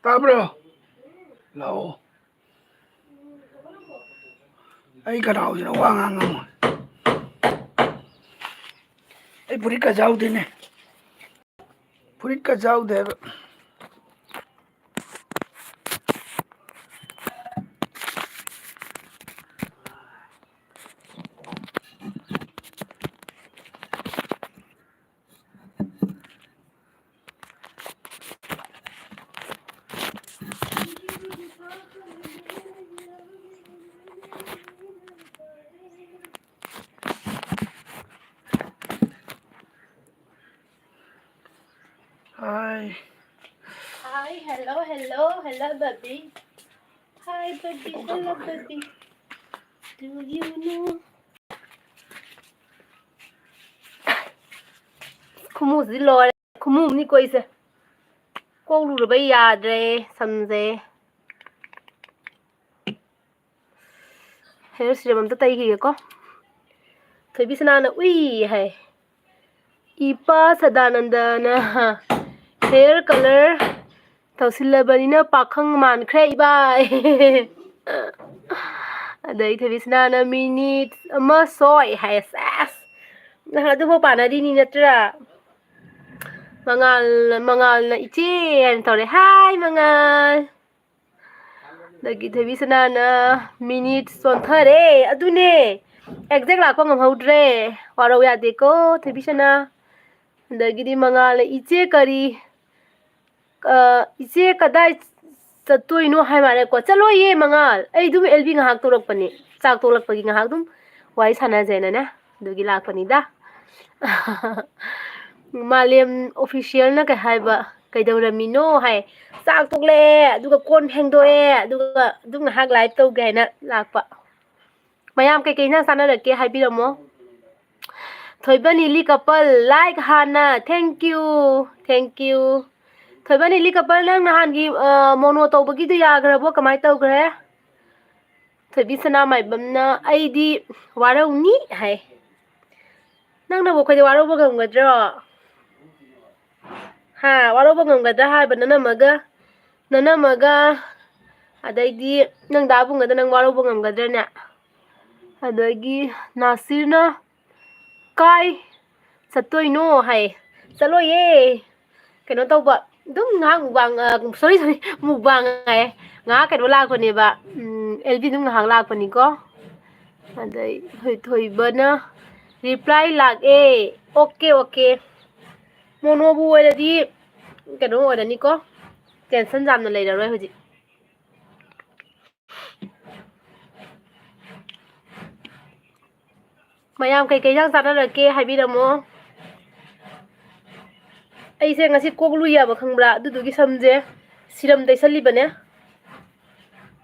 ꯇꯥꯕ꯭ꯔꯣ ꯂꯥꯛꯑꯣ ꯑꯩ ꯀꯅꯥꯎꯁꯤꯅ ꯋꯥ ꯉꯥꯡꯉꯝꯃꯣꯏ ꯑꯩ ꯐꯨꯔꯤꯠꯀ ꯌꯥꯎꯗꯦꯅꯦ ꯐꯨꯔꯤꯠꯀ ꯌꯥꯎꯗꯦꯕ Hi. Hi, hello, baby. Hi, baby, hello, baby. Do you know? Khumuzi lore, khumum ni koi se. Ko lu ba yadre, samje. Hair serum ta tai hi ko. Thoi bisna na ui hai. Ipa Sadanandana hair color tausilabani pakhang mankhre ibai adai thabisna na minute ama soy hai sas na adu bo panadi ni natra mangal na ichi an tore hi mangal dagi thabisna na minute sonthare adune exact lakwa ngamhaudre waro yade ko thabisna dagidi mangal iche kari iche kadai chattoino hai mare ko chalo ye mangal ai dum elbi ngahak torakpani chak tolakpagi ngahak dum wai sana jaina na dugi lakpani da malem official na kai haiba kaidawramino hai chak tokle aduga kon phengdoe aduga dum ngahak live tawge haina lakpa mayam kai kai na sana rake haibiramo Thoibani li couple like Hana thank you Thoibani li couple nang nahan gi mono tawbagi du yagrabo kamai tawgre Thoibi sana mai bamna aidi warawni hai nang na bo khoi waraw bagam gadro ha waraw bagam gadra ha banana maga adaidi nang da bunga da nang waraw bagam gadra na adagi nasirna kai sattoino hai chalo ye keno tawba dum ngak mubang sorry mubang ai nga keno lakpani ba lb dum ngak lakpani ko adai thoi bana reply lak e okay mono bu oiradi keno oirani ko tension jamna leiraroi hoji mayam kai kai jang sanarake haibiramo aise ngasi koklu yaba khangbra adudugi samje siram daisalibane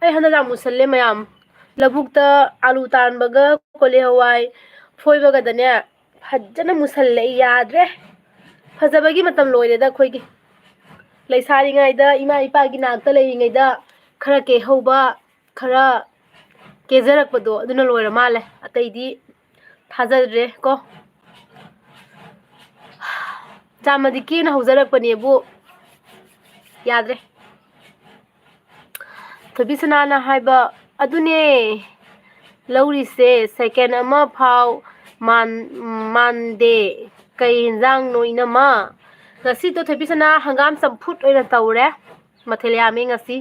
ai hana jam musalle mayam labukta alu tanbaga kole hawai foibaga dane fajjana musalle yadre fajabagi matam loire da khoigi leisari ngai da ima ipa gi nakta lei ngai da khara ke hauba khara kejarakpado aduna loira male ataidi thajadre ko Jamadi kina haujarakpani bu yadre Thabisana na haiba adune laurise second ama phau mande kai hinjang noina ma ngasi to thabisana hangam samphut oina tawre mathel yame ngasi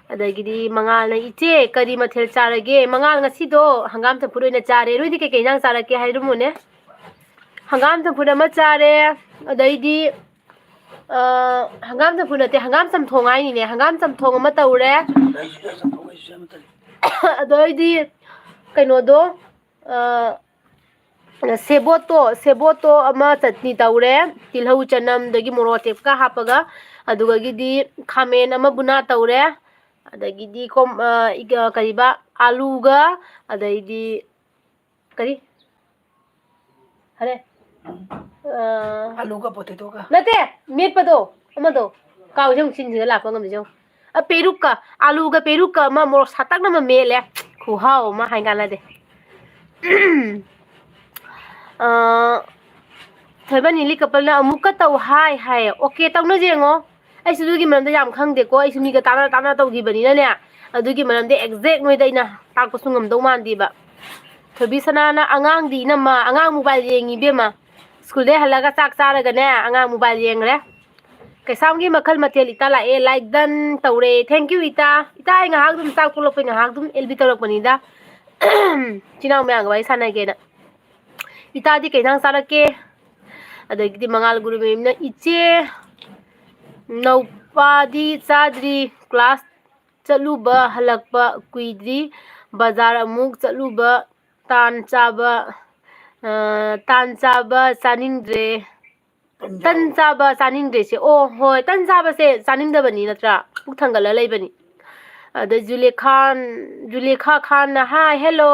adagidi mangal na iche kari mathel charage mangal ngasi do hangam samphut oina chare roidi ke kai nang charake hairumune hangam samphut ama chare adaidi hangam samphut nate hangam samthong ai ni ne hangam samthong ama tawre adoidi kaino do seboto ama chutney tawre tilhau chanam dagi morotek ka hapaga adugagidi khamen ama buna tawre adagidi kom kariba aluga adaidi kari hare aluga potato ka nate meat pado amado kaujong sinjga lakpa ngam jong a peruka aluga peruka ma mor satak na ma mele khu hao ma haingala de ꯊꯣꯏꯕꯅꯤ ꯂꯤꯀꯞꯄꯜꯅ ꯑꯃꯨꯛꯀ ꯇꯧ ꯍꯥꯏ okay ꯇꯧꯅꯁꯦ ꯌꯦꯡꯉꯣ ꯑꯩꯁꯨ ꯑꯗꯨꯒꯤ ꯃꯔꯝꯗ ꯌꯥꯝ ꯈꯪꯗꯦꯀꯣ ꯑꯩꯁꯨ ꯃꯤꯒ ꯇꯥꯟꯅ ꯇꯧꯈꯤꯕꯅꯤꯅꯅꯦ ꯑꯗꯨꯒꯤ ꯃꯔꯝꯗ ꯑꯦꯛꯖꯦꯛ ꯅꯣꯏꯗ ꯑꯩꯅ ꯇꯥꯛꯄꯁꯨ ꯉꯝꯗꯧ ꯃꯥꯟꯗꯦꯕ ꯊꯣꯏꯕꯤ ꯁꯅꯥꯅ ꯑꯉꯥꯡꯗꯤ ꯏꯅꯝꯃ ꯑꯉꯥꯡ ꯃꯣꯕꯥꯏꯜ ꯌꯦꯡꯉꯤ ꯏꯕꯦꯝꯃ ꯁ꯭ꯀꯨꯜꯗꯩ ꯍꯜꯂꯒ ꯆꯥꯛ ꯆꯥꯔꯒꯅꯦ ꯑꯉꯥꯡ ꯃꯣꯕꯥꯏꯜ ꯌꯦꯡꯈ꯭ꯔꯦ ꯀꯩꯁꯥꯝꯒꯤ ꯃꯈꯜ ꯃꯊꯦꯜ ꯏꯇꯥ ꯂꯥꯛꯑꯦ ꯂꯥꯏꯛ ꯗꯟ ꯇꯧꯔꯦ ꯊꯦꯡꯀ꯭ꯌꯨ ꯏꯇꯥ ꯑꯩ ꯉꯥꯏꯍꯥꯛ ꯑꯗꯨꯝ ꯆꯥꯛ ꯊꯣꯛꯂꯛꯄꯩ ꯉꯥꯏꯍꯥꯛ ꯑꯗꯨꯝ ꯑꯦꯜꯕꯤ ꯇꯧꯔꯛꯄꯅꯤꯗ ꯆꯤꯜ ꯃꯌꯥꯝꯒ ꯋꯥꯔꯤ ꯁꯥꯟꯅꯒꯦꯅ ꯏꯇꯥꯗꯤ ꯀꯩ ꯏꯟꯁꯥꯡ ꯆꯥꯔꯛꯀꯦ ꯑꯗꯒꯤꯗꯤ ꯃꯉꯥꯜ ꯒꯨꯔꯨꯃꯌꯨꯝꯅ ꯏꯆꯦ ꯅꯧꯄꯥꯗꯤ ꯆꯥꯗ꯭ꯔꯤ ꯀ꯭ꯂꯥꯁ ꯆꯠꯂꯨꯕ ꯍꯜꯂꯛꯄ ꯀꯨꯏꯗ꯭ꯔꯤ ꯕꯖꯥꯔ ꯑꯃꯨꯛ ꯆꯠꯂꯨꯕ ꯇꯥꯟ ꯆꯥꯕ ꯆꯥꯅꯤꯡꯗ꯭ꯔꯦ ꯇꯟ ꯆꯥꯕ ꯆꯥꯅꯤꯡꯗ꯭ꯔꯦꯁꯦ ꯑꯣ ꯍꯣꯏ ꯇꯟ ꯆꯥꯕꯁꯦ ꯆꯥꯅꯤꯡꯗꯕꯅꯤ ꯅꯠꯇ꯭ꯔꯥ ꯄꯨꯛ ꯊꯪꯒꯠꯂ ꯂꯩꯕꯅꯤ ꯑꯗ ꯖꯨꯂꯦꯈꯥ ꯈꯥꯟꯅ ꯍꯥꯏ ꯍꯦꯜꯂꯣ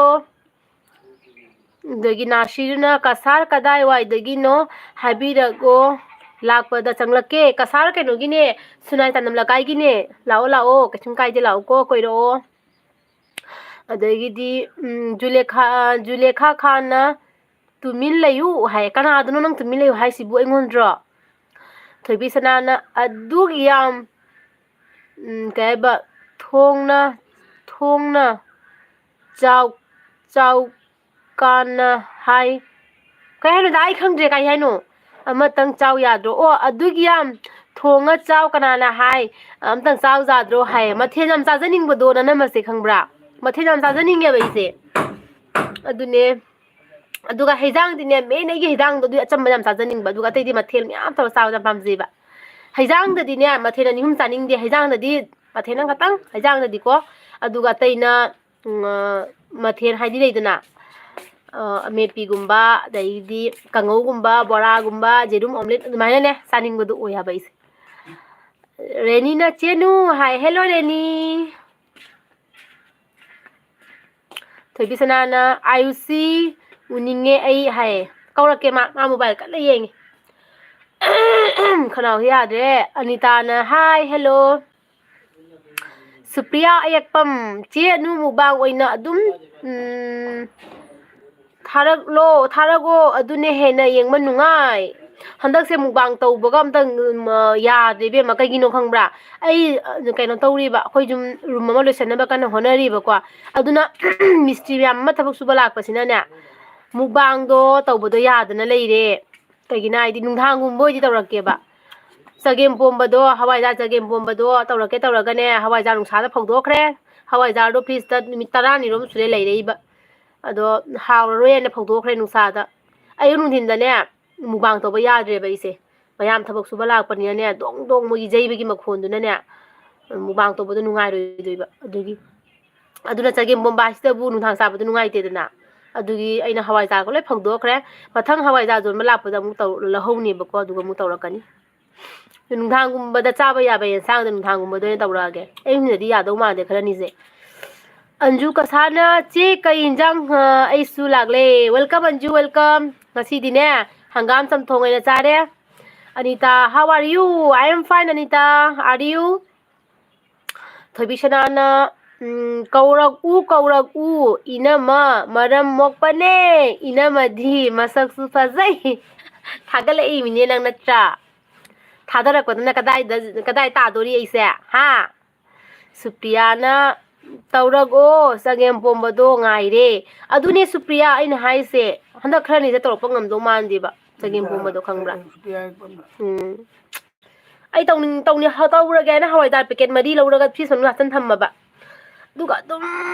ꯑꯗꯒꯤ ꯅꯥꯁꯤꯔꯅ ꯀꯁꯥꯔ ꯀꯗꯥꯏꯋꯥꯏꯗꯒꯤꯅꯣ ꯍꯥꯏꯕꯤꯔꯛꯑꯣ ꯂꯥꯛꯄꯗ ꯆꯪꯂꯛꯀꯦ ꯀꯁꯥꯔ ꯀꯩꯅꯣꯒꯤꯅꯦ ꯁꯨꯅꯥꯏ ꯇꯥꯟꯅꯝ ꯂꯩꯀꯥꯏꯒꯤꯅꯦ ꯂꯥꯛꯑꯣ ꯀꯩꯁꯨꯝ ꯀꯥꯏꯗꯦ ꯂꯥꯛꯑꯣꯀꯣ ꯀꯣꯏꯔꯛꯑꯣ ꯑꯗꯒꯤꯗꯤ ꯖꯨꯂꯦꯈꯥ ꯈꯥꯟꯅ ꯇꯨꯃꯤꯟ ꯂꯩꯌꯨ ꯍꯥꯏ ꯀꯅꯥꯗꯅꯣ ꯅꯪ ꯇꯨꯃꯤꯟ ꯂꯩꯌꯨ ꯍꯥꯏꯁꯤꯕꯨ ꯑꯩꯉꯣꯟꯗ꯭ꯔꯣ ꯊꯣꯏꯕꯤ ꯁꯅꯥꯅ ꯑꯗꯨꯛ ꯌꯥꯝ ꯀꯩ ꯍꯥꯏꯕ ꯊꯣꯡꯅ ꯆꯥꯎ ꯀꯥꯟꯅ ꯍꯥꯏ ꯀꯩ ꯍꯥꯏꯅꯣꯗ ꯑꯩ ꯈꯪꯗ꯭ꯔꯦ ꯀꯩ ꯍꯥꯏꯅꯣ ꯑꯃꯇꯪ ꯆꯥꯎ ꯌꯥꯗ꯭ꯔꯣ ꯑꯣ ꯑꯗꯨꯒꯤ ꯌꯥꯝ ꯊꯣꯡꯉ ꯆꯥꯎ ꯀꯅꯥꯅ ꯍꯥꯏ ꯑꯝꯇꯪ ꯆꯥꯎ ꯌꯥꯗ꯭ꯔꯣ ꯍꯥꯏ ꯃꯊꯦꯜ ꯌꯥꯝ ꯆꯥꯖꯅꯤꯡꯕꯗꯣ ꯅꯅꯝꯃꯁꯦ ꯈꯪꯕ꯭ꯔꯥ ꯃꯊꯦꯜ ꯌꯥꯝ ꯆꯥꯖꯅꯤꯡꯉꯦꯕ ꯑꯩꯁꯦ ꯑꯗꯨꯅꯦ ꯑꯗꯨꯒ ꯍꯩꯖꯥꯡꯗꯤꯅꯦ ꯃꯦꯟ ꯑꯩꯒꯤ ꯍꯩꯖꯥꯡꯗꯣ ꯑꯗꯨꯗꯤ ꯑꯆꯝꯕ ꯌꯥꯝ ꯆꯥꯖꯅꯤꯡꯕ ꯑꯗꯨꯒ ꯑꯇꯩꯗꯤ ꯃꯊꯦꯜ ꯃꯌꯥꯝ ꯇꯧꯔꯒ ꯆꯥꯕꯗ ꯌꯥꯝ ꯄꯥꯝꯖꯩꯕ ꯍꯩꯖꯥꯡꯗꯗꯤꯅꯦ ꯃꯊꯦꯜ ꯑꯅꯤ ꯑꯍꯨꯝ ꯆꯥꯅꯤꯡꯗꯦ ꯍꯩꯖꯥꯡꯗꯗꯤ ꯃꯊꯦꯜ ꯑꯃꯈꯛꯇꯪ ꯍꯩꯖꯥꯡꯗꯗꯤꯀꯣ ꯑꯗꯨꯒ ꯑꯇꯩꯅ ꯃꯊꯦꯜ ꯍꯥꯏꯗꯤ ꯂꯩꯗꯅ ꯑꯃꯦꯠꯄꯤꯒꯨꯝꯕ ꯑꯗꯩꯗꯤ ꯀꯥꯡꯉꯧꯒꯨꯝꯕ ꯕꯣꯔꯥꯒꯨꯝꯕ ꯌꯦꯔꯨꯝ ꯑꯣꯝꯂꯦꯠ ꯑꯗꯨꯃꯥꯏꯅꯅꯦ ꯆꯥꯅꯤꯡꯕꯗꯣ ꯑꯣꯏ ꯍꯥꯏꯕ ꯑꯩꯁꯦ ꯔꯦꯅꯤꯅ ꯆꯦꯅꯨ ꯍꯥꯏ ꯍꯦꯜꯂꯣ ꯔꯦꯅꯤ ꯊꯣꯏꯕꯤ ꯁꯅꯥꯅ ꯑꯥꯌꯨꯁꯤ ꯎꯅꯤꯡꯉꯦ ꯑꯩ ꯍꯥꯏꯌꯦ ꯀꯧꯔꯛꯀꯦ ꯃꯥ ꯃꯣꯕꯥꯏꯜ ꯀꯟꯅ ꯌꯦꯡꯉꯤ ꯈꯅꯥꯎꯁꯦ ꯌꯥꯗ꯭ꯔꯦ ꯑꯅꯤꯇꯥꯅ ꯍꯥꯏ ꯍꯦꯜꯂꯣ ꯁꯨꯄ꯭ꯔꯤꯌꯥ ꯑꯌꯦꯛꯄꯝ ꯆꯦ ꯑꯅꯨ ꯃꯨꯛꯕꯥꯡ ꯑꯣꯏꯅ ꯑꯗꯨꯝ ꯊꯥꯔꯛꯑꯣ ꯑꯗꯨꯅ ꯍꯦꯟꯅ ꯌꯦꯡꯕ ꯅꯨꯡꯉꯥꯏ ꯍꯟꯗꯛꯁꯦ ꯃꯨꯛꯕꯥꯡ ꯇꯧꯕꯒ ꯑꯝꯇꯪ ꯌꯥꯗꯦ ꯏꯕꯦꯝꯃ ꯀꯩꯒꯤꯅꯣ ꯈꯪꯕ꯭ꯔꯥ ꯑꯩ ꯀꯩꯅꯣ ꯇꯧꯔꯤꯕ ꯑꯩꯈꯣই ꯁꯨꯝ ꯔꯨꯝ ꯑꯃ ꯂꯣꯏꯁꯟꯅꯕ ꯀꯟꯅ ꯍꯣꯠꯅꯔꯤꯕꯀꯣ ꯑꯗꯨꯅ ꯃꯤꯁꯇ꯭ꯔꯤ ꯃꯌꯥꯝ ꯑꯃ ꯊꯕꯛ ꯁꯨꯕ ꯂꯥꯛꯄꯁꯤꯅꯅꯦ ꯃꯨꯛꯕꯥꯡꯗꯣ ꯇꯧꯕꯗꯣ ꯌꯥꯗꯅ ꯂꯩꯔꯦ ꯀꯩꯒꯤꯅꯣ ꯍꯥꯏꯗꯤ ꯅꯨꯡꯗꯥꯡꯒꯨꯝꯕ ꯑꯣꯏꯗꯤ ꯇꯧꯔꯛꯀꯦꯕ ꯆꯒꯦꯝꯄꯣꯝꯕꯗꯣ ꯍꯋꯥꯏꯖꯥꯔ ꯆꯒꯦꯝꯄꯣꯝꯕꯗꯣ ꯇꯧꯔꯛꯀꯦ ꯇꯧꯔꯒꯅꯦ ꯍꯋꯥꯏꯖꯥꯔ ꯅꯨꯡꯁꯥꯗ ꯐꯧꯗꯣꯛꯈ꯭ꯔꯦ ꯍꯋꯥꯏꯖꯥꯔꯗꯣ ꯐ꯭ꯔꯤꯖꯇ ꯅꯨꯃꯤꯠ 10ꯅꯤꯔꯣꯝ ꯁꯨꯔꯦ ꯂꯩꯔꯛꯏꯕ ꯑꯗꯣ ꯍꯥꯎꯔꯔꯣꯏꯅ ꯐꯧꯗꯣꯛꯈ꯭ꯔꯦ ꯅꯨꯡꯁꯥꯗ ꯑꯌꯨꯛ ꯅꯨꯡꯊꯤꯟꯗꯅꯦ ꯃꯨꯛꯕꯥꯡ ꯇꯧꯕ ꯌꯥꯗ꯭ꯔꯦꯕ ꯑꯩꯁꯦ ꯃꯌꯥꯝ ꯊꯕꯛ ꯁꯨꯕ ꯂꯥꯛꯄꯅꯤꯅꯅꯦ ꯗꯣꯡ ꯗꯣꯡ ꯃꯣꯏꯒꯤ ꯌꯩꯕꯒꯤ ꯃꯈꯣꯟꯗꯨꯅꯅꯦ ꯃꯨꯛꯕꯥꯡ ꯇꯧꯕꯗꯣ ꯅꯨꯡꯉꯥꯏꯔꯣꯏꯗꯣꯏꯕ ꯑꯗꯨꯅ ꯆꯒꯦꯝꯄꯣꯝꯕ ꯍꯥꯏꯁꯤꯗꯕꯨ ꯅꯨꯡꯗꯥꯡ ꯆꯥꯕꯗꯣ ꯅꯨꯡꯉꯥꯏꯇꯦꯗꯅ ꯑꯗꯨꯒꯤ ꯑꯩꯅ ꯍꯋꯥꯏꯖꯥꯔꯒ ꯂꯣꯏ ꯐꯧꯗꯣꯛꯈ꯭ꯔꯦ ꯃꯊꯪ ꯍꯋꯥꯏꯖꯥꯔ ꯌꯣꯟꯕ ꯂꯥꯛꯄꯗ ꯑꯃꯨꯛ ꯂꯧꯍꯧꯅꯦꯕꯀꯣ ꯑꯗꯨꯒ ꯑꯃꯨꯛ ꯇꯧꯔꯛꯀꯅꯤ ꯅꯨꯡꯗꯥꯡꯒꯨꯝꯕꯗ ꯆꯥꯕ ꯌꯥꯕ ꯌꯦꯟꯁꯥꯡꯗ ꯅꯨꯡꯗꯥꯡꯒꯨꯝꯕꯗ ꯑꯣꯏꯅ ꯇꯧꯔꯛꯑꯒꯦ ꯑꯌꯨꯛꯗꯗꯤ ꯌꯥꯗꯧ ꯃꯥꯟꯗꯦ ꯈꯔꯅꯤꯁꯦ ꯑꯟꯖꯨ ꯀꯁꯥꯔꯅ ꯆꯦ ꯀꯩ ꯏꯟꯖꯥꯡ ꯑꯩꯁꯨ ꯂꯥꯛꯂꯦ ꯋꯦꯜꯀꯝ ꯑꯟꯖꯨ ꯋꯦꯜꯀꯝ ꯉꯁꯤꯗꯤꯅꯦ ꯍꯪꯒꯥꯝ ꯆꯝꯊꯣꯡ ꯑꯣꯏꯅ ꯆꯥꯔꯦ ꯑꯅꯤꯇꯥ how are you I am fine ꯑꯅꯤꯇꯥ ꯑꯥꯔ ꯌꯨ ꯊꯣꯏꯕꯤ ꯁꯅꯥꯅ ꯀꯧꯔꯛꯎ ꯏꯅꯝꯃ ꯃꯔꯝ ꯃꯣꯛꯄꯅꯦ ꯏꯅꯝꯃꯗꯤ ꯃꯁꯛꯁꯨ ꯐꯖꯩ ꯊꯥꯒꯠꯂꯛꯏꯃꯤꯅꯦ ꯅꯪ ꯅꯠꯇ꯭ꯔꯥ ꯊꯥꯗꯔꯛꯄꯗꯨꯅ ꯀꯗꯥꯏ ꯇꯥꯗꯣꯔꯤ ꯑꯩꯁꯦ ꯍꯥ ꯁꯨꯄ꯭ꯔꯤꯌꯥꯅ ꯇꯧꯔꯒꯣ ꯆꯒꯦꯝꯄꯣꯝꯕꯗꯣ ꯉꯥꯏꯔꯦ ꯑꯗꯨꯅꯦ ꯁꯨꯄ꯭ꯔꯤꯌꯥ ꯑꯩꯅ ꯍꯥꯏꯁꯦ ꯍꯟꯗꯛ ꯈꯔꯅꯤꯁꯦ ꯇꯧꯔꯛꯄ ꯉꯝꯗꯧ ꯃꯥꯟꯗꯦꯕ ꯆꯒꯦꯝꯄꯣꯝꯕꯗꯣ ꯈꯪꯕ꯭ꯔꯥ ꯑꯩ ꯇꯧꯔꯒꯦꯅ ꯍꯋꯥꯏꯖꯥꯔ ꯄꯦꯀꯦꯠ 10 ꯂꯧꯔꯒ ꯐ꯭ꯔꯤꯖ ꯃꯅꯨꯡꯗ ꯍꯥꯞꯆꯤꯟ ꯊꯝꯃꯕ ꯑꯗꯨꯒ ꯑꯗꯨꯝ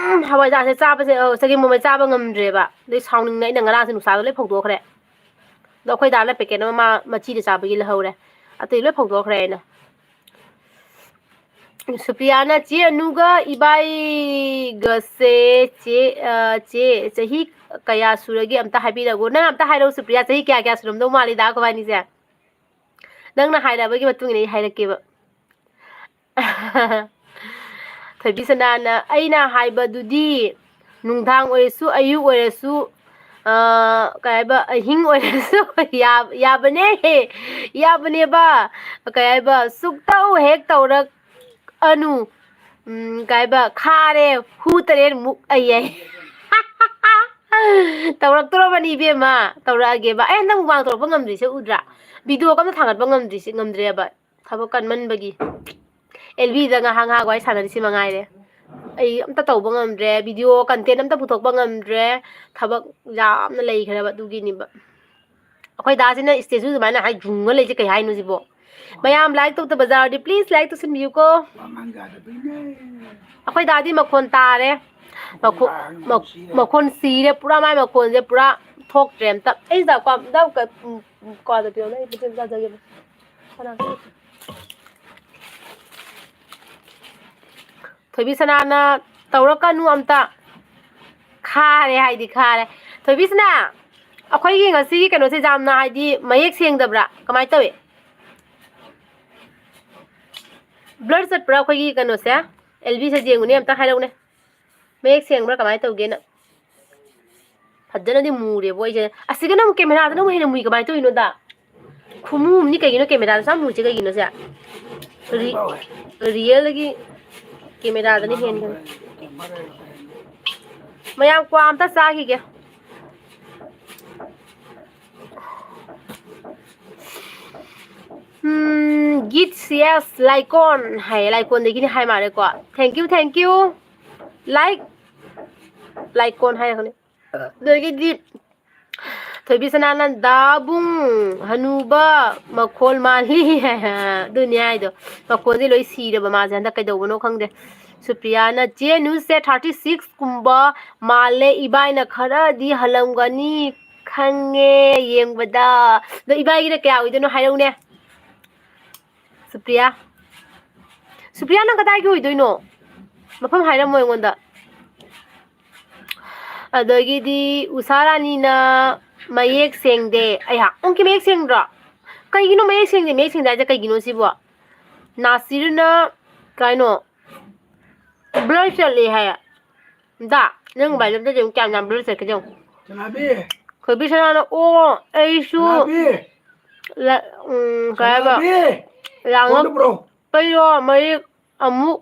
ꯍꯋꯥꯏꯖꯥꯔꯁꯦ ꯆꯥꯕꯁꯦ ꯆꯒꯦꯝꯄꯣꯝꯕꯁꯦ ꯆꯥꯕ ꯉꯝꯗ꯭ꯔꯦꯕ ꯑꯗꯩ ꯁꯥꯎꯅꯤꯡꯅ ꯑꯩꯅ ꯉꯔꯥꯡꯁꯦ ꯅꯨꯡꯁꯥꯗ ꯂꯣꯏ ꯐꯧꯗꯣꯛꯈ꯭ꯔꯦ ꯑꯗꯣ ꯑꯩꯈꯣꯏ ꯗꯥꯅ ꯄꯦꯀꯦꯠ ꯑꯃ ꯃꯆꯤꯗ ꯆꯥꯕꯒꯤ ꯂꯧꯍꯧꯔꯦ ꯑꯇꯩ ꯂꯣꯏ ꯐꯧꯗꯣꯛꯈ꯭ꯔꯦ ꯑꯩꯅ ꯁꯨꯄ꯭ꯔꯤꯌꯥꯅ ꯆꯦ ꯑꯅꯨꯒ ꯏꯕꯥꯏꯒꯁꯦ ꯆꯦ ꯆꯍꯤ ꯀꯌꯥ ꯁꯨꯔꯒꯦ ꯑꯝꯇ ꯍꯥꯏꯕꯤꯔꯛꯎ ꯅꯪ ꯑꯝꯇ ꯍꯥꯏꯔꯛꯎ ꯁꯨꯄ꯭ꯔꯤꯌꯥ ꯆꯍꯤ ꯀꯌꯥ ꯁꯨꯔꯝꯗꯧ ꯃꯥꯜꯂꯤꯗ ꯑꯩꯈꯣꯏꯕꯥꯅꯤꯁꯦ ꯅꯪꯅ ꯍꯥꯏꯔꯛꯑꯕꯒꯤ ꯃꯇꯨꯡ ꯏꯟꯅ ꯑꯩ ꯍꯥꯏꯔꯛꯀꯦꯕ ꯊꯣꯏꯕꯤ ꯁꯅꯥꯅ ꯑꯩꯅ ꯍꯥꯏꯕꯗꯨꯗꯤ ꯅꯨꯡꯗꯥꯡ ꯑꯣꯏꯔꯁꯨ ꯑꯌꯨꯛ ꯑꯣꯏꯔꯁꯨ ꯀꯩ ꯍꯥꯏꯕ ꯑꯍꯤꯡ ꯑꯣꯏꯔꯁꯨ ꯌꯥꯕꯅꯦꯕ ꯀꯩ ꯍꯥꯏꯕ ꯁꯨꯛꯇꯧ ꯍꯦꯛ ꯇꯧꯔꯛꯑꯅꯨ ꯀꯩ ꯍꯥꯏꯕ ꯈꯥꯔꯦ ꯍꯨ 3 ꯃꯨꯛ ꯑꯩ ꯇꯧꯔꯛꯇꯣꯔꯕꯅꯤ ꯏꯕꯦꯝꯃ ꯇꯧꯔꯛꯑꯒꯦꯕ ꯑꯩ ꯍꯟꯗꯛ ꯃꯨꯛꯕꯥꯡ ꯇꯧꯔꯛꯄ ꯉꯝꯗ꯭ꯔꯤꯁꯦ ꯎꯗ꯭ꯔꯥ ꯚꯤꯗꯤꯑꯣ ꯑꯝꯇ ꯊꯥꯡꯒꯠꯄ ꯉꯝꯗ꯭ꯔꯦꯕ ꯊꯕꯛ ꯀꯟꯃꯟꯕꯒꯤ ꯑꯦꯜꯕꯤꯗ ꯉꯥꯏꯍꯥꯛ ꯋꯥꯔꯤ ꯁꯥꯟꯅꯔꯤꯁꯤ ꯃꯉꯥꯏꯔꯦ ꯑꯩ ꯑꯝꯇ ꯇꯧꯕ ꯉꯝꯗ꯭ꯔꯦ ꯚꯤꯗꯤꯑꯣ ꯀꯟꯇꯦꯟ ꯑꯝꯇ ꯄꯨꯊꯣꯛꯄ ꯉꯝꯗ꯭ꯔꯦ ꯊꯕꯛ ꯌꯥꯝꯅ ꯂꯩꯈ꯭ꯔꯦꯕ ꯑꯗꯨꯒꯤꯅꯦꯕ ꯑꯩꯈꯣꯏ ꯗꯥꯁꯤꯅ ꯏꯁꯇꯦꯖꯨ ꯑꯗꯨꯃꯥꯏꯅ ꯍꯥꯏ ꯌꯨꯡꯉ ꯂꯩꯁꯦ ꯀꯩ ꯍꯥꯏꯅꯣ ꯁꯤꯕꯣ ꯃꯌꯥꯝ ꯂꯥꯏꯛ ꯇꯧꯗꯕ ꯌꯥꯎꯔꯗꯤ ꯄ꯭ꯂꯤꯖ ꯂꯥꯏꯛ ꯇꯧꯁꯟꯕꯤꯌꯨꯀꯣ Waman ꯌꯥꯗꯕꯩꯅꯦ ꯑꯩꯈꯣꯏ ꯗꯥꯗꯤ ꯃꯈꯣꯟ ꯇꯥꯔꯦ ꯃꯈꯣꯟ ꯇꯥꯔꯒ ꯃꯈꯣꯟ ꯁꯤꯔꯦ ꯃꯈꯣꯟ ꯁꯤꯔꯦ ꯄꯨꯔꯥ ꯃꯥꯏ ꯃꯈꯣꯟꯁꯦ ꯄꯨꯔꯥ ꯊꯣꯛꯇ꯭ꯔꯦ ꯑꯝꯇ ꯑꯩꯁꯤꯗ ꯀ꯭ꯋꯥꯗ ꯄꯤꯌꯣꯅ ꯑꯩ ꯄꯨꯊꯣꯛ ꯆꯥꯖꯒꯦꯕ ꯊꯣꯏꯕꯤ ꯁꯅꯥꯅ ꯇꯧꯔꯛꯀꯅꯨ ꯑꯝꯇ ꯈꯥꯔꯦ ꯍꯥꯏꯗꯤ ꯈꯥꯔꯦ ꯊꯣꯏꯕꯤꯁꯅꯥ ꯑꯩꯈꯣꯏꯒꯤ ꯉꯁꯤꯒꯤ ꯀꯩꯅꯣꯁꯦ ꯌꯥꯝꯅ ꯍꯥꯏꯗꯤ ꯃꯌꯦꯛ ꯁꯦꯡꯗꯕ꯭ꯔꯥ ꯀꯃꯥꯏꯅ ꯇꯧꯏ ꯕ꯭ꯂꯔ ꯆꯠꯄ꯭ꯔꯥ ꯑꯩꯈꯣꯏꯒꯤ ꯀꯩꯅꯣꯁꯦ ꯑꯦꯜꯕꯤꯁꯦ ꯌꯦꯡꯉꯨꯅꯦ ꯑꯝꯇ ꯍꯥꯏꯔꯛꯎꯅꯦ ꯃꯌꯦꯛ ꯁꯦꯡꯕ꯭ꯔꯥ ꯀꯃꯥꯏꯅ ꯇꯧꯒꯦꯅ ꯐꯖꯅꯗꯤ ꯃꯨꯔꯦꯕꯣ ꯑꯩꯁꯦ ꯑꯁꯤꯒꯅ ꯑꯃꯨꯛ ꯀꯦꯃꯦꯔꯥꯗꯅ ꯑꯃꯨꯛ ꯍꯦꯟꯅ ꯃꯨꯏ ꯀꯃꯥꯏꯅ ꯇꯧꯔꯤꯅꯣꯗ ꯈꯨꯃꯨ ꯑꯃꯅꯤ ꯀꯩꯒꯤꯅꯣ ꯀꯦꯃꯦꯔꯥꯗ ꯁꯨꯝ ꯃꯨꯏꯁꯦ ꯀꯩꯒꯤꯅꯣ ꯁꯦ ꯀꯔꯤ ꯄꯥꯎꯋꯦ ꯔꯤꯌꯦꯜꯗꯒꯤ ꯀꯦꯃꯦꯔꯥꯗꯅꯤ ꯀꯅꯥꯅꯣ ꯍꯦꯟꯒꯅꯤ ꯀꯦꯃꯦꯔꯥ ꯀꯩꯅꯣ ꯃꯌꯥꯝ ꯀ꯭ꯋꯥ ꯑꯝꯇ ꯆꯥꯈꯤꯒꯦ ꯒꯤꯠꯁ ꯌꯦꯁ ꯂꯥꯏꯀꯣꯟ ꯍꯥꯏꯌꯦ ꯂꯥꯏꯀꯣꯟꯗꯒꯤꯅꯤ ꯍꯥꯏ ꯃꯥꯜꯂꯦꯀꯣ ꯊꯦꯡꯀ꯭ꯌꯨ ꯂꯥꯏꯀꯣꯟ ꯍꯥꯏꯔꯒꯅꯦ ꯑꯗꯒꯤꯗꯤ ꯊꯣꯏꯕꯤ ꯁꯅꯥꯅ ꯗꯥꯕꯨꯡ ꯍꯅꯨꯕ ꯃꯈꯣꯜ ꯃꯥꯜꯂꯤ ꯑꯗꯨꯅꯤ ꯍꯥꯏꯗꯣ ꯃꯈꯣꯜꯁꯦ ꯂꯣꯏ ꯁꯤꯔꯕ ꯃꯥꯁꯦ ꯍꯟꯗꯛ ꯀꯩꯗꯧꯕꯅꯣ ꯈꯪꯗꯦ ꯁꯨꯄ꯭ꯔꯤꯌꯥꯅ ꯆꯦ ꯅ꯭ꯌꯨꯁꯁꯦ 36 ꯀꯨꯝꯕ ꯃꯥꯜꯂꯦ ꯏꯕꯥꯏꯅ ꯈꯔꯗꯤ ꯍꯜꯂꯝꯒꯅꯤ ꯈꯪꯉꯦ ꯌꯦꯡꯕꯗ ꯑꯗꯣ ꯏꯕꯥꯏꯒꯤꯅ ꯀꯌꯥ ꯑꯣꯏꯗꯣꯏꯅꯣ ꯍꯥꯏꯔꯧꯅꯦ ꯁꯨꯄ꯭ꯔꯤꯌꯥ ꯅꯪ ꯀꯗꯥꯏꯒꯤ ꯑꯣꯏꯗꯣꯏꯅꯣ ꯃꯐꯝ ꯍꯥꯏꯔꯝꯃꯣ ꯑꯩꯉꯣꯟꯗ ꯑꯗꯒꯤꯗꯤ ꯎꯁꯥꯔꯥꯅꯤꯅ ꯃꯌꯦꯛ ꯁꯦꯡꯗꯦ ꯑꯩꯍꯥꯛ ꯑꯃꯨꯛꯀꯤ ꯃꯌꯦꯛ ꯁꯦꯡꯗ꯭ꯔꯣ ꯀꯩꯒꯤꯅꯣ ꯃꯌꯦꯛ ꯁꯦꯡꯗꯦ ꯍꯥꯏꯁꯦ ꯀꯩꯒꯤꯅꯣ ꯁꯤꯕꯣ ꯅꯥꯁꯤꯔꯅ ꯀꯩꯅꯣ ꯕ꯭ꯂꯔ ꯆꯠꯂꯦ ꯍꯥꯏ ꯅꯪ ꯃꯣꯕꯥꯏꯜ ꯑꯝꯇ ꯌꯦꯡꯉꯨ ꯀꯌꯥꯝ ꯌꯥꯝ ꯕ꯭ꯂꯔ ꯆꯠꯀꯦ ꯌꯦꯡꯉꯨ ꯁꯅꯥꯕꯤ ꯊꯣꯏꯕꯤ ꯁꯅꯥꯅ ꯑꯣ ꯑꯩꯁꯨ ꯁꯅꯥꯕꯤ ꯀꯩ ꯍꯥꯏꯕ ꯁꯅꯥꯕꯤ ꯐꯣꯟꯗꯣ ꯄꯨꯔꯛꯎ ꯂꯥꯡꯉꯛꯄꯩꯔꯣ ꯃꯌꯦꯛ ꯑꯃꯨꯛ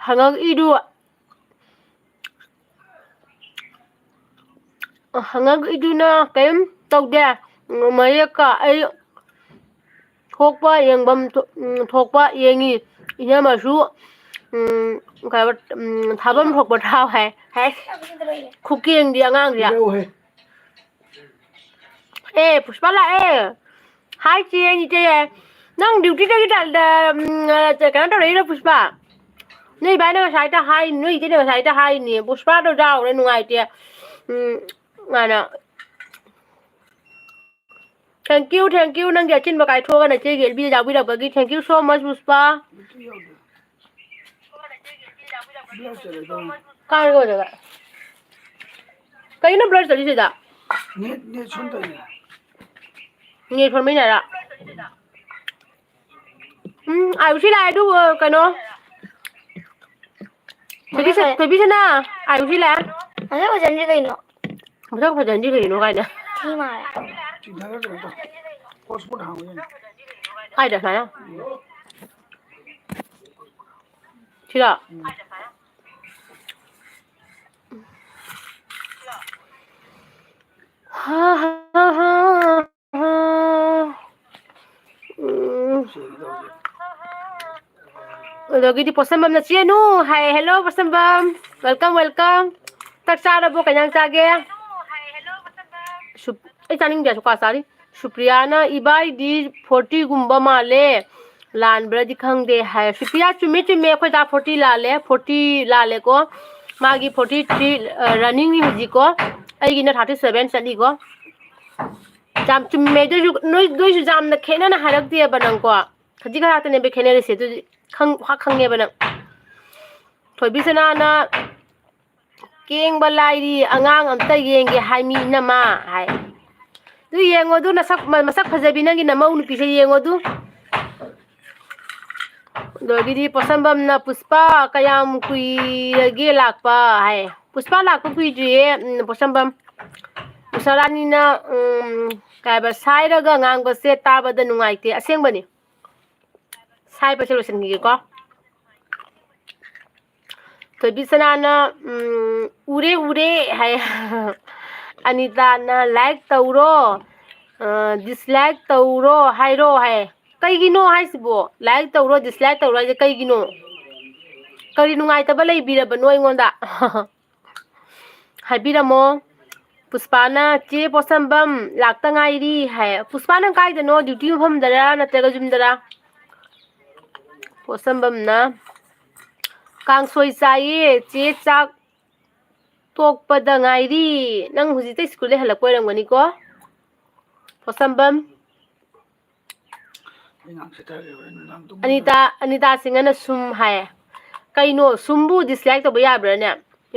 ꯍꯪꯉꯛꯏꯗꯨ ꯍꯪꯉꯛꯏꯗꯨꯅ ꯀꯩꯝ ꯇꯧꯗꯦ ꯃꯌꯦꯛꯀ ꯑꯩ ꯊꯣꯛꯄ ꯌꯦꯡꯐꯝ ꯊꯣꯛꯄ ꯌꯦꯡꯉꯤ ꯏꯅꯝꯃꯁꯨ ꯊꯥꯐꯝ ꯊꯣꯛꯄ ꯊꯥꯎ ꯍꯥꯏ ꯈꯨꯀꯦꯡꯗꯤ ꯑꯉꯥꯡꯁꯦ ꯄꯤꯔꯛꯎꯍꯦ ꯄꯨꯁꯄꯥ ꯂꯥꯛꯑꯦ ꯍꯥꯏ ꯆꯦ ꯏꯆꯦ ꯅꯪ ꯗ꯭ꯌꯨꯇꯤꯗꯒꯤ ꯀꯩꯅꯣ ꯇꯧꯔꯛꯏꯔꯣ ꯄꯨꯁꯄꯥ ꯅꯣꯏ ꯏꯕꯥꯏꯅ ꯉꯁꯥꯏꯗ ꯍꯥꯏꯅꯤ ꯅꯣꯏ ꯏꯆꯦꯅ ꯉꯁꯥꯏꯗ ꯍꯥꯏꯅꯤ ꯄꯨꯁꯄꯥꯗꯣ ꯌꯥꯎꯔꯦ ꯅꯨꯡꯉꯥꯏꯇꯦ ꯃꯥꯅ ꯊꯦꯡꯀ꯭ꯌꯨ ꯅꯪꯒꯤ ꯑꯆꯤꯟꯕ ꯀꯥꯏꯊꯣꯛꯑꯒ ꯅꯆꯦꯒꯤ ꯑꯦꯜꯕꯤꯗ ꯌꯥꯎꯕꯤꯔꯛꯄꯒꯤ ꯊꯦꯡꯀ꯭ꯌꯨ ꯁꯣ ꯃꯆ ꯄꯨꯁꯄꯥ ꯕ꯭ꯂꯔ ꯆꯠꯂꯦ ꯀꯥꯏꯔꯒ ꯑꯣꯏꯔꯒ ꯀꯩꯅꯣ ꯕ꯭ꯂꯔ ꯆꯠꯂꯤꯁꯤꯗ ꯅꯦꯠ ꯁꯣꯟ ꯇꯧꯏꯅꯦ ꯅꯦꯠ ꯁꯣꯟꯕꯩꯅꯦꯔ ꯑꯌꯨꯁꯤ ꯂꯥꯛꯑꯦ ꯑꯗꯨ ꯀꯩꯅꯣ ꯊꯣꯏꯕꯤꯁꯅꯥ ꯑꯌꯨꯁꯤ ꯂꯥꯛꯑꯦ ꯃꯁꯛ ꯐꯖꯅꯗꯤ ꯀꯩꯅꯣ ꯃꯁꯛ ꯐꯖꯅꯗꯤ ꯀꯩꯅꯣ ꯀꯥꯏꯅ ꯊꯤ ꯃꯥꯜꯂꯦ ꯆꯤꯡꯊꯔ ꯀꯩꯅꯣ ꯇꯧ ꯍꯣꯠꯁꯄꯣꯠ ꯍꯥꯡꯉꯨ ꯌꯥꯅꯤ ꯀꯥꯏꯗ ꯁꯨꯃꯥꯏꯅ ꯁꯤꯔꯣ ꯁꯦꯡꯒꯦ ꯇꯧꯁꯦ ꯑꯗꯒꯤꯗꯤ ꯄꯣꯠꯁꯝꯕꯝꯅ ꯆꯦꯅꯨ ꯍꯥꯏ ꯍꯦꯜꯂꯣ ꯄꯣꯠꯁꯝꯕꯝ ꯋꯦꯜꯀꯝ ꯆꯥꯛ ꯆꯥꯔꯕꯣ ꯀꯩ ꯏꯟꯖꯥꯡ ꯆꯥꯒꯦ ꯑꯩ ꯆꯥꯅꯤꯡꯗꯦ ꯁꯨꯛꯆꯥ ꯆꯥꯔꯤ ꯁꯨꯄ꯭ꯔꯤꯌꯥꯅ ꯏꯕꯥꯏꯗꯤ 40 ꯃꯥꯜꯂꯦ ꯂꯥꯟꯕ꯭ꯔꯗꯤ ꯈꯪꯗꯦ ꯍꯥꯏ ꯁꯨꯄ꯭ꯔꯤꯌꯥ ꯆꯨꯝꯃꯦ ꯑꯩꯈꯣꯏ ꯗꯥ 40 ꯂꯥꯜꯂꯦ 40 ꯂꯥꯜꯂꯦꯀꯣ ꯃꯥꯒꯤ 43 ꯔꯟꯅꯤꯡꯅꯤ ꯍꯧꯖꯤꯛꯀꯣ ꯑꯩꯒꯤꯅ 37 ꯆꯠꯂꯤꯀꯣ ꯌꯥꯝ ꯆꯨꯝꯃꯦ ꯑꯗꯨꯏꯁꯨ ꯅꯣꯏꯁꯨ ꯌꯥꯝꯅ ꯈꯦꯠꯅꯅ ꯍꯥꯏꯔꯛꯇꯦꯕ ꯅꯪꯀꯣ ꯈꯖꯤꯛ ꯈꯔꯥꯛꯇꯅꯦꯕ ꯈꯦꯠꯅꯔꯤꯁꯦ ꯑꯗꯨꯗꯤ ꯈꯪꯉꯦꯕ ꯅꯪ ꯊꯣꯏꯕꯤꯁꯅꯥꯅ ꯀꯦꯡꯕ ꯂꯥꯏꯔꯤ ꯑꯉꯥꯡ ꯑꯝꯇ ꯌꯦꯡꯒꯦ ꯍꯥꯏꯃꯤ ꯏꯅꯝꯃ ꯍꯥꯏ ꯑꯗꯨ ꯌꯦꯡꯉꯣ ꯑꯗꯨ ꯃꯁꯛ ꯐꯖꯕꯤ ꯅꯪꯒꯤ ꯅꯃꯧ ꯅꯨꯄꯤꯁꯦ ꯌꯦꯡꯉꯣ ꯑꯗꯨ ꯑꯗꯒꯤꯗꯤ ꯄꯣꯠꯁꯝꯕꯝꯅ ꯄꯨꯁꯄꯥ ꯀꯌꯥꯝ ꯀꯨꯏꯔꯒꯦ ꯂꯥꯛꯄ ꯍꯥꯏ ꯄꯨꯁꯄꯥ ꯂꯥꯛꯄ ꯀꯨꯏꯗ꯭ꯔꯤꯌꯦ ꯄꯣꯠꯁꯝꯕꯝ ꯎꯁꯥꯔꯥꯅꯤꯅ ꯀꯩ ꯍꯥꯏꯕ ꯁꯥꯏꯔꯒ ꯉꯥꯡꯕꯁꯦ ꯇꯥꯕꯗ ꯅꯨꯡꯉꯥꯏꯇꯦ ꯑꯁꯦꯡꯕꯅꯤ ꯁꯥꯏꯕꯁꯦ ꯂꯣꯏꯁꯤꯟꯈꯤꯒꯦꯀꯣ ꯊꯣꯏꯕꯤꯁꯅꯥꯅ ꯎꯔꯦ ꯎꯔꯦ ꯍꯥꯏ ꯑꯅꯤꯇꯥꯅ ꯂꯥꯏꯛ ꯇꯧꯔꯣ ꯗꯤꯁꯂꯥꯏꯛ ꯇꯧꯔꯣ ꯍꯥꯏꯔꯣ ꯍꯥꯏ ꯀꯩꯒꯤꯅꯣ ꯍꯥꯏꯁꯤꯕꯣ ꯂꯥꯏꯛ ꯇꯧꯔꯣ ꯗꯤꯁꯂꯥꯏꯛ ꯇꯧꯔꯣ ꯍꯥꯏꯁꯦ ꯀꯩꯒꯤꯅꯣ ꯀꯔꯤ ꯅꯨꯡꯉꯥꯏꯇꯕ ꯂꯩꯕꯤꯔꯕꯅꯣ ꯑꯩꯉꯣꯟꯗ ꯍꯥꯏꯕꯤꯔꯝꯃꯣ ꯄꯨꯁꯄꯥꯅ ꯆꯦ ꯄꯣꯠꯁꯝꯕꯝ ꯂꯥꯛꯇ ꯉꯥꯏꯔꯤ ꯍꯥꯏ ꯄꯨꯁꯄꯥ ꯅꯪ ꯀꯥꯏꯗꯅꯣ ꯗ꯭ꯌꯨꯇꯤ ꯃꯐꯝꯗꯔ ꯅꯠꯇ꯭ꯔꯒ ꯌꯨꯝꯗꯔ ꯄꯣꯠꯁꯝꯕꯝꯅ ꯀꯥꯡꯁꯣꯏ ꯆꯥꯏꯌꯦ ꯆꯦ ꯆꯥꯛ ꯇꯣꯛꯄꯗ ꯉꯥꯏꯔꯤ ꯅꯪ ꯍꯧꯖꯤꯛꯇ ꯁ꯭ꯀꯨꯜꯗꯩ ꯍꯜꯂꯛꯄ ꯑꯣꯏꯔꯝꯒꯅꯤꯀꯣ ꯄꯣꯠꯁꯝꯕꯝ ꯑꯩ ꯉꯥꯡ ꯁꯦꯊꯔꯒꯦ ꯍꯣꯔꯦꯟ ꯅꯨꯡꯗꯥꯡ ꯇꯨꯝꯃꯝꯗꯥꯏ ꯑꯅꯤꯇꯥ ꯁꯤꯡꯍꯅ ꯁꯨꯝ ꯍꯥꯏꯌꯦ ꯀꯩꯅꯣ ꯁꯨꯝꯕꯨ ꯗꯤꯁꯂꯥꯏꯛ ꯇꯧꯕ ꯌꯥꯕ꯭ꯔꯥꯅꯦ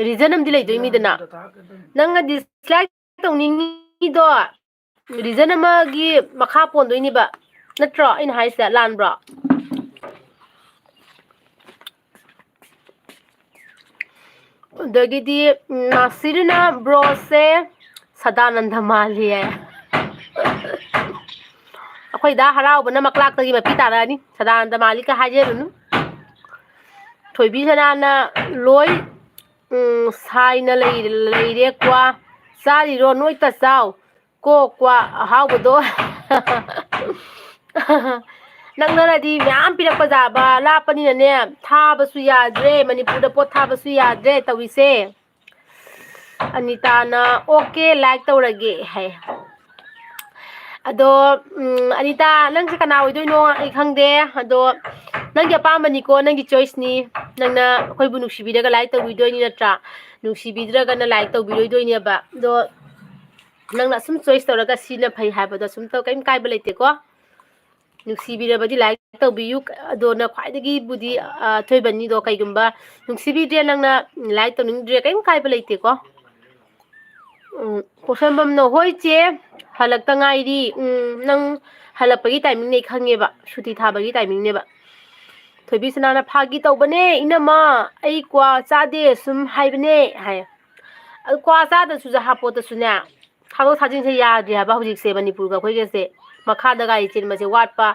ꯔꯤꯖꯟ ꯑꯃꯗꯤ ꯂꯩꯗꯣꯏꯅꯤꯗꯅ ꯕꯤꯔꯥꯅꯤꯗ ꯊꯥꯔꯛꯀꯗꯣꯏꯅꯤ ꯅꯪꯅ ꯗꯤꯁꯂꯥꯏꯛ ꯇꯧꯅꯤꯡꯉꯤꯗꯣ ꯔꯤꯖꯟ ꯑꯃꯒꯤ ꯃꯈꯥ ꯄꯣꯟꯗꯣꯏꯅꯦꯕ ꯅꯠꯇ꯭ꯔꯣ ꯑꯩꯅ ꯍꯥꯏꯁꯦ ꯂꯥꯟꯕ꯭ꯔꯣ ꯑꯗꯒꯤꯗꯤ ꯅꯥꯁꯤꯔꯅ ꯕ꯭ꯔꯣꯁꯦ ꯁꯗꯥꯅꯟꯗ ꯃꯥꯜꯂꯤ ꯍꯥꯏ ꯑꯩꯈꯣꯏꯗ ꯍꯔꯥꯎꯕꯅ ꯃꯀ꯭ꯂꯥꯛꯇꯒꯤ ꯃꯄꯤ ꯇꯥꯔꯛꯑꯅꯤ ꯁꯗꯥꯅꯟꯗ ꯃꯥꯜꯂꯤꯀ ꯍꯥꯏꯖꯔꯨꯅꯨ ꯊꯣꯏꯕꯤꯁꯅꯥꯅ ꯂꯣꯏ ꯁꯥꯏꯅ ꯂꯩꯔꯦ ꯀ꯭ꯋꯥ ꯆꯥꯔꯤꯔꯣ ꯅꯣꯏꯇ ꯆꯥꯎ ꯀꯣ ꯀ꯭ꯋꯥ ꯑꯍꯥꯎꯕꯗꯣ ꯅꯛꯅꯔꯗꯤ ꯃꯌꯥꯝ ꯄꯤꯔꯛꯄ ꯌꯥꯕ ꯂꯥꯞꯄꯅꯤꯅꯅꯦ ꯊꯥꯕꯁꯨ ꯌꯥꯗ꯭ꯔꯦ ꯃꯅꯤꯄꯨꯔꯗ ꯄꯣꯠ ꯊꯥꯕꯁꯨ ꯌꯥꯗ꯭ꯔꯦ ꯇꯧꯔꯤꯁꯦ ꯑꯅꯤꯇꯥꯅ ꯑꯣꯀꯦ ꯂꯥꯏꯛ ꯇꯧꯔꯒꯦ ꯍꯥꯏ ꯑꯗꯣ ꯑꯅꯤꯇꯥ ꯅꯪꯁꯦ ꯀꯅꯥ ꯑꯣꯏꯗꯣꯏꯅꯣ ꯑꯩ ꯈꯪꯗꯦ ꯑꯗꯣ ꯅꯪꯒꯤ ꯑꯄꯥꯝꯕꯅꯤꯀꯣ ꯅꯪꯒꯤ ꯆꯣꯏꯁꯅꯤ ꯅꯪꯅ ꯑꯩꯈꯣꯏꯕꯨ ꯅꯨꯡꯁꯤꯕꯤꯔꯒ ꯂꯥꯏꯛ ꯇꯧꯕꯤꯗꯣꯏꯅꯤ ꯅꯠꯇ꯭ꯔꯥ ꯅꯨꯡꯁꯤꯕꯤꯗ꯭ꯔꯒꯅ ꯂꯥꯏꯛ ꯇꯧꯕꯤꯔꯣꯏꯗꯣꯏꯅꯦꯕ ꯑꯗꯣ ꯅꯪꯅ ꯑꯁꯨꯝ ꯆꯣꯏꯁ ꯇꯧꯔꯒ ꯁꯤꯅ ꯐꯩ ꯍꯥꯏꯕꯗꯣ ꯁꯨꯝ ꯀꯩꯝ ꯀꯥꯏꯕ ꯂꯩꯇꯦꯀꯣ ꯅꯨꯡꯁꯤꯕꯤꯔꯕꯗꯤ ꯂꯥꯏꯛ ꯇꯧꯕꯤꯌꯨ ꯑꯗꯣꯅ ꯈ꯭ꯋꯥꯏꯗꯒꯤꯕꯨꯗꯤ ꯑꯊꯣꯏꯕꯅꯤꯗꯣ ꯀꯩꯒꯨꯝꯕ ꯅꯨꯡꯁꯤꯕꯤꯗ꯭ꯔꯦ ꯅꯪꯅ ꯂꯥꯏꯛ ꯇꯧꯅꯤꯡꯗ꯭ꯔꯦ ꯀꯩꯝ ꯀꯥꯏꯕ ꯂꯩꯇꯦꯀꯣ ꯄꯣꯠꯁꯝꯕꯝꯅ ꯍꯣꯏ ꯆꯦ ꯍꯜꯂꯛꯇ ꯉꯥꯏꯔꯤ ꯅꯪ ꯍꯜꯂꯛꯄꯒꯤ ꯇꯥꯏꯃꯤꯡꯅꯦ ꯈꯪꯉꯦꯕ ꯁꯨꯇꯤ ꯊꯥꯕꯒꯤ ꯇꯥꯏꯃꯤꯡꯅꯦꯕ ꯊꯣꯏꯕꯤꯁꯅꯥꯅ ꯐꯥꯒꯤ ꯇꯧꯕꯅꯦ ꯏꯅꯝꯃ ꯑꯩ ꯀ꯭ꯋꯥ ꯆꯥꯗꯦ ꯁꯨꯝ ꯍꯥꯏꯕꯅꯦ ꯍꯥꯏ ꯑꯗꯨ ꯀ꯭ꯋꯥ ꯆꯥꯗꯁꯨ ꯍꯥꯄꯣꯠꯇꯁꯨꯅꯦ ꯊꯥꯗꯣꯛ ꯊꯥꯖꯤꯟꯁꯦ ꯌꯥꯗ꯭ꯔꯦ ꯍꯥꯏꯕ ꯍꯧꯖꯤꯛꯁꯦ ꯃꯅꯤꯄꯨꯔꯒ ꯑꯩꯈꯣꯏꯒꯁꯦ ꯃꯈꯥꯗ ꯒꯥꯔꯤ ꯆꯦꯟꯕꯁꯦ ꯋꯥꯠꯄ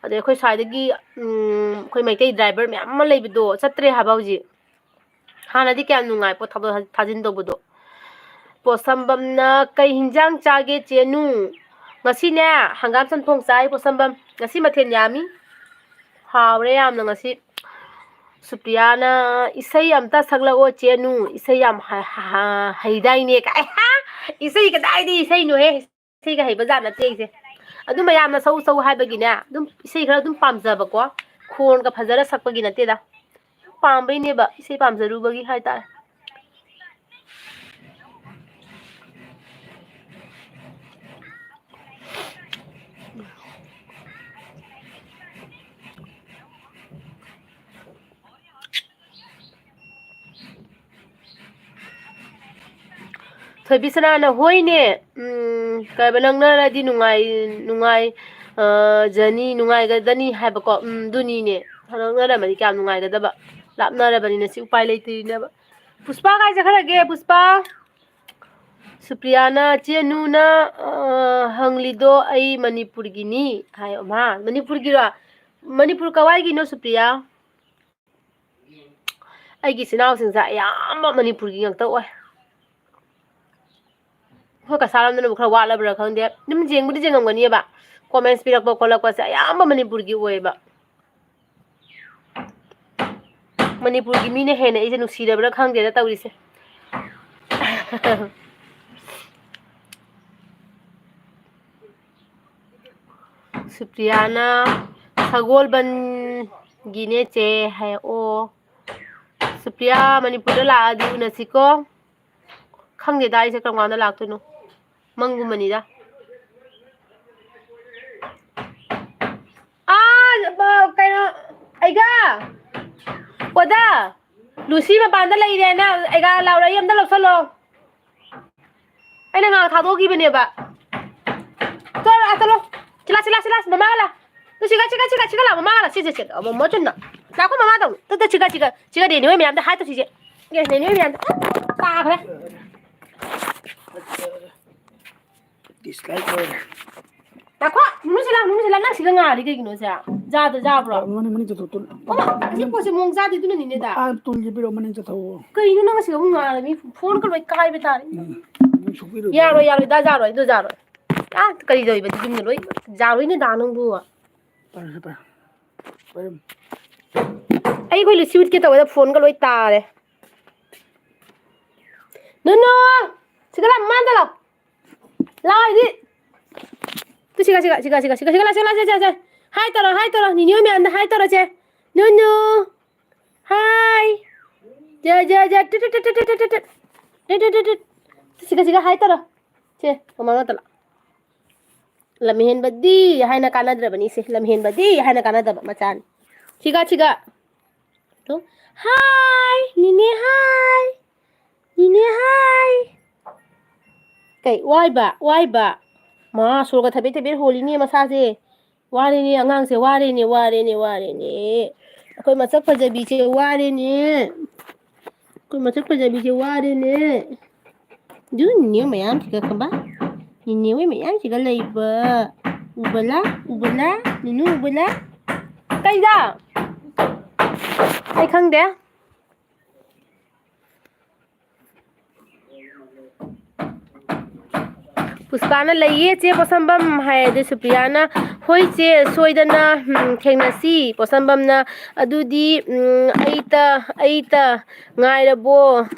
ꯑꯗꯩ ꯑꯩꯈꯣই ꯁ꯭ꯋꯥꯏꯗꯒꯤ ꯑꯩꯈꯣꯏ ꯃꯩꯇꯩ ꯗ꯭ꯔꯥꯏꯚꯔ ꯃꯌꯥꯝ ꯑꯃ ꯂꯩꯕꯗꯣ ꯆꯠꯇ꯭ꯔꯦ ꯍꯥꯏꯕ ꯍꯧꯖꯤꯛ ꯍꯥꯟꯅꯗꯤ ꯀꯌꯥꯝ ꯅꯨꯡꯉꯥꯏ ꯄꯣꯠ ꯊꯥꯗꯣꯛ ꯊꯥꯖꯤꯟ ꯇꯧꯕꯗꯣ ꯄꯣꯠꯁꯝꯕꯝꯅ ꯀꯩ ꯍꯤꯟꯖꯥꯡ ꯆꯥꯒꯦ ꯆꯦꯅꯨ ꯉꯁꯤꯅꯦ ꯍꯪꯒꯥꯝ ꯆꯝꯊꯣꯡ ꯆꯥꯏ ꯄꯣꯠꯁꯝꯕꯝ ꯉꯁꯤ ꯃꯊꯦꯜ ꯌꯥꯝꯃꯤ ꯍꯥꯎꯔꯦ ꯌꯥꯝꯅ ꯉꯁꯤ ꯁꯨꯄ꯭ꯔꯤꯌꯥꯅ ꯏꯁꯩ ꯑꯝꯇ ꯁꯛꯂꯛꯑꯣ ꯆꯦꯅꯨ ꯏꯁꯩ ꯌꯥꯝ ꯍꯩꯗꯥꯏꯅꯦ ꯀꯥꯏ ꯏꯁꯩ ꯀꯗꯥꯏꯗꯤ ꯏꯁꯩꯅꯣꯍꯦ ꯏꯁꯩꯒ ꯍꯩꯕꯖꯥꯠ ꯅꯠꯇꯦ ꯑꯩꯁꯦ ꯑꯗꯨꯝ ꯃꯌꯥꯝꯅ ꯁꯧ ꯁꯧ ꯍꯥꯏꯕꯒꯤꯅꯦ ꯑꯗꯨꯝ ꯏꯁꯩ ꯈꯔ ꯑꯗꯨꯝ ꯄꯥꯝꯖꯕꯀꯣ ꯈꯣꯟꯒ ꯐꯖꯅ ꯁꯛꯄꯒꯤ ꯅꯠꯇꯦꯗ ꯄꯥꯝꯕꯩꯅꯦꯕ ꯏꯁꯩ ꯄꯥꯝꯖꯔꯨꯕꯒꯤ ꯍꯥꯏꯇꯥꯔꯦ ꯊꯣꯏꯕꯤꯁꯅꯥꯅ ꯍꯣꯏꯅꯦ ꯀꯩꯕ ꯅꯪꯅꯔꯗꯤ ꯖꯅꯤ ꯅꯨꯡꯉꯥꯏꯒꯗꯅꯤ ꯍꯥꯏꯕꯀꯣ ꯑꯗꯨꯅꯤꯅꯦ ꯅꯛꯅꯔꯝꯃꯗꯤ ꯀꯌꯥꯝ ꯅꯨꯡꯉꯥꯏꯒꯗꯕ ꯂꯥꯞꯅꯔꯕꯅꯤꯅ ꯁꯤ ꯎꯄꯥꯏ ꯂꯩꯇ꯭ꯔꯤꯅꯦꯕ ꯄꯨꯁꯄꯥ ꯀꯥꯏ ꯆꯠꯈ꯭ꯔꯒꯦ ꯄꯨꯁꯄꯥ ꯁꯨꯄ꯭ꯔꯤꯌꯥꯅ ꯆꯦꯅꯨꯅ ꯍꯪꯂꯤꯗꯣ ꯑꯩ ꯃꯅꯤꯄꯨꯔꯒꯤꯅꯤ ꯍꯥꯏꯌꯣ ꯃꯥ ꯃꯅꯤꯄꯨꯔꯒꯤꯔꯣ ꯃꯅꯤꯄꯨꯔ ꯀꯋꯥꯏꯒꯤꯅꯣ ꯁꯨꯄ꯭ꯔꯤꯌꯥ ꯑꯩꯒꯤ ꯏꯆꯤꯟ ꯏꯅꯥꯎꯁꯤꯡꯁꯦ ꯑꯌꯥꯝꯕ ꯃꯅꯤꯄꯨꯔꯒꯤ ꯉꯥꯛꯇ ꯑꯣꯏ ꯍꯣꯏ ꯀꯁꯥꯔꯝꯗꯅꯕꯨ ꯈꯔ ꯋꯥꯠꯂꯕ꯭ꯔꯥ ꯈꯪꯗꯦ ꯑꯗꯨꯝ ꯌꯦꯡꯕꯨꯗꯤ ꯌꯦꯡꯉꯝꯒꯅꯤꯕ ꯀꯣꯃꯦꯟꯁ ꯄꯤꯔꯛꯄ ꯈꯣꯠꯂꯛꯄꯁꯦ ꯑꯌꯥꯝꯕ ꯃꯅꯤꯄꯨꯔꯒꯤ ꯑꯣꯏꯌꯦꯕ ꯃꯅꯤꯄꯨꯔꯒꯤ ꯃꯤꯅ ꯍꯦꯟꯅ ꯑꯩꯁꯦ ꯅꯨꯡꯁꯤꯔꯕ꯭ꯔꯥ ꯈꯪꯗꯦꯗ ꯇꯧꯔꯤꯁꯦ ꯁꯨꯄ꯭ꯔꯤꯌꯥꯅ ꯁꯒꯣꯜꯕꯟꯒꯤꯅꯦ ꯆꯦ ꯍꯥꯏ ꯑꯣ ꯁꯨꯄ꯭ꯔꯤꯌꯥ ꯃꯅꯤꯄꯨꯔꯗ ꯂꯥꯛꯑꯗꯤ ꯎꯅꯁꯤꯀꯣ ꯈꯪꯗꯦꯗ ꯑꯩꯁꯦ ꯀꯔꯝ ꯀꯥꯟꯗ ꯂꯥꯛꯇꯣꯏꯅꯣ ꯃꯪꯒꯨꯝꯕꯅꯤꯗ ꯀꯩꯅꯣ ꯑꯩꯒ ꯑꯣꯖꯥ ꯂꯨꯁꯤ ꯃꯄꯥꯟꯗ ꯂꯩꯔꯦꯅ ꯑꯩꯒ ꯂꯥꯎꯔꯛꯏ ꯑꯝꯇ ꯂꯧꯁꯜꯂꯣ ꯑꯩꯅ ꯉꯥꯡ ꯊꯥꯗꯣꯛꯈꯤꯕꯅꯦꯕ ꯆꯠꯂꯣ ꯁꯤꯂꯥ ꯃꯃꯥꯒ ꯂꯥ ꯁꯤꯒ ꯂꯥꯛ ꯃꯃꯥꯒ ꯂꯥ ꯁꯤꯁꯦ ꯃꯣꯆꯨꯟꯅ ꯂꯥꯛꯈꯣ ꯃꯃꯥ ꯇꯧ ꯁꯤꯒ ꯅꯦꯅꯦ ꯍꯣꯏ ꯃꯌꯥꯝꯗ ꯍꯥꯏ ꯇꯧꯁꯤꯁꯦ ꯅꯦꯅꯦ ꯍꯣꯏ ꯃꯌꯥꯝꯗ ꯇꯥꯈ꯭ꯔꯦ ꯗꯤꯁꯂꯥꯏꯛ ꯑꯣꯏꯔꯦ ꯂꯥꯛꯈꯣ ꯅꯨꯡꯁꯤꯂꯥ ꯅꯪ ꯁꯤꯒ ꯉꯥꯔꯤ ꯀꯩꯒꯤꯅꯣ ꯁꯦ ꯌꯥꯕ꯭ꯔꯣ ꯃꯅꯤꯡ ꯆꯠꯊꯣꯛ ꯇꯨꯜ ꯑꯁꯤ ꯄꯣꯠꯁꯦ ꯃꯑꯣꯡ ꯆꯥꯗꯦꯗꯨꯅꯅꯤꯅꯦꯗ ꯇꯨꯜꯒꯤ ꯄꯤꯔꯣ ꯃꯅꯤꯡ ꯆꯠꯊꯣꯛꯑꯣ ꯀꯩꯅꯣ ꯅꯪ ꯉꯁꯤ ꯑꯃꯨꯛ ꯉꯥꯡꯔꯃꯤ ꯐꯣꯟꯒ ꯂꯣꯏ ꯀꯥꯏꯕ ꯇꯥꯔꯦ ꯅꯪ ꯁꯨꯛꯄꯤꯔꯣ ꯌꯥꯔꯣꯏ ꯌꯥꯔꯣꯏ ꯀꯔꯤ ꯇꯧꯔꯤꯕ ꯌꯨꯝꯗ ꯂꯣꯏ ꯌꯥꯔꯣꯏꯅꯦ ꯅꯪꯕꯨ ꯄꯥꯏꯔꯣ ꯄꯥꯏꯔꯣ ꯑꯩꯈꯣꯏ ꯂꯨꯁꯤ ꯎꯠꯀꯦ ꯇꯧꯕꯗ ꯐꯣꯟꯒ ꯂꯣꯏ ꯇꯥꯔꯦ ꯅꯨꯅꯨ ꯁꯤꯗ ꯂꯥꯛ ꯃꯃꯥꯡꯗ ꯂꯥꯛꯑꯣ ꯏꯗꯤ ꯁꯤꯒ ꯁꯦ ꯍꯥꯏ ꯇꯧꯔꯣ ꯅꯤꯅꯤ ꯍꯣꯏ ꯃꯌꯥꯝꯗ ꯍꯥꯏ ꯇꯧꯔꯣꯁꯦ ꯅꯨꯅꯨ ꯍꯥꯏ ꯁꯤꯒ ꯍꯥꯏ ꯇꯧꯔꯣ ꯁꯦ ꯃꯃꯥꯡꯗ ꯂꯥꯛ ꯂꯝꯍꯦꯟꯕꯗꯤ ꯍꯥꯏꯅ ꯀꯥꯟꯅꯗ꯭ꯔꯕꯅꯤ ꯁꯦ ꯂꯝꯍꯦꯟꯕꯗꯤ ꯍꯥꯏꯅ ꯀꯥꯟꯅꯗꯕ ꯃꯆꯥꯅꯤ ꯁꯤꯒ ꯍꯥꯏ ꯅꯤꯅꯦ ꯍꯥꯏ ꯅꯤꯅꯦ ꯍꯥꯏ ꯀꯩ ꯋꯥꯏꯕ ꯃꯥ ꯁꯣꯔꯒ ꯊꯕꯦꯠ ꯍꯣꯜꯂꯤꯅꯦ ꯃꯁꯥꯁꯦ ꯋꯥꯔꯦꯅꯦ ꯑꯉꯥꯡꯁꯦ ꯋꯥꯔꯦꯅꯦ ꯑꯩꯈꯣꯏ ꯃꯁꯛ ꯐꯖꯕꯤꯁꯦ ꯋꯥꯔꯦꯅꯦ ꯑꯗꯨ ꯅꯤꯅꯦ ꯃꯌꯥꯝꯁꯤꯒ ꯈꯪꯕ ꯅꯤꯅꯦ ꯍꯣꯏ ꯃꯌꯥꯝꯁꯤꯒ ꯂꯩꯕ ꯎꯕꯂꯥ ꯅꯤꯅꯨ ꯎꯕꯂꯥ ꯀꯩꯗ ꯑꯩ ꯈꯪꯗꯦ ꯄꯨꯁꯄꯥꯅ ꯂꯩꯌꯦ ꯆꯦ ꯄꯣꯠꯁꯝꯕꯝ ꯍꯥꯏꯔꯗꯤ ꯁꯨꯄ꯭ꯔꯤꯌꯥꯅ ꯍꯣꯏ ꯆꯦ ꯁꯣꯏꯗꯅ ꯊꯦꯡꯅꯁꯤ ꯄꯣꯠꯁꯝꯕꯝꯅ ꯑꯗꯨꯗꯤ ꯑꯩꯇ ꯉꯥꯏꯔꯕꯣ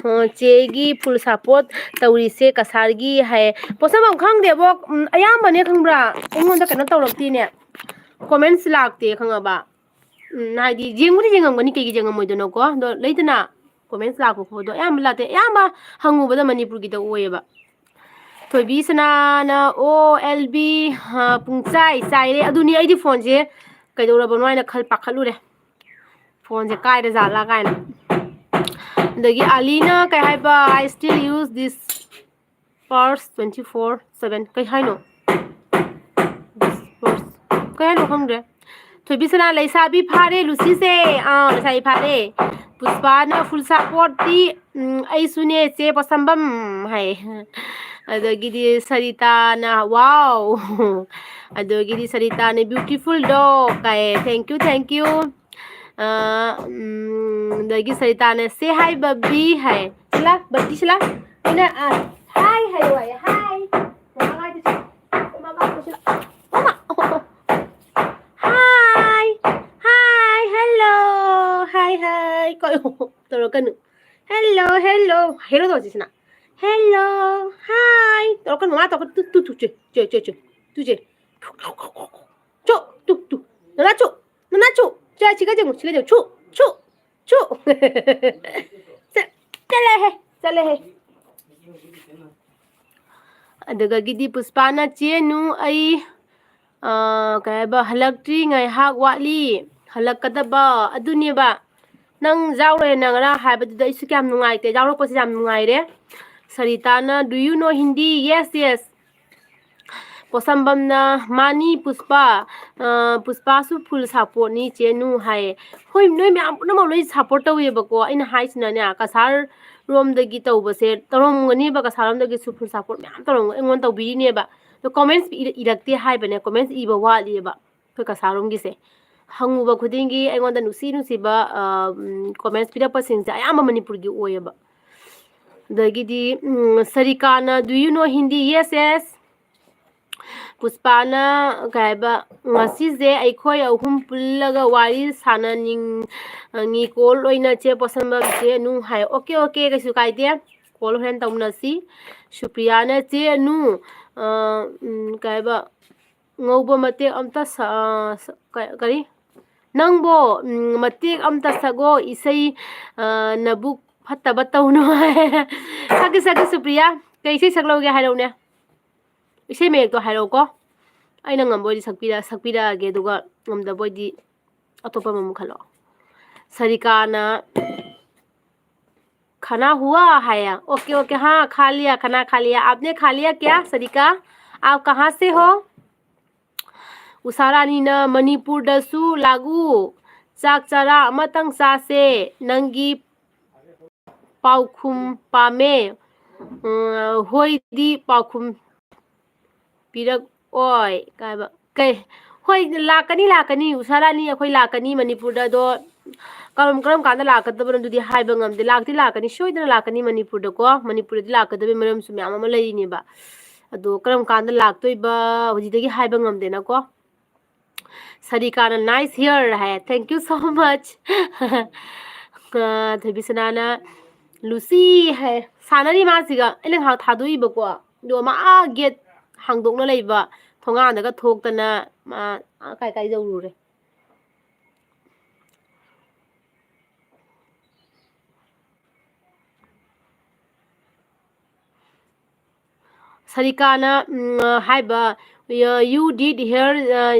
ꯆꯦꯒꯤ ꯐꯨꯜ ꯁꯞꯄꯣꯔꯠ ꯇꯧꯔꯤꯁꯦ ꯀꯁꯥꯔꯒꯤ ꯍꯥꯏꯌꯦ ꯄꯣꯠꯁꯝꯕꯝ ꯈꯪꯗꯦꯕꯣ ꯑꯌꯥꯝꯕꯅꯦ ꯈꯪꯕ꯭ꯔꯥ ꯑꯩꯉꯣꯟꯗ ꯀꯩꯅꯣ ꯇꯧꯔꯛꯇꯦꯅꯦ ꯀꯣꯃꯦꯟꯁ ꯂꯥꯛꯇꯦ ꯈꯪꯉꯕ ꯍꯥꯏꯗꯤ ꯌꯦꯡꯕꯨꯗꯤ ꯌꯦꯡꯉꯝꯒꯅꯤ ꯀꯩꯒꯤ ꯌꯦꯡꯉꯝꯃꯣꯏꯗꯣꯏꯅꯣꯀꯣ ꯑꯗꯣ ꯂꯩꯗꯅ ꯀꯣꯃꯦꯟꯁ ꯂꯥꯛꯄ ꯈꯣꯠꯄꯗꯣ ꯑꯌꯥꯝꯕ ꯂꯥꯛꯇꯦ ꯑꯌꯥꯝꯕ ꯍꯪꯉꯨꯕꯗ ꯃꯅꯤꯄꯨꯔꯒꯤꯗ ꯑꯣꯏꯌꯦꯕ ꯊꯣꯏꯕꯤꯁꯅꯥꯅ ꯑꯣ ꯑꯦꯜ ꯕꯤ ꯆꯥꯏꯔꯦ ꯑꯗꯨꯅꯤ ꯑꯩꯗꯤ ꯐꯣꯟꯁꯦ ꯀꯩꯗꯧꯔꯕꯅꯣ ꯍꯥꯏꯅ ꯄꯥꯈꯠꯂꯨꯔꯦ ꯐꯣꯟꯁꯦ ꯀꯥꯏꯔ ꯖꯥꯠꯂꯥ ꯀꯥꯏꯅ ꯑꯗꯒꯤ ꯑꯂꯤꯅ ꯀꯩ ꯍꯥꯏꯕ ꯑꯥꯏ ꯁ꯭ꯇꯤꯜ ꯌꯨꯁ ꯗꯤꯁ ꯄꯥꯔꯁ 24/7 ꯀꯩ ꯍꯥꯏꯅꯣ ꯀꯩ ꯍꯥꯏꯅꯣ ꯈꯪꯗ꯭ꯔꯦ ꯊꯣꯏꯕꯤꯁꯅꯥ ꯂꯩꯁꯥꯕꯤ ꯐꯥꯔꯦ ꯂꯨꯁꯤꯁꯦ ꯂꯩꯁꯥꯕꯤ ꯐꯥꯔꯦ ꯄꯨꯁꯄꯥꯅ ꯐꯨꯜ ꯁꯞꯄꯣꯔꯠꯇꯤ ꯑꯩꯁꯨꯅꯦ ꯆꯦ ꯄꯣꯠꯁꯝꯕꯝ ꯍꯥꯏ ꯑꯗꯒꯤꯗꯤ ꯁꯔꯤꯇꯥꯅ ꯋꯥꯎ ꯑꯗꯒꯤꯗꯤ ꯁꯔꯤꯇꯥꯅ ꯕ꯭ꯌꯨꯇꯤꯐꯨꯜ ꯗꯣꯒ ꯀꯥꯏ ꯊꯦꯡꯀ꯭ꯌꯨ ꯑꯗꯒꯤ ꯁꯔꯤꯇꯥꯅ ꯁꯦ ꯍꯥꯏ ꯕꯕꯤ ꯍꯥꯏ ꯕꯕꯤ ꯁꯤꯂꯥ ꯑꯩꯅ ꯍꯥꯏ ꯍꯥꯏꯌꯣ ꯍꯥꯏ Hi, hello. Hi. Torokan. Hello. Hello daw sisna. Hello. Hi. Torokan mga torokan tu. Tu. Tu. Nana chu. Chiga jeng. Chu. Chale he. ꯑꯗꯨꯒꯗꯤ ꯄꯨꯁꯄꯥꯅ ꯆꯦꯅꯨ ꯑꯩ ꯀꯩ ꯍꯥꯏꯕ ꯍꯜꯂꯛꯇ꯭ꯔꯤ ꯉꯥꯏꯍꯥꯛ ꯋꯥꯠꯂꯤ ꯍꯜꯂꯛꯀꯗꯕ ꯑꯗꯨꯅꯦꯕ ꯅꯪ ꯌꯥꯎꯔꯦꯅ ꯉꯔꯥꯡ ꯍꯥꯏꯕꯗꯨꯗ ꯑꯩꯁꯨ ꯀꯌꯥꯝ ꯅꯨꯡꯉꯥꯏꯇꯦ ꯌꯥꯎꯔꯛꯄꯁꯦ ꯌꯥꯝ ꯅꯨꯡꯉꯥꯏꯔꯦ ꯁꯔꯤꯇꯥꯅ ꯗꯨ ꯌꯨ ꯅꯣ ꯍꯤꯟꯗꯤ ꯌꯦꯁ ꯄꯣꯁꯝꯕꯝꯅ ꯃꯥꯅꯤ ꯄꯨꯁꯄꯥꯁꯨ ꯐꯨꯜ ꯁꯞꯄꯣꯔꯠꯅꯤ ꯆꯦꯅꯨ ꯍꯥꯏꯌꯦ ꯍꯣꯏ ꯅꯣꯏ ꯃꯌꯥꯝ ꯄꯨꯝꯅꯃꯛ ꯂꯣꯏ ꯁꯞꯄꯣꯔꯠ ꯇꯧꯋꯦꯕꯀꯣ ꯑꯩꯅ ꯍꯥꯏꯁꯤꯅꯅꯦ ꯀꯁꯥꯔ ꯔꯣꯝꯗꯒꯤ ꯇꯧꯕꯁꯦ ꯇꯧꯔꯝꯒꯅꯦꯕ ꯀꯁꯥꯔꯣꯝꯗꯒꯤꯁꯨ ꯐꯨꯜ ꯁꯞꯄꯣꯔꯠ ꯃꯌꯥꯝ ꯇꯧꯔꯝꯒꯅꯤ ꯑꯩꯉꯣꯟꯗ ꯇꯧꯕꯤꯔꯤꯅꯦꯕ ꯑꯗꯣ ꯀꯣꯃꯦꯟꯁ ꯏꯔꯛꯇꯦ ꯍꯥꯏꯕꯅꯦ ꯀꯣꯃꯦꯟꯁꯏꯕ ꯋꯥꯠꯂꯤꯑꯕ ꯑꯩꯈꯣꯏ ꯀꯁꯥꯔꯣꯝꯒꯤꯁꯦ ꯍꯪꯉꯨꯕ ꯈꯨꯗꯤꯡꯒꯤ ꯑꯩꯉꯣꯟꯗ ꯅꯨꯡꯁꯤꯕ ꯀꯣꯃꯦꯟꯁ ꯄꯤꯔꯛꯄꯁꯤꯡꯁꯦ ꯑꯌꯥꯝꯕ ꯃꯅꯤꯄꯨꯔꯒꯤ ꯑꯣꯏꯌꯦꯕ ꯑꯗꯒꯤꯗꯤ ꯁꯔꯤꯀꯥꯅ ꯗꯨ ꯌꯨ ꯅꯣ ꯍꯤꯟꯗꯤ ꯌꯦꯁ ꯄꯨꯁꯄꯥꯅ ꯀꯩ ꯍꯥꯏꯕ ꯉꯁꯤꯁꯦ ꯑꯩꯈꯣꯏ ꯑꯍꯨꯝ ꯄꯨꯜꯂꯒ ꯋꯥꯔꯤ ꯁꯥꯟꯅꯅꯤꯡꯉꯤ ꯀꯣꯜ ꯑꯣꯏꯅ ꯆꯦ ꯄꯣꯠꯁꯝꯕꯝ ꯆꯦ ꯅꯨ ꯍꯥꯏ ꯑꯣꯀꯦ ꯀꯩꯁꯨ ꯀꯥꯏꯗꯦ ꯀꯣꯜ ꯍꯣꯔꯦꯟ ꯇꯧꯅꯁꯤ ꯁꯨꯄ꯭ꯔꯤꯌꯥꯅ ꯆꯦ ꯅꯨ ꯀꯩ ꯍꯥꯏꯕ ꯉꯧꯕ ꯃꯇꯦꯛ ꯑꯝꯇ ꯀꯔꯤ ꯅꯪꯕꯣ ꯃꯇꯦꯛ ꯑꯝꯇ ꯁꯛꯑꯣ ꯏꯁꯩ ꯅꯕꯨꯛ ꯐꯠꯇꯕ ꯇꯧꯅꯨ ꯍꯥꯏ ꯁꯛꯀꯦ ꯁꯨꯄ꯭ꯔꯤꯌꯥ ꯀꯩ ꯏꯁꯩ ꯁꯛꯂꯧꯒꯦ ꯍꯥꯏꯔꯛꯎꯅꯦ ꯏꯁꯩ ꯃꯌꯦꯛꯇꯣ ꯍꯥꯏꯔꯛꯎꯀꯣ ꯑꯩꯅ ꯉꯝꯕ ꯑꯣꯏꯗꯤ ꯁꯛꯄꯤꯔꯛꯑꯒꯦ ꯑꯗꯨꯒ ꯉꯝꯗꯕ ꯑꯣꯏꯗꯤ ꯑꯇꯣꯞꯄ ꯑꯃ ꯈꯜꯂꯛꯑꯣ सरिका खाना हुआ है ओके हाँ खा लिया खाना खा लिया आपने खा लिया क्या सरिका आप कहाँ से हो उषारानी न मणिपुर दसु लागू चाक चरा अमतंग चासे नंगी पाउखुम पामे होइदी पाउखुम पिरक ओय कई ꯍꯣꯏ ꯂꯥꯛꯀꯅꯤ ꯎꯁꯥꯔꯥꯅꯤ ꯑꯩꯈꯣꯏ ꯂꯥꯛꯀꯅꯤ ꯃꯅꯤꯄꯨꯔꯗ ꯑꯗꯣ ꯀꯔꯝ ꯀꯥꯟꯗ ꯂꯥꯛꯀꯗꯕꯅꯣ ꯑꯗꯨꯗꯤ ꯍꯥꯏꯕ ꯉꯝꯗꯦ ꯂꯥꯛꯀꯅꯤ ꯁꯣꯏꯗꯅ ꯂꯥꯛꯀꯅꯤ ꯃꯅꯤꯄꯨꯔꯗꯀꯣ ꯃꯅꯤꯄꯨꯔꯗꯗꯤ ꯂꯥꯛꯀꯗꯕꯒꯤ ꯃꯔꯝꯁꯨ ꯃꯌꯥꯝ ꯑꯃ ꯂꯩꯔꯤꯅꯦꯕ ꯑꯗꯣ ꯀꯔꯝ ꯀꯥꯟꯗ ꯂꯥꯛꯇꯣꯏꯕ ꯍꯧꯖꯤꯛꯇꯒꯤ ꯍꯥꯏꯕ ꯉꯝꯗꯦꯅꯀꯣ ꯁꯔꯤꯀꯥꯅ ꯅꯥꯏꯁ ꯍꯤꯌꯔ hi thank you so much ꯊꯣꯏꯕꯤꯁꯅꯥꯅ ꯂꯨꯁꯤ ꯍꯥꯏ ꯁꯥꯟꯅꯔꯤ ꯃꯥꯁꯤꯒ ꯑꯩꯅ ꯉꯥꯏꯍꯥꯛ ꯊꯥꯗꯣꯛꯏꯕꯀꯣ ꯑꯗꯣ ꯃꯥ ꯒꯦꯠ ꯍꯥꯡꯗꯣꯛꯅ ꯂꯩꯕ ꯊꯣꯡꯒꯥꯟꯗꯒ ꯊꯣꯛꯇꯅ ꯃꯥ ꯀꯥꯏ ꯌꯧꯔꯨꯔꯦ Sarikana haiba you did hair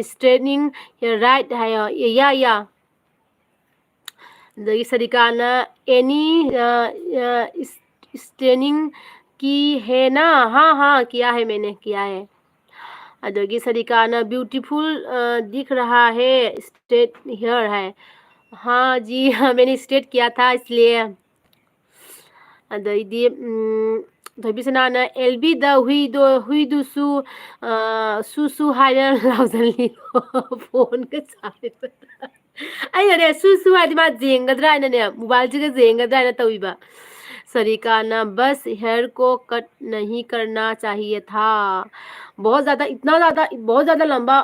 straightening right yeah the Sarikana any straightening की है ना हाँ किया है मैंने किया है अदगी सरिकाना ब्यूटीफुल दिख रहा है स्ट्रेट हेयर है हाँ जी हाँ मैंने स्ट्रेट किया था इसलिए अदगी थोबिसनाना एलबी द हुईदुसु सुसु हाइना लाउजनली फोन का चाबी अरे सुसु हाइदि मा जेंगद्रा ने मोबाइल जगह जेंगद्रा ने तविबा सरिकाना बस हेयर को कट नहीं करना चाहिए था बहुत ज़्यादा लंबा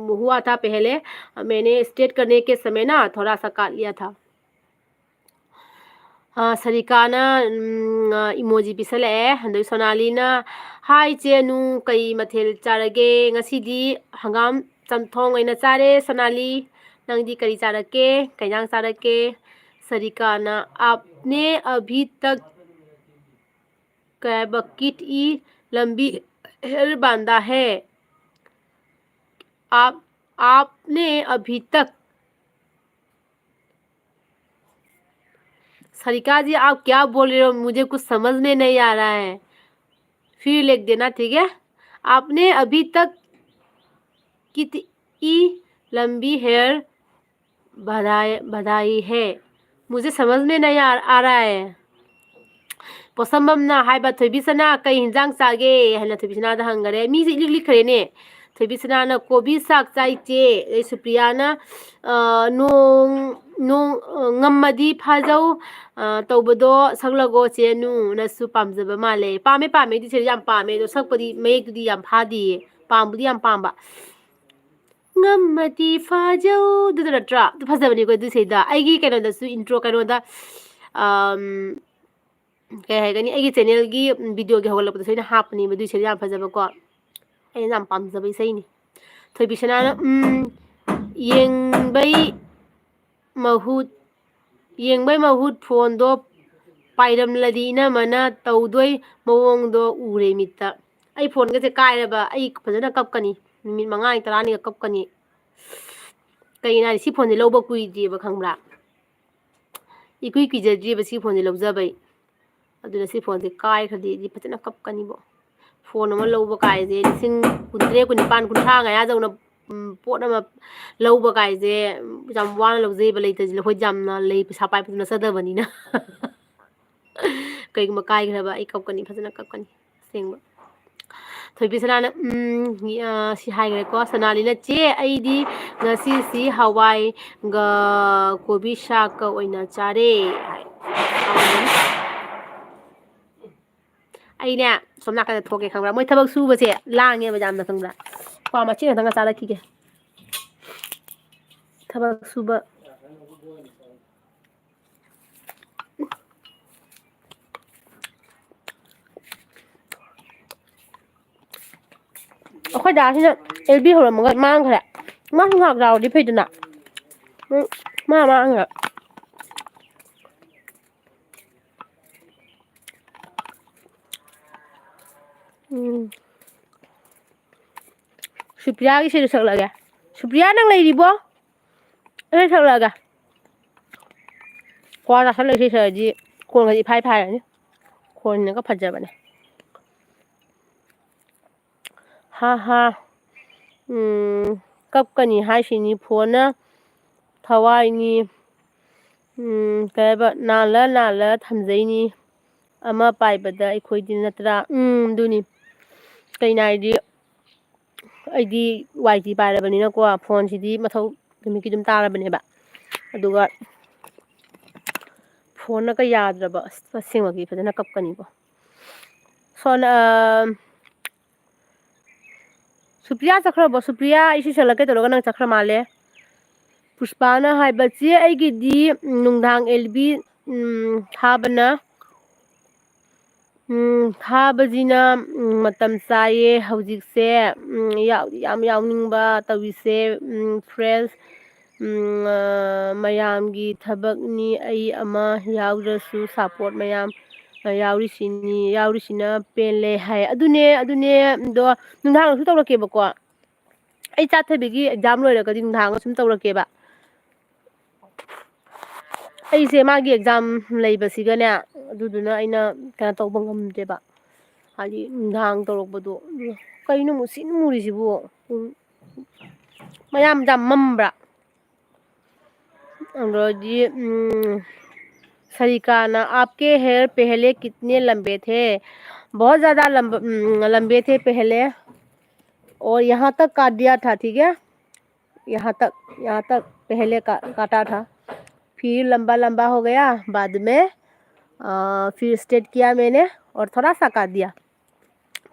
हुआ था पहले मैंने स्ट्रेट करने के समय ना थोड़ा सा काट लिया था सरिकाना इमोजी पिसले हंदो सोनालीना हाय चेनु कई मथेल चारगे ngасidi हंगाम चमथोंग ओइना चारे सोनाली नंगदी करी चारके कैयांग चारके सरिकाना आपने अभी तक बकेट ई लंबी हेयर बांधा है आपने अभी तक सरिका जी आप क्या बोल रहे हो मुझे कुछ समझ में नहीं आ रहा है फिर लिख देना ठीक है आपने अभी तक कितनी लंबी हेयर बधाई है मुझे समझ में नहीं आ रहा है पोसमबमना हाइबा थोबिसना कई हिंजांग चागे हना थोबिसना दा हंगरे मी से लिख खरेने थोबिसना ना कोबी साग चाइचे ए सुप्रियाना नोंग ngම්ꯃꯗꯤ ꯐꯥꯖꯧ तौबदो सकलगो चेनु नसु पामजबा माले पामे दी से याम पामे दो सकपदी मयेकदी याम फादी पामबुदी याम पामबा ngම්ꯃꯗꯤ फाजौ दुदरत्रा दु फजबनी को दुसेदा आइगी कैनोदसु इंट्रो कैनोदा कई हैगनी आइगी चैनल की वीडियो की हगलपदसु इना हापनी मदु से याम फजबको अꯩꯅ ꯌꯥꯝ ꯄꯥꯝꯖꯕ ꯏꯁꯩꯅꯤ ꯊꯣꯏꯕꯤꯁꯅꯥꯅ ꯌꯦꯡꯕꯩ ꯃꯍꯨꯠ ꯐꯣꯟꯗꯣ ꯄꯥꯏꯔꯝꯂꯗꯤ ꯏꯅꯝꯃꯅ ꯇꯧꯗꯣꯏ ꯃꯑꯣꯡꯗꯣ ꯎꯔꯦ ꯃꯤꯠꯇ ꯑꯩ ꯐꯣꯟꯒꯁꯦ ꯀꯥꯏꯔꯕ ꯑꯩ ꯐꯖꯅ ꯀꯞꯀꯅꯤ ꯅꯨꯃꯤꯠ 5 10ꯅꯤꯒ ꯀꯞꯀꯅꯤ ꯀꯩꯅꯣ ꯍꯥꯏꯗꯤ ꯁꯤ ꯐꯣꯟꯁꯦ ꯂꯧꯕ ꯀꯨꯏꯗ꯭ꯔꯤꯕ ꯈꯪꯕ꯭ꯔꯥ ꯏꯀꯨꯏ ꯀꯨꯏꯖꯗ꯭ꯔꯤꯕ ꯁꯤ ꯐꯣꯟꯁꯦ ꯂꯧꯖꯕꯩ ꯑꯗꯨꯅ ꯁꯤ ꯐꯣꯟꯁꯦ ꯀꯥꯏꯈ꯭ꯔꯗꯤ ꯑꯩꯗꯤ ꯐꯖꯅ ꯀꯞꯀꯅꯤꯕꯣ ꯐꯣꯟ ꯑꯃ ꯂꯧꯕ ꯀꯥꯏꯁꯦ ꯂꯤꯁꯤꯡ 23 19 30 ꯉꯥꯌꯥꯖꯧꯅ ꯄꯣꯠ ꯑꯃ ꯂꯧꯕ ꯀꯥꯏꯁꯦ ꯌꯥꯝ ꯋꯥꯅ ꯂꯧꯖꯩꯕ ꯂꯩꯇꯖꯤꯜ ꯑꯩꯈꯣꯏ ꯌꯥꯝꯅ ꯂꯩ ꯄꯩꯁꯥ ꯄꯥꯏꯕꯁꯨ ꯅꯠꯆꯗꯕꯅꯤꯅ ꯀꯩꯒꯨꯝꯕ ꯀꯥꯏꯈ꯭ꯔꯕ ꯑꯩ ꯀꯞꯀꯅꯤ ꯐꯖꯅ ꯀꯞꯀꯅꯤ ꯑꯁꯦꯡꯕ ꯊꯣꯏꯕꯤꯁꯅꯥꯅ ꯁꯤ ꯍꯥꯏꯈ꯭ꯔꯦꯀꯣ ꯁꯣꯅꯥꯂꯤꯅ ꯆꯦ ꯑꯩꯗꯤ ꯉꯁꯤꯁꯤ ꯍꯋꯥꯏꯒ ꯀꯣꯕꯤ ꯁꯥꯛꯀ ꯑꯣꯏꯅ ꯆꯥꯔꯦ ꯑꯩꯅꯦ ꯁꯣꯝ ꯅꯥꯀꯟꯗ ꯊꯣꯛꯀꯦ ꯈꯪꯕ꯭ꯔꯥ ꯃꯣꯏ ꯊꯕꯛ ꯁꯨꯕꯁꯦ ꯂꯥꯡꯉꯦꯕ ꯌꯥꯝꯅ ꯈꯪꯕ꯭ꯔꯥ ꯀ꯭ꯋꯥ ꯃꯆꯦꯠ ꯈꯛꯇꯪꯒ ꯆꯥꯔꯛꯈꯤꯒꯦ ꯊꯕꯛ ꯁꯨꯕ ꯑꯩꯈꯣꯏ ꯗꯥꯁꯤꯅ ꯑꯦꯜꯕꯤ ꯍꯧꯔꯝꯃꯒ ꯃꯥꯡꯈ꯭ꯔꯦ ꯃꯥꯁꯨ ꯉꯥꯏꯍꯥꯛ ꯌꯥꯎꯔꯗꯤ ꯐꯩꯗꯅ ꯃꯥ ꯃꯥꯡꯈ꯭ꯔꯦ ꯁꯨꯄ꯭ꯔꯤꯌꯥꯒꯤ ꯏꯁꯩꯗꯣ ꯁꯛꯂꯛꯑꯒꯦ ꯁꯨꯄ꯭ꯔꯤꯌꯥ ꯅꯪ ꯂꯩꯔꯤꯕꯣ ꯏꯁꯩ ꯁꯛꯂꯛꯑꯒꯦ ꯀ꯭ꯋꯥ ꯆꯥꯁꯜꯂ ꯏꯁꯩ ꯁꯛꯑꯗꯤ ꯈꯣꯟꯒꯗꯤ ꯏꯐꯥꯏ ꯐꯥꯏꯔꯅꯤ ꯈꯣꯟꯅꯒ ꯐꯖꯕꯅꯦ ꯍꯥ ꯀꯞꯀꯅꯤ ꯍꯥꯏꯁꯤꯅꯤ ꯐꯣꯟꯅ ꯊꯋꯥꯏꯅꯤ ꯀꯩ ꯍꯥꯏꯕ ꯅꯥꯜꯂ ꯊꯝꯖꯩꯅꯤ ꯑꯃ ꯄꯥꯏꯕꯗ ꯑꯩꯈꯣꯏꯗꯤ ꯅꯠꯇ꯭ꯔꯥ ꯑꯗꯨꯅꯤ ꯀꯩꯅꯣ ꯍꯥꯏꯗꯤ ꯑꯩꯗꯤ YT ꯄꯥꯏꯔꯕꯅꯤꯅꯀꯣ ꯐꯣꯟꯁꯤꯗꯤ ꯃꯊꯧ ꯅꯨꯃꯤꯠꯀꯤ ꯑꯗꯨꯝ ꯇꯥꯔꯕꯅꯦꯕ ꯑꯗꯨꯒ ꯐꯣꯟꯅꯒ ꯌꯥꯗ꯭ꯔꯕ ꯑꯁꯦꯡꯕꯒꯤ ꯐꯖꯅ ꯀꯞꯀꯅꯤꯀꯣ ꯁꯣꯟ ꯁꯨꯄ꯭ꯔꯤꯌꯥ ꯆꯠꯈ꯭ꯔꯕꯣ ꯁꯨꯄ꯭ꯔꯤꯌꯥ ꯏꯁꯩ ꯁꯛꯂꯛꯀꯦ ꯇꯧꯔꯒ ꯅꯪ ꯆꯠꯈ꯭ꯔ ꯃꯥꯜꯂꯦ ꯄꯨꯁꯄꯥꯅ ꯍꯥꯏꯕ ꯆꯦ ꯑꯩꯒꯤꯗꯤ ꯅꯨꯡꯗꯥꯡ LB ꯊꯥꯕꯅ ꯊꯥꯕꯁꯤꯅ ꯃꯇꯝ ꯆꯥꯏꯌꯦ ꯍꯧꯖꯤꯛꯁꯦ ꯌꯥꯎꯗꯤ ꯌꯥꯝ ꯌꯥꯎꯅꯤꯡꯕ ꯇꯧꯔꯤꯁꯦ ꯐ꯭ꯔꯦꯁ ꯃꯌꯥꯝꯒꯤ ꯊꯕꯛꯅꯤ ꯑꯩ ꯑꯃ ꯌꯥꯎꯗ꯭ꯔꯁꯨ ꯁꯞꯄꯣꯔꯠ ꯃꯌꯥꯝ ꯌꯥꯎꯔꯤꯁꯤꯅ ꯄꯦꯜꯂꯦ ꯍꯥꯏ ꯑꯗꯨꯅꯦ ꯑꯗꯣ ꯅꯨꯡꯗꯥꯡꯗꯁꯨ ꯇꯧꯔꯛꯀꯦꯕꯀꯣ ꯑꯩ ꯆꯥꯊꯕꯤꯒꯤ ꯑꯦꯛꯖꯥꯝ ꯂꯣꯏꯔꯒꯗꯤ ꯅꯨꯡꯗꯥꯡꯒ ꯁꯨꯝ ꯇꯧꯔꯛꯀꯦꯕ ꯑꯩꯁꯦ ꯃꯥꯒꯤ ꯑꯦꯛꯖꯥꯝ ꯂꯩꯕꯁꯤꯒꯅꯦ ꯑꯗꯨꯗꯨꯅ ꯑꯩꯅ ꯀꯩꯅꯣ ꯇꯧꯕ ꯉꯝꯗꯦꯕ ꯍꯥꯏꯗꯤ ꯅꯨꯡꯗꯥꯡ ꯇꯧꯔꯛꯄꯗꯣ ꯀꯩꯅꯣ ꯃꯨꯁꯤ ꯃꯨꯔꯤꯁꯤꯕꯨ ꯃꯌꯥꯝ ꯃꯝꯕ꯭ꯔꯥ ꯑꯗꯨꯗꯤ सरिकाना आपके हेयर पहले कितने लंबे थे बहुत ज्यादा लंबे थे पहले और यहाँ तक काट दिया था ठीक है यहाँ तक पहले काटा था फिर लंबा लंबा हो गया बाद में फिर स्ट्रेट किया मैंने और थोड़ा सा काट दिया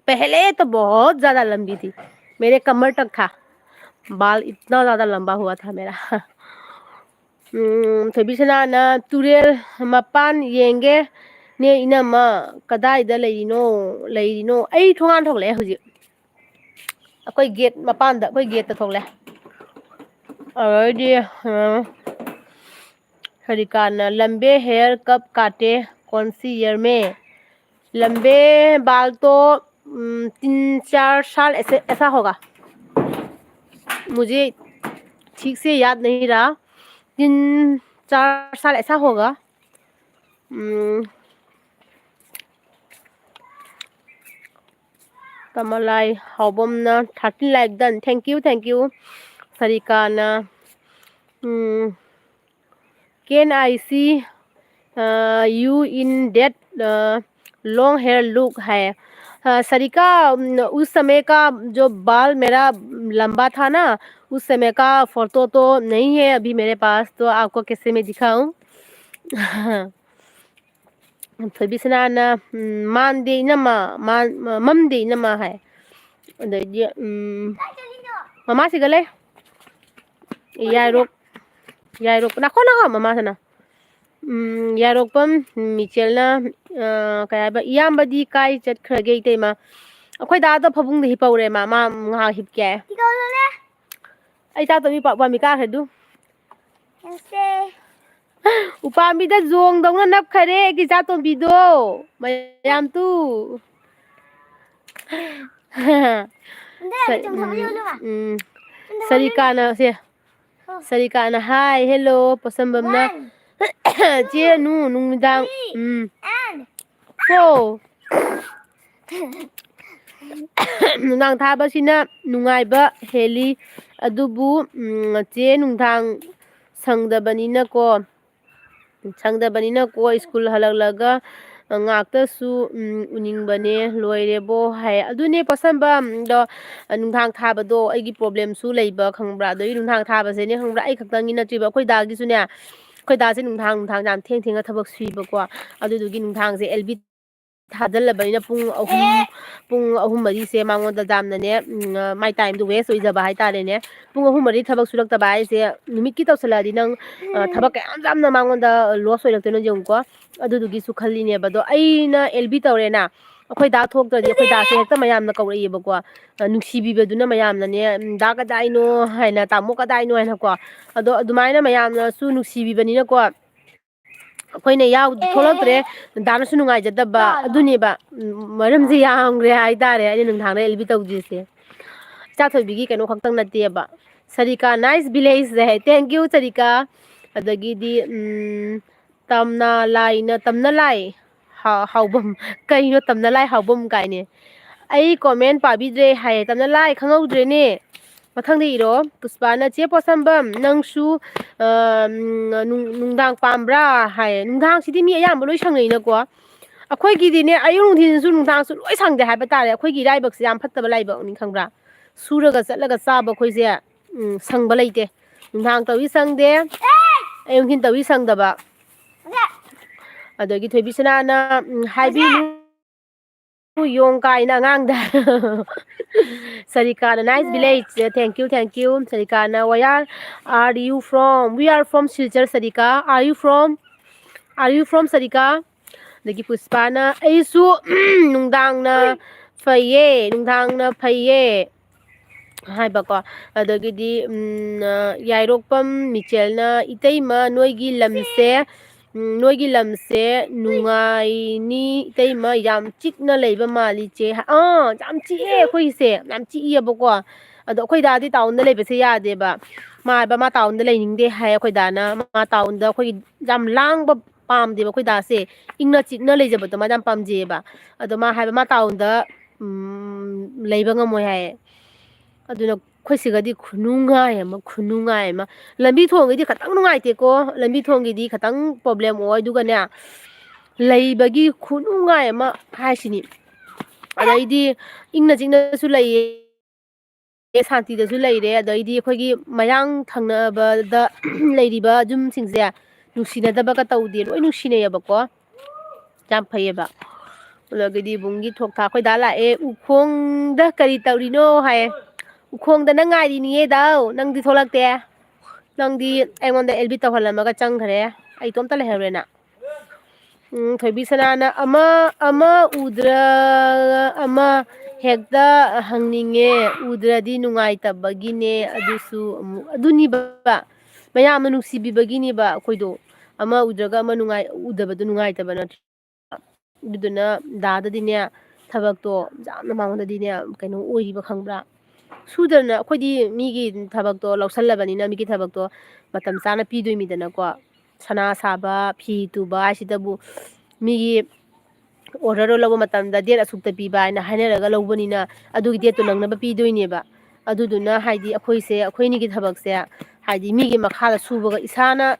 पहले तो बहुत ज्यादा लंबी थी मेरे कमर तक था बाल इतना ज्यादा लंबा हुआ था मेरा थोबीसनाना तुरेल मपान येंगे ने इनमा कदाइदा लेरिनो अई थोंगान थोगले हुजि अखोई गेट मपान दा अखोई गेट ता थोगले अरदी हरिकाना लंबे हेयर कब काटे कौन सी ईयर में लंबे बाल तो 3-4 साल ऐसा होगा मुझे ठीक से याद नहीं रहा 3-4 साल ऐसा होगा कमलाई हाउबमना 13 लाइक डन थैंक यू सरिकाना can I see you in that long hair look है सरिका उस समय का जो बाल मेरा लंबा था ना उस समय का फोटो तो नहीं है अभी मेरे पास तो आपको कैसे मैं दिखाऊं थोबीसनाना मानदे इनमा ममदे इनमा है अदगी ममा सिगले यारोक नाखो ममा सना यारोकपम मिचेलना कयाबा इयामबदी काय चटखरगे इतेमा अखोय दादा फबुंग दहि पौरे मा ngha hip ke ai ta to mi pa mi ka khadu upamida zong dongna nap khare ki cha to bi do mayam tu sarikana hi hello posambamna che nungdang so nunang thabasina nungaiba heli adubu che nungdang sangdabanina ko school हलगलगा ngaktasu uningbane loirebo hai adune pasamba do nungthang thabado aigi problem su leiba khangbra doi nungthang thabase ne khangbra ai khaktangi na triba khoi dagi su ne khoi da se nungthang jam theng thenga thabak suiba ko adudugi nungthang se LB थाजल्लबनिना पुंग अहुम मरी से मांगोदा जामनने my time दु waste ओइजबा हाय तारेने पुंग अहुम मरी थबक सुरक्तबा हाय से निमित की तौसलादि नंग थबक याम जामना मांगोदा loss ओइरक्तनो जेंको अदुदुगी सु खल्लिने बदो अइना LB तौरेना अखोय दा थोक्तदि अखोय दा से हेक्ता मयामना कौरइबको नुक्सिबिबदुना मयामनाने दा कदाइनो हायना तामो कदाइनो हायना को अदो अदुमाइना मयामना सु नुक्सिबिबनिना को अखोयने याव थोलक्तरे दानसु नुंगाइजदबा अदुनेबा मरमजे यामग्रे हाइतारे अनि नंथांना LB तौजिसे चाथोबिगी कनो खक्तंग नतेबा सरिका नाइस विलेज है थैंक यू सरिका अदगिदी तमना लाई हाउबम कइनो तमना लाई हाउबम काइने आई कमेंट पाबिद्रे हाय तमना लाई खंगौद्रेने मथंग इरो पुष्पाना चे पोसंबम नंगसु नुंदांग पाम्ब्रा हाय नुंदांग सिदि मी अयाम लोय संगैनको अखोय गिदिने अयुं नुंथिनसु नुंदांग सु लोय संगदे हायबा तारे अखोय गि राइबक से याम फत्तबा लाइबक नि खंग्रा ꯁꯨꯔꯒ ꯆꯠꯂꯒ ꯆꯥꯕ ꯑꯩꯈꯣꯏꯁꯦ ꯁꯪꯕ ꯂꯩꯇꯦ ꯅꯨꯡꯗꯥꯡ ꯇꯧꯋꯤ ꯁꯪꯗꯦ ꯑꯌꯨꯛ ꯅꯨꯡꯊꯤꯜ ꯇꯧꯋꯤ ꯁꯪꯗꯕ ꯑꯗꯒꯤ ꯊꯣꯏꯕꯤꯁꯅꯥꯅ ꯍꯥꯏꯕꯤꯅꯨ ꯌꯣꯡ ꯀꯥꯏꯅ ꯑꯉꯥꯡꯗ ꯁꯔꯤꯀꯥꯅ ꯅꯥꯏꯁ ꯚꯤꯂꯦꯖ ꯊꯦꯡꯛ ꯌꯨ ꯁꯔꯤꯀꯥꯅ ꯋꯥꯌꯥꯔ are you from we are from Silchar Sarika are you from Sarika ꯑꯗꯒꯤ ꯄꯨꯁꯄꯥꯅ ꯑꯩꯁꯨ ꯅꯨꯡꯗꯥꯡꯅ ꯐꯩꯌꯦ ꯍꯥꯏꯕꯀꯣ ꯑꯗꯒꯤꯗꯤ ꯌꯥꯏꯔꯣꯛꯄꯝ ꯃꯤꯆꯦꯜꯅ ꯏꯇꯩꯃ ꯅꯣꯏꯒꯤ ꯂꯝꯁꯦ ꯅꯨꯡꯉꯥꯏꯅꯤ ꯏꯇꯩꯃ ꯌꯥꯝ ꯆꯤꯛꯅ ꯂꯩꯕ ꯃꯥꯜꯂꯤ ꯆꯦ ꯌꯥꯝ ꯆꯤꯛꯑꯦ ꯑꯩꯈꯣꯏꯒꯤꯁꯦ ꯌꯥꯝ ꯆꯤꯛꯏꯌꯦꯕꯀꯣ ꯑꯗꯣ ꯑꯩꯈꯣꯏ ꯗꯥꯗꯤ ꯇꯥꯎꯟꯗ ꯂꯩꯕꯁꯦ ꯌꯥꯗꯦꯕ ꯃꯥ ꯇꯥꯎꯟꯗ ꯂꯩꯅꯤꯡꯗꯦ ꯍꯥꯏ ꯑꯩꯈꯣꯏ ꯗꯥꯅ ꯃꯥ ꯇꯥꯎꯟꯗ ꯑꯩꯈꯣꯏꯒꯤ ꯌꯥꯝ ꯂꯥꯡꯕ ꯄꯥꯝꯗꯦꯕ ꯑꯩꯈꯣꯏ ꯗꯥꯁꯦ ꯏꯪꯅ ꯆꯤꯛꯅ ꯂꯩꯖꯕꯗꯣ ꯃꯥ ꯌꯥꯝ ꯄꯥꯝꯖꯩꯌꯦꯕ ꯑꯗꯣ ꯃꯥ ꯍꯥꯏꯕ ꯃꯥ ꯇꯥꯎꯟꯗ ꯂꯩꯕ ꯉꯝꯃꯣꯏ ꯍꯥꯏꯌꯦ ꯑꯗꯨꯅ ꯑꯩꯈꯣꯏ ꯁꯤꯒꯗꯤ ꯈꯨꯅꯨꯡꯉꯥꯏ ꯑꯃ ꯂꯝꯕꯤ ꯊꯣꯡꯒꯤꯗꯤ ꯈꯇꯪ ꯅꯨꯡꯉꯥꯏꯇꯦꯀꯣ ꯂꯝꯕꯤ ꯊꯣꯡꯒꯤꯗꯤ ꯈꯇꯪ ꯄ꯭ꯔꯣꯕ꯭ꯂꯦꯝ ꯑꯣꯏ ꯑꯗꯨꯒꯅꯦ ꯂꯩꯕꯒꯤ ꯈꯨꯅꯨꯡꯉꯥꯏ ꯑꯃ ꯍꯥꯏꯁꯤꯅꯤ ꯑꯗꯩꯗꯤ ꯏꯪꯅ ꯆꯤꯛꯅꯁꯨ ꯂꯩꯌꯦ ꯁꯥꯟꯇꯤꯗꯁꯨ ꯂꯩꯔꯦ ꯑꯗꯩꯗꯤ ꯑꯩꯈꯣꯏꯒꯤ ꯃꯌꯥꯡ ꯊꯪꯅꯕꯗ ꯂꯩꯔꯤꯕ ꯌꯨꯝꯁꯤꯡꯁꯦ ꯅꯨꯡꯁꯤꯅꯗꯕꯒ ꯇꯧꯗꯦ ꯂꯣꯏ ꯅꯨꯡꯁꯤꯅꯩꯌꯦꯕꯀꯣ ꯌꯥꯝ ꯐꯩꯌꯦꯕ ꯑꯗꯒꯤꯗꯤ ꯏꯕꯨꯡꯒꯤ ꯊꯣꯛ ꯊꯥꯛ ꯑꯩꯈꯣꯏ ꯗꯥ ꯂꯥꯛꯑꯦ ꯎꯈꯣꯡꯗ ꯀꯔꯤ ꯇꯧꯔꯤꯅꯣ ꯍꯥꯏꯌꯦ ꯎꯈꯣꯡꯗ ꯅꯪ ꯉꯥꯏꯔꯤꯅꯤꯌꯦ ꯗꯥꯎ ꯅꯪꯗꯤ ꯊꯣꯛꯂꯛꯇꯦ ꯅꯪꯗꯤ ꯑꯩꯉꯣꯟꯗ ꯑꯦꯜꯕꯤ ꯇꯧꯍꯜꯂꯝꯃꯒ ꯆꯪꯈ꯭ꯔꯦ ꯑꯩ ꯏꯇꯣꯝꯇ ꯂꯩꯍꯧꯔꯦꯅ ꯊꯣꯏꯕꯤꯁꯅꯥꯅ ꯑꯃ ꯎꯗ꯭ꯔ ꯑꯃ ꯍꯦꯛꯇ ꯍꯪꯅꯤꯡꯉꯦ ꯎꯗ꯭ꯔꯗꯤ ꯅꯨꯡꯉꯥꯏꯇꯕꯒꯤꯅꯦ ꯑꯗꯨꯁꯨ ꯑꯃꯨꯛ ꯑꯗꯨꯅꯤꯕ ꯃꯌꯥꯝꯅ ꯅꯨꯡꯁꯤꯕꯤꯕꯒꯤꯅꯦꯕ ꯑꯩꯈꯣꯏꯗꯣ ꯑꯃ ꯎꯗ꯭ꯔꯒ ꯑꯃ ꯎꯗꯕꯗꯣ ꯅꯨꯡꯉꯥꯏꯇꯕ ꯅꯠꯇ꯭ꯔꯥ ꯑꯗꯨꯗꯨꯅ ꯗꯥꯗꯗꯤꯅꯦ ꯊꯕꯛꯇꯣ ꯌꯥꯝꯅ ꯃꯉꯣꯟꯗꯗꯤꯅꯦ ꯀꯩꯅꯣ ꯑꯣꯏꯔꯤꯕ ꯈꯪꯕ꯭ꯔꯥ ꯁꯨꯗꯅ ꯑꯩꯈꯣꯏꯗꯤ ꯃꯤꯒꯤ ꯊꯕꯛꯇꯣ ꯂꯧꯁꯜꯂꯕꯅꯤꯅ ꯃꯤꯒꯤ ꯊꯕꯛꯇꯣ ꯃꯇꯝ ꯆꯥꯅ ꯄꯤꯗꯣꯏꯃꯤꯗꯅꯀꯣ ꯁꯅꯥ ꯁꯥꯕ ꯐꯤ ꯇꯨꯕ ꯍꯥꯏꯁꯤꯗꯕꯨ ꯃꯤꯒꯤ ꯑꯣꯔꯗꯔꯗꯣ ꯂꯧꯕ ꯃꯇꯝꯗ ꯗꯦꯠ ꯑꯁꯨꯛꯇ ꯄꯤꯕ ꯍꯥꯏꯅ ꯍꯥꯏꯅꯔꯒ ꯂꯧꯕꯅꯤꯅ ꯑꯗꯨꯒꯤ ꯗꯦꯠꯇꯣ ꯅꯪꯅꯕ ꯄꯤꯗꯣꯏꯅꯦꯕ ꯑꯗꯨꯗꯨꯅ ꯍꯥꯏꯗꯤ ꯑꯩꯈꯣꯏꯅꯤꯒꯤ ꯊꯕꯛꯁꯦ ꯍꯥꯏꯗꯤ ꯃꯤꯒꯤ ꯃꯈꯥꯗ ꯁꯨꯕꯒ ꯏꯁꯥꯅ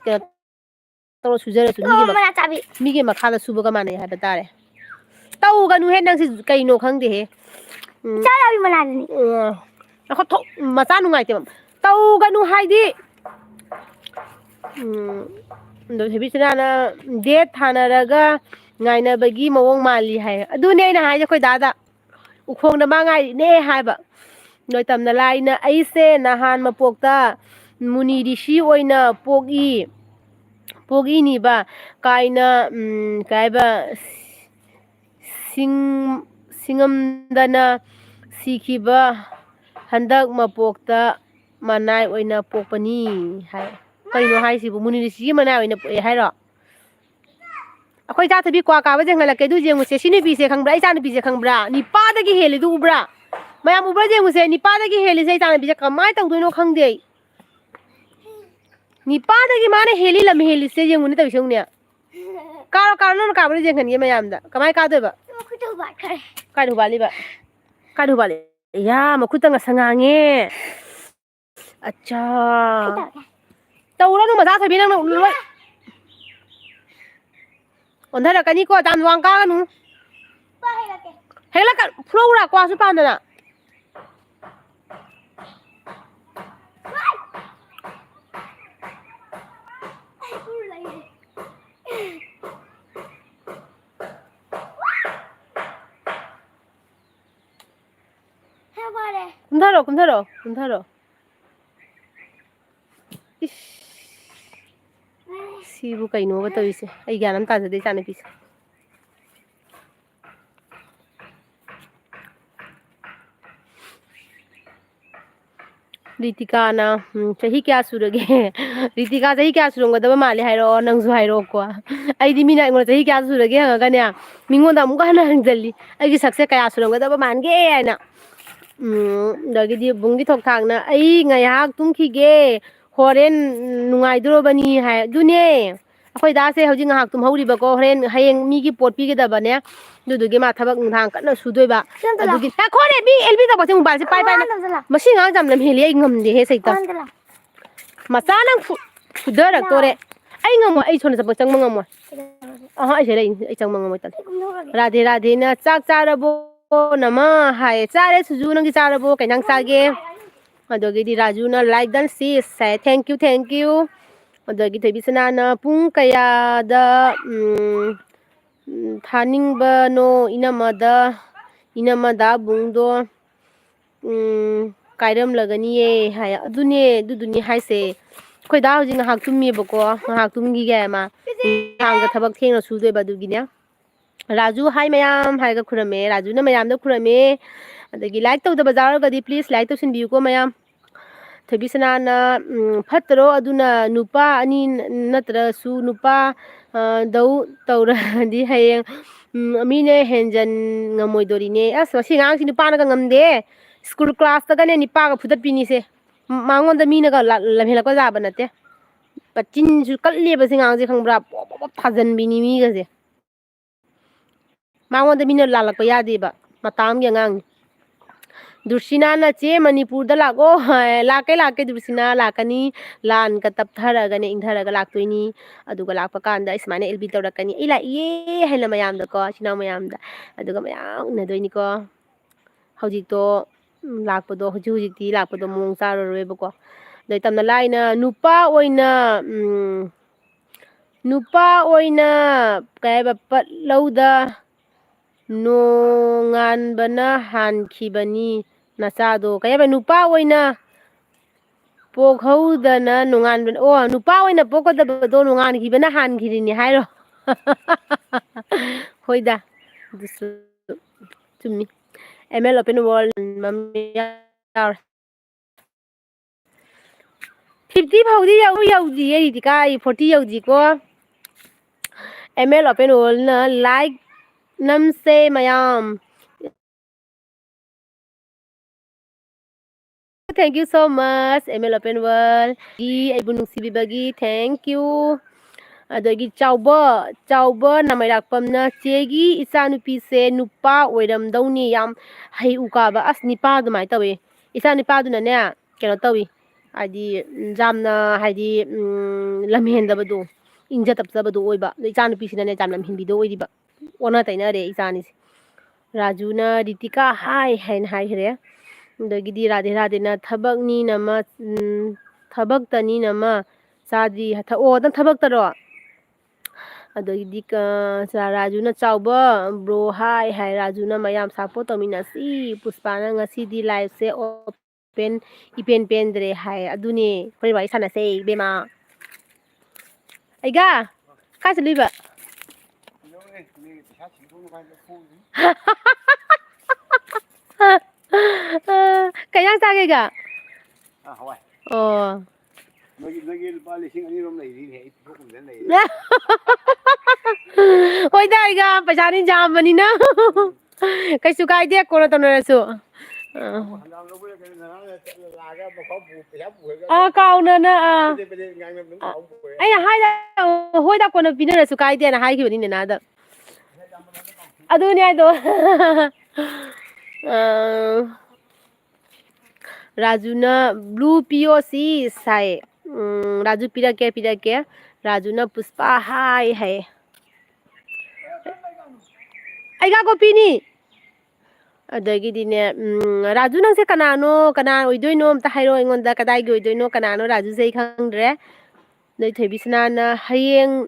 ꯀꯩꯅꯣ ꯇꯧꯔ ꯁꯨꯖꯔꯁꯨ ꯃꯤꯒꯤ ꯃꯈꯥꯗ ꯁꯨꯕꯒ ꯃꯥꯟꯅꯩ ꯍꯥꯏꯕ ꯇꯥꯔꯦ ꯇꯧꯒꯅꯨꯍꯦ ꯅꯪꯁꯤ ꯀꯩꯅꯣ ꯈꯪꯗꯦꯍꯦ ꯃꯆꯥ ꯅꯨꯡꯉꯥꯏꯇꯦꯕ ꯇꯧꯒꯅꯨ ꯍꯥꯏꯗꯤ ꯑꯗꯣ ꯊꯣꯏꯕꯤꯁꯅꯥꯅ ꯗꯦꯠ ꯊꯥꯅꯔꯒ ꯉꯥꯏꯅꯕꯒꯤ ꯃꯑꯣꯡ ꯃꯥꯜꯂꯤ ꯍꯥꯏ ꯑꯗꯨꯅꯦ ꯑꯩꯅ ꯍꯥꯏꯁꯦ ꯑꯩꯈꯣꯏ ꯗꯥꯗ ꯎꯈꯣꯡꯗ ꯃꯥ ꯉꯥꯏꯔꯤꯅꯦ ꯍꯥꯏꯕ ꯅꯣꯏꯇꯝꯅ ꯂꯥꯏꯅ ꯑꯩꯁꯦ ꯅꯍꯥꯟ ꯃꯄꯣꯛꯇ ꯃꯨꯅꯤ ꯔꯤꯁꯤ ꯑꯣꯏꯅ ꯄꯣꯛꯏꯅꯤꯕ ꯀꯥꯏꯅ ꯀꯥꯏꯕ ꯁꯤꯡꯉꯝꯗꯅ ꯁꯤꯈꯤꯕ ꯍꯟꯗꯛ ꯃꯄꯣꯛꯇ ꯃꯅꯥꯏ ꯑꯣꯏꯅ ꯄꯣꯛꯄꯅꯤ ꯍꯥꯏ ꯀꯩꯅꯣ ꯍꯥꯏꯁꯤꯕꯨ ꯃꯨꯅꯤ ꯔꯤꯁꯤꯒꯤ ꯃꯅꯥꯏ ꯑꯣꯏꯅ ꯄꯣꯛꯑꯦ ꯍꯥꯏꯔꯣ ꯑꯩꯈꯣꯏ ꯏꯆꯥꯊꯕꯤ ꯀ꯭ꯋꯥ ꯀꯥꯕ ꯌꯦꯡꯍꯜꯂꯛꯀꯦ ꯑꯗꯨ ꯌꯦꯡꯉꯨꯁꯦ ꯁꯤ ꯅꯨꯄꯤꯁꯦ ꯈꯪꯕ꯭ꯔꯥ ꯑꯩ ꯏꯆꯥꯅꯨꯄꯤꯁꯦ ꯈꯪꯕ꯭ꯔꯥ ꯅꯤꯄꯥꯗꯒꯤ ꯍꯦꯜꯂꯤꯗꯨ ꯎꯕ꯭ꯔꯥ ꯃꯌꯥꯝ ꯎꯕ꯭ꯔꯥ ꯌꯦꯡꯉꯨꯁꯦ ꯅꯤꯄꯥꯗꯒꯤ ꯍꯦꯜꯂꯤꯁꯦ ꯑꯩ ꯏꯆꯥꯅꯨꯄꯤꯁꯦ ꯀꯃꯥꯏꯅ ꯇꯧꯗꯣꯏꯅꯣ ꯈꯪꯗꯦ ꯑꯩ ꯅꯤꯄꯥꯗꯒꯤ ꯃꯥꯅ ꯂꯝ ꯍꯦꯜꯂꯤꯁꯦ ꯌꯦꯡꯉꯨꯅꯦ ꯇꯧꯏꯁꯦ ꯌꯦꯡꯉꯨꯅꯦ ꯀꯥꯔꯣ ꯅꯪꯅ ꯀꯥꯕꯗ ꯌꯦꯡꯍꯟꯒꯦ ꯃꯌꯥꯝꯗ ꯀꯃꯥꯏꯅ ꯀꯥꯗꯣꯏꯕ ꯀꯥꯏꯗ ꯍꯨꯕꯥꯠꯂꯤꯕ ꯌꯥ ꯃꯈꯨꯠꯇ ꯉꯁꯪ ꯉꯥꯡꯉꯦ ꯑꯠꯆꯥ ꯇꯧꯔꯅꯨ ꯃꯆꯥ ꯊꯣꯏꯕꯤ ꯅꯪꯅ ꯂꯣꯏ ꯑꯣꯟꯊꯔꯛꯀꯅꯤꯀꯣ ꯌꯥꯝ ꯋꯥꯡ ꯀꯥꯒꯅꯨ ꯐꯨꯔꯧꯔꯥ ꯀ꯭ꯋꯥꯁꯨ ꯄꯥꯟꯗꯅ ꯀꯨꯝꯊꯔꯣ ꯏꯁ ꯁꯤꯕꯨ ꯀꯩꯅꯣꯕ ꯇꯧꯔꯤꯁꯦ ꯑꯩ ꯒ꯭ꯌꯥꯟ ꯑꯃ ꯇꯥꯖꯗꯦ ꯏꯆꯥꯅꯨꯄꯤꯁꯦ ꯔꯤꯇꯤꯀꯥꯅ ꯆꯍꯤ ꯀꯌꯥ ꯁꯨꯔꯒꯦ ꯔꯤꯇꯤꯀꯥ ꯆꯍꯤ ꯀꯌꯥ ꯁꯨꯔꯝꯒꯗꯕ ꯃꯥꯜꯂꯦ ꯍꯥꯏꯔꯛꯑꯣ ꯅꯪꯁꯨ ꯍꯥꯏꯔꯛꯑꯣꯀꯣ ꯑꯩꯗꯤ ꯃꯤꯅ ꯑꯩꯉꯣꯟꯗ ꯆꯍꯤ ꯀꯌꯥ ꯁꯨꯔꯒꯦ ꯍꯪꯉꯒꯅꯦ ꯃꯤꯉꯣꯟꯗ ꯑꯃꯨꯛꯀ ꯍꯟꯅ ꯍꯪꯖꯜꯂꯤ ꯑꯩꯒꯤ ꯁꯛꯁꯦ ꯀꯌꯥ ꯁꯨꯔꯝꯒꯗꯕ ꯃꯥꯟꯒꯦ ꯍꯥꯏꯅ ꯑꯗꯒꯤꯗꯤ ꯕꯨꯡꯒꯤ ꯊꯣꯛꯊꯥꯛꯅ ꯑꯩ ꯉꯥꯏꯍꯥꯛ ꯇꯨꯝꯈꯤꯒꯦ ꯍꯣꯔꯦꯟ ꯅꯨꯡꯉꯥꯏꯗꯣꯔꯕꯅꯤ ꯍꯥꯏ ꯑꯗꯨꯅꯦ ꯑꯩꯈꯣꯏ ꯗꯥꯁꯦ ꯍꯧꯖꯤꯛ ꯉꯥꯏꯍꯥꯛ ꯇꯨꯝꯍꯧꯔꯤꯕꯀꯣ ꯍꯌꯦꯡ ꯃꯤꯒꯤ ꯄꯣꯠ ꯄꯤꯒꯗꯕꯅꯦ ꯑꯗꯨꯗꯨꯒꯤ ꯃꯥ ꯊꯕꯛ ꯅꯨꯡꯊꯥꯡ ꯀꯟꯅ ꯁꯨꯗꯣꯏꯕ ꯑꯗꯨꯒꯤ ꯈꯣꯔꯦ ꯃꯤ ꯑꯦꯜꯕꯤ ꯇꯧꯕꯁꯦ ꯃꯣꯕꯥꯏꯜꯁꯦ ꯄꯥꯏ ꯃꯁꯤ ꯉꯥꯡ ꯌꯥꯝ ꯂꯝꯍꯦꯜꯂꯤ ꯑꯩ ꯉꯝꯗꯦꯍꯦ ꯁꯩꯇ ꯃꯆꯥ ꯅꯪ ꯐꯨꯊꯔꯛꯇꯣꯔꯦ ꯑꯩ ꯉꯝꯃꯣꯏ ꯑꯩ ꯁꯣꯝꯗ ꯆꯪꯕ ꯉꯝꯃꯣꯏ ꯑꯩꯁꯦ ꯂꯩ ꯑꯩ ꯆꯪꯕ ꯉꯝꯃꯣꯏ ꯔꯥꯙꯦ ꯔꯥꯙꯦꯅ ꯆꯥꯛ ꯆꯥꯔꯕꯣ nama hai chare suju nang charabo kainang sage adogidi raju na like dan see say thank you adogi thebisana na pung kaya da thaning ba no inamada bungdo kairam lagani ye hai aduni hai se khoi da hojing hak tummi bako hak tumgi ga ma hanga thabak thengna sudoi ba dugine Raju hai mayam hai ga khurame Raju na mayam da khurame adagi like to da bazar ga di please like to sin biu ko mayam thebisana na phatro aduna nupa ani natra su nupa dau taura di hayeng mine henjan ngamoi dori ne as wasi ngang sin nupa na ga ngamde school class ta ga ne nipa ga phudat pini se mangon da mina ga lamhela ko ja banate pachin su kalle ba singang je khangbra pop thajan bini mi ga je mangon da mina lalak pa yade ba matam ge ngang Dursina na che Manipur da lago lake Dursina lakani lan ka tapthara ga ne ingthara ga laktoini aduga lakpa kanda ismane elbi tawrakani ila ye hela mayam da ko china mayam da aduga mayam na doini ko hojik to lakpa do hojik ti lakpa do mong charo roe ba ko dai tamna laina nupa oina kai ba pat lauda no ngan bana han khibani Nasado kaya ba nupa oina pokhawdana nungan ban oh nupa oina pokoda do nungan gibana han girini hairo hoida dusu tummi ML Open World mamiyar 50 phawdi yaudi yeri kai 40 yaudi ko ML Open World na like namse mayam Thank you so much ML Open World gi aibunung sibibagi thank you adagi chauba namai rakpam na chegi ichanupi se nupa oiram dauni yam hai ukaba as nipa dumai tawe isa nipa duna ne keno tawi adi jamna haidi lamhen dabadu inja tapsabadu oiba ichanupi sina ne jam lamhin bido oidiba ona taina re ichani Rajuna Ritika hai hre dagidi radhe na thabak ni nama thabak tani nama sadi hatha o dan thabak taro adagidi ka Raju na chauba bro hai Raju na mayam support tomina si Puspa na ngasi di live se open ipen pendre hai aduni paribai sana se bema aiga ka saliba kayang sage ga hawai oh nagi lupa lising ani rom lai ri he phukum den lai hoi dai ga paisa ni jam bani na kai su kai de ko na to na su kau na ai hai da hoi da ko na pina su kai de na hai ki bani na da adu ni ai do Rajuna blue POC sai Raju pira ke Rajuna Puspa hai ai ga ko pini adagi dine Raju nang se kanano kana oidoino amta hairo ingonda kadai gi oidoino kanano Raju sei khangdre dai thebisna na hayeng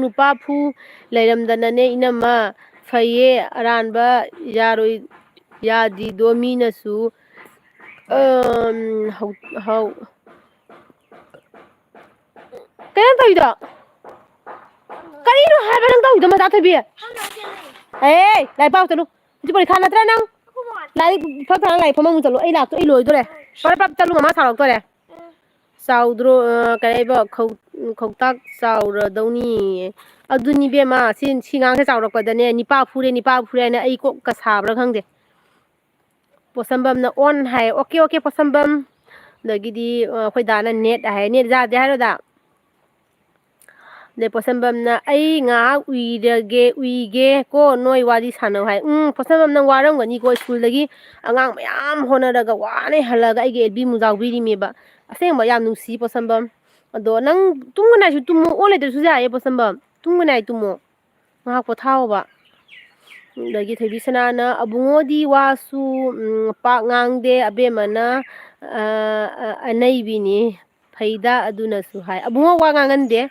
nupa phu leiramdana ne inama faye aranba yaroi yadi domina su how kaya tayo kanino hai ba nang tayo ma ta bi lai pau talo ji pari khana tra nang lai phak thang lai phama mu talo ai lak to ai loi do le pare pap talo ma thalok to le saudro kai ba khoutak saura dauni aduni be ma sin singang se saurok pa dane nipa phure na ai ko ka sabra khangde posambam na on hai okay posambam dagidi khoi dana net hai net ja de haro da de posambam na ai nga uige ko noi wadi sano hai posambam na waram gani ko school dagi angang mayam hona daga wane halaga ai ge bi mujau bi mi ba aseng ba yam nusi posambam ado nang tungna ju tumo ole de su ja ye posambam tungna tumo nga ko thao ba ꯑꯗꯒꯤ ꯊꯣꯏꯕꯤ ꯁꯅꯥꯅ ꯑꯕꯨꯡꯉꯣꯗꯤ ꯋꯥꯁꯨ ꯄꯥꯛ ꯉꯥꯡꯗꯦ ꯑꯕꯦꯝꯃꯅ ꯑꯅꯩꯕꯤꯅꯤ ꯐꯩꯗ ꯑꯗꯨꯅꯁꯨ ꯍꯥꯏ ꯑꯕꯨꯡꯉꯣ ꯋꯥ ꯉꯥꯡꯍꯟꯗꯦ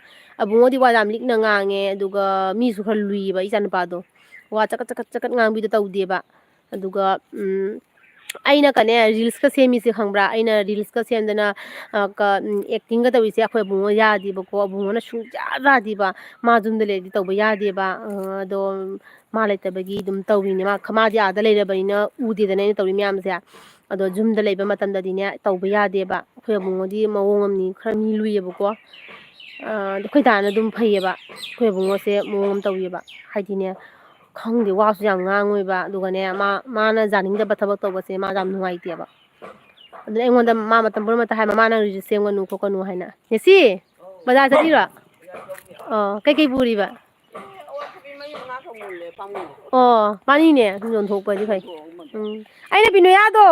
ꯑꯕꯨꯡꯉꯣꯗꯤ ꯋꯥ ꯌꯥꯝ ꯂꯤꯛꯅ ꯉꯥꯡꯉꯦ ꯑꯗꯨꯒ ꯃꯤꯁꯨ ꯈꯔ ꯂꯨꯏꯌꯦꯕ ꯏꯆꯥ ꯅꯨꯄꯥꯗꯣ ꯋꯥ ꯆꯀꯠ ꯆꯀꯠ ꯆꯀꯠ ꯉꯥꯡꯕꯤꯗꯣ ꯇꯧꯗꯦꯕ ꯑꯗꯨꯒ ꯑꯩꯅ ꯀꯅꯦ ꯔꯤꯜꯁꯀ ꯁꯦꯝꯃꯤꯁꯦ ꯈꯪꯕ꯭ꯔꯥ ꯑꯩꯅ ꯔꯤꯜꯁꯀ ꯁꯦꯝꯗꯅ ꯑꯦꯛꯇꯤꯡꯒ ꯇꯧꯔꯤꯁꯦ ꯑꯩꯈꯣꯏ ꯑꯕꯨꯡꯉꯣ ꯌꯥꯗꯦꯕꯀꯣ ꯑꯕꯨꯡꯉꯣꯅ ꯁꯨꯡꯌꯥ ꯌꯥꯗꯦꯕ ꯃꯥ ꯌꯨꯝꯗ ꯂꯩꯔꯗꯤ ꯇꯧꯕ ꯌꯥꯗꯦꯕ ꯑꯗꯣ ꯃꯥ ꯂꯩꯇꯕꯒꯤ ꯑꯗꯨꯝ ꯇꯧꯔꯤꯅꯦ ꯃꯥꯗꯤ ꯑꯥꯗ ꯂꯩꯔꯕꯅꯤꯅ ꯎꯗꯦꯗꯅ ꯑꯩꯅ ꯇꯧꯔꯤ ꯃꯌꯥꯝꯁꯦ ꯑꯗꯣ ꯌꯨꯝꯗ ꯂꯩꯕ ꯃꯇꯝꯗꯗꯤꯅꯦ ꯇꯧꯕ ꯌꯥꯗꯦꯕ ꯑꯩꯈꯣꯏ ꯑꯕꯨꯡꯉꯣꯗꯤ ꯃꯑꯣꯡ ꯑꯃꯅꯤ ꯈꯔ ꯃꯤ ꯂꯨꯏꯌꯦꯕꯀꯣ ꯑꯩꯈꯣꯏ ꯗꯥꯅ ꯑꯗꯨꯝ ꯐꯩꯌꯦꯕ ꯑꯩꯈꯣꯏ ꯑꯕꯨꯡꯉꯣꯁꯦ ꯃꯑꯣꯡ ꯑꯃ ꯇꯧꯋꯦꯕ ꯍꯥꯏꯗꯤꯅꯦ ꯈꯪꯗꯦ ꯋꯥꯁꯨ ꯌꯥꯝ ꯉꯥꯡꯉꯣꯏꯕ ꯑꯗꯨꯒꯅꯦ ꯃꯥꯅ ꯌꯥꯅꯤꯡꯗꯕ ꯊꯕꯛ ꯇꯧꯕꯁꯦ ꯃꯥ ꯌꯥꯝ ꯅꯨꯡꯉꯥꯏꯇꯦꯕ ꯑꯗꯨꯅ ꯑꯩꯉꯣꯟꯗ ꯃꯥ ꯃꯇꯝ ꯄꯨꯝꯅꯃꯛꯇ ꯍꯥꯏ ꯃꯃꯥ ꯅꯪ ꯔꯤꯜꯁ ꯁꯦꯝꯒꯅꯨ ꯈꯣꯠꯀꯅꯨ ꯍꯥꯏꯅ ꯉꯁꯤ ꯕꯖꯥꯔ ꯆꯠꯂꯤꯔꯣ ꯑꯣ ꯀꯩꯀꯩ ꯄꯨꯔꯤꯕ ꯑꯣ ꯃꯥꯅꯤꯅꯦ ꯁꯨꯝ ꯌꯣꯟꯊꯣꯛꯄꯗꯤ ꯐꯩ ꯑꯩꯅ ꯕꯤꯅꯣꯌꯥꯗꯣ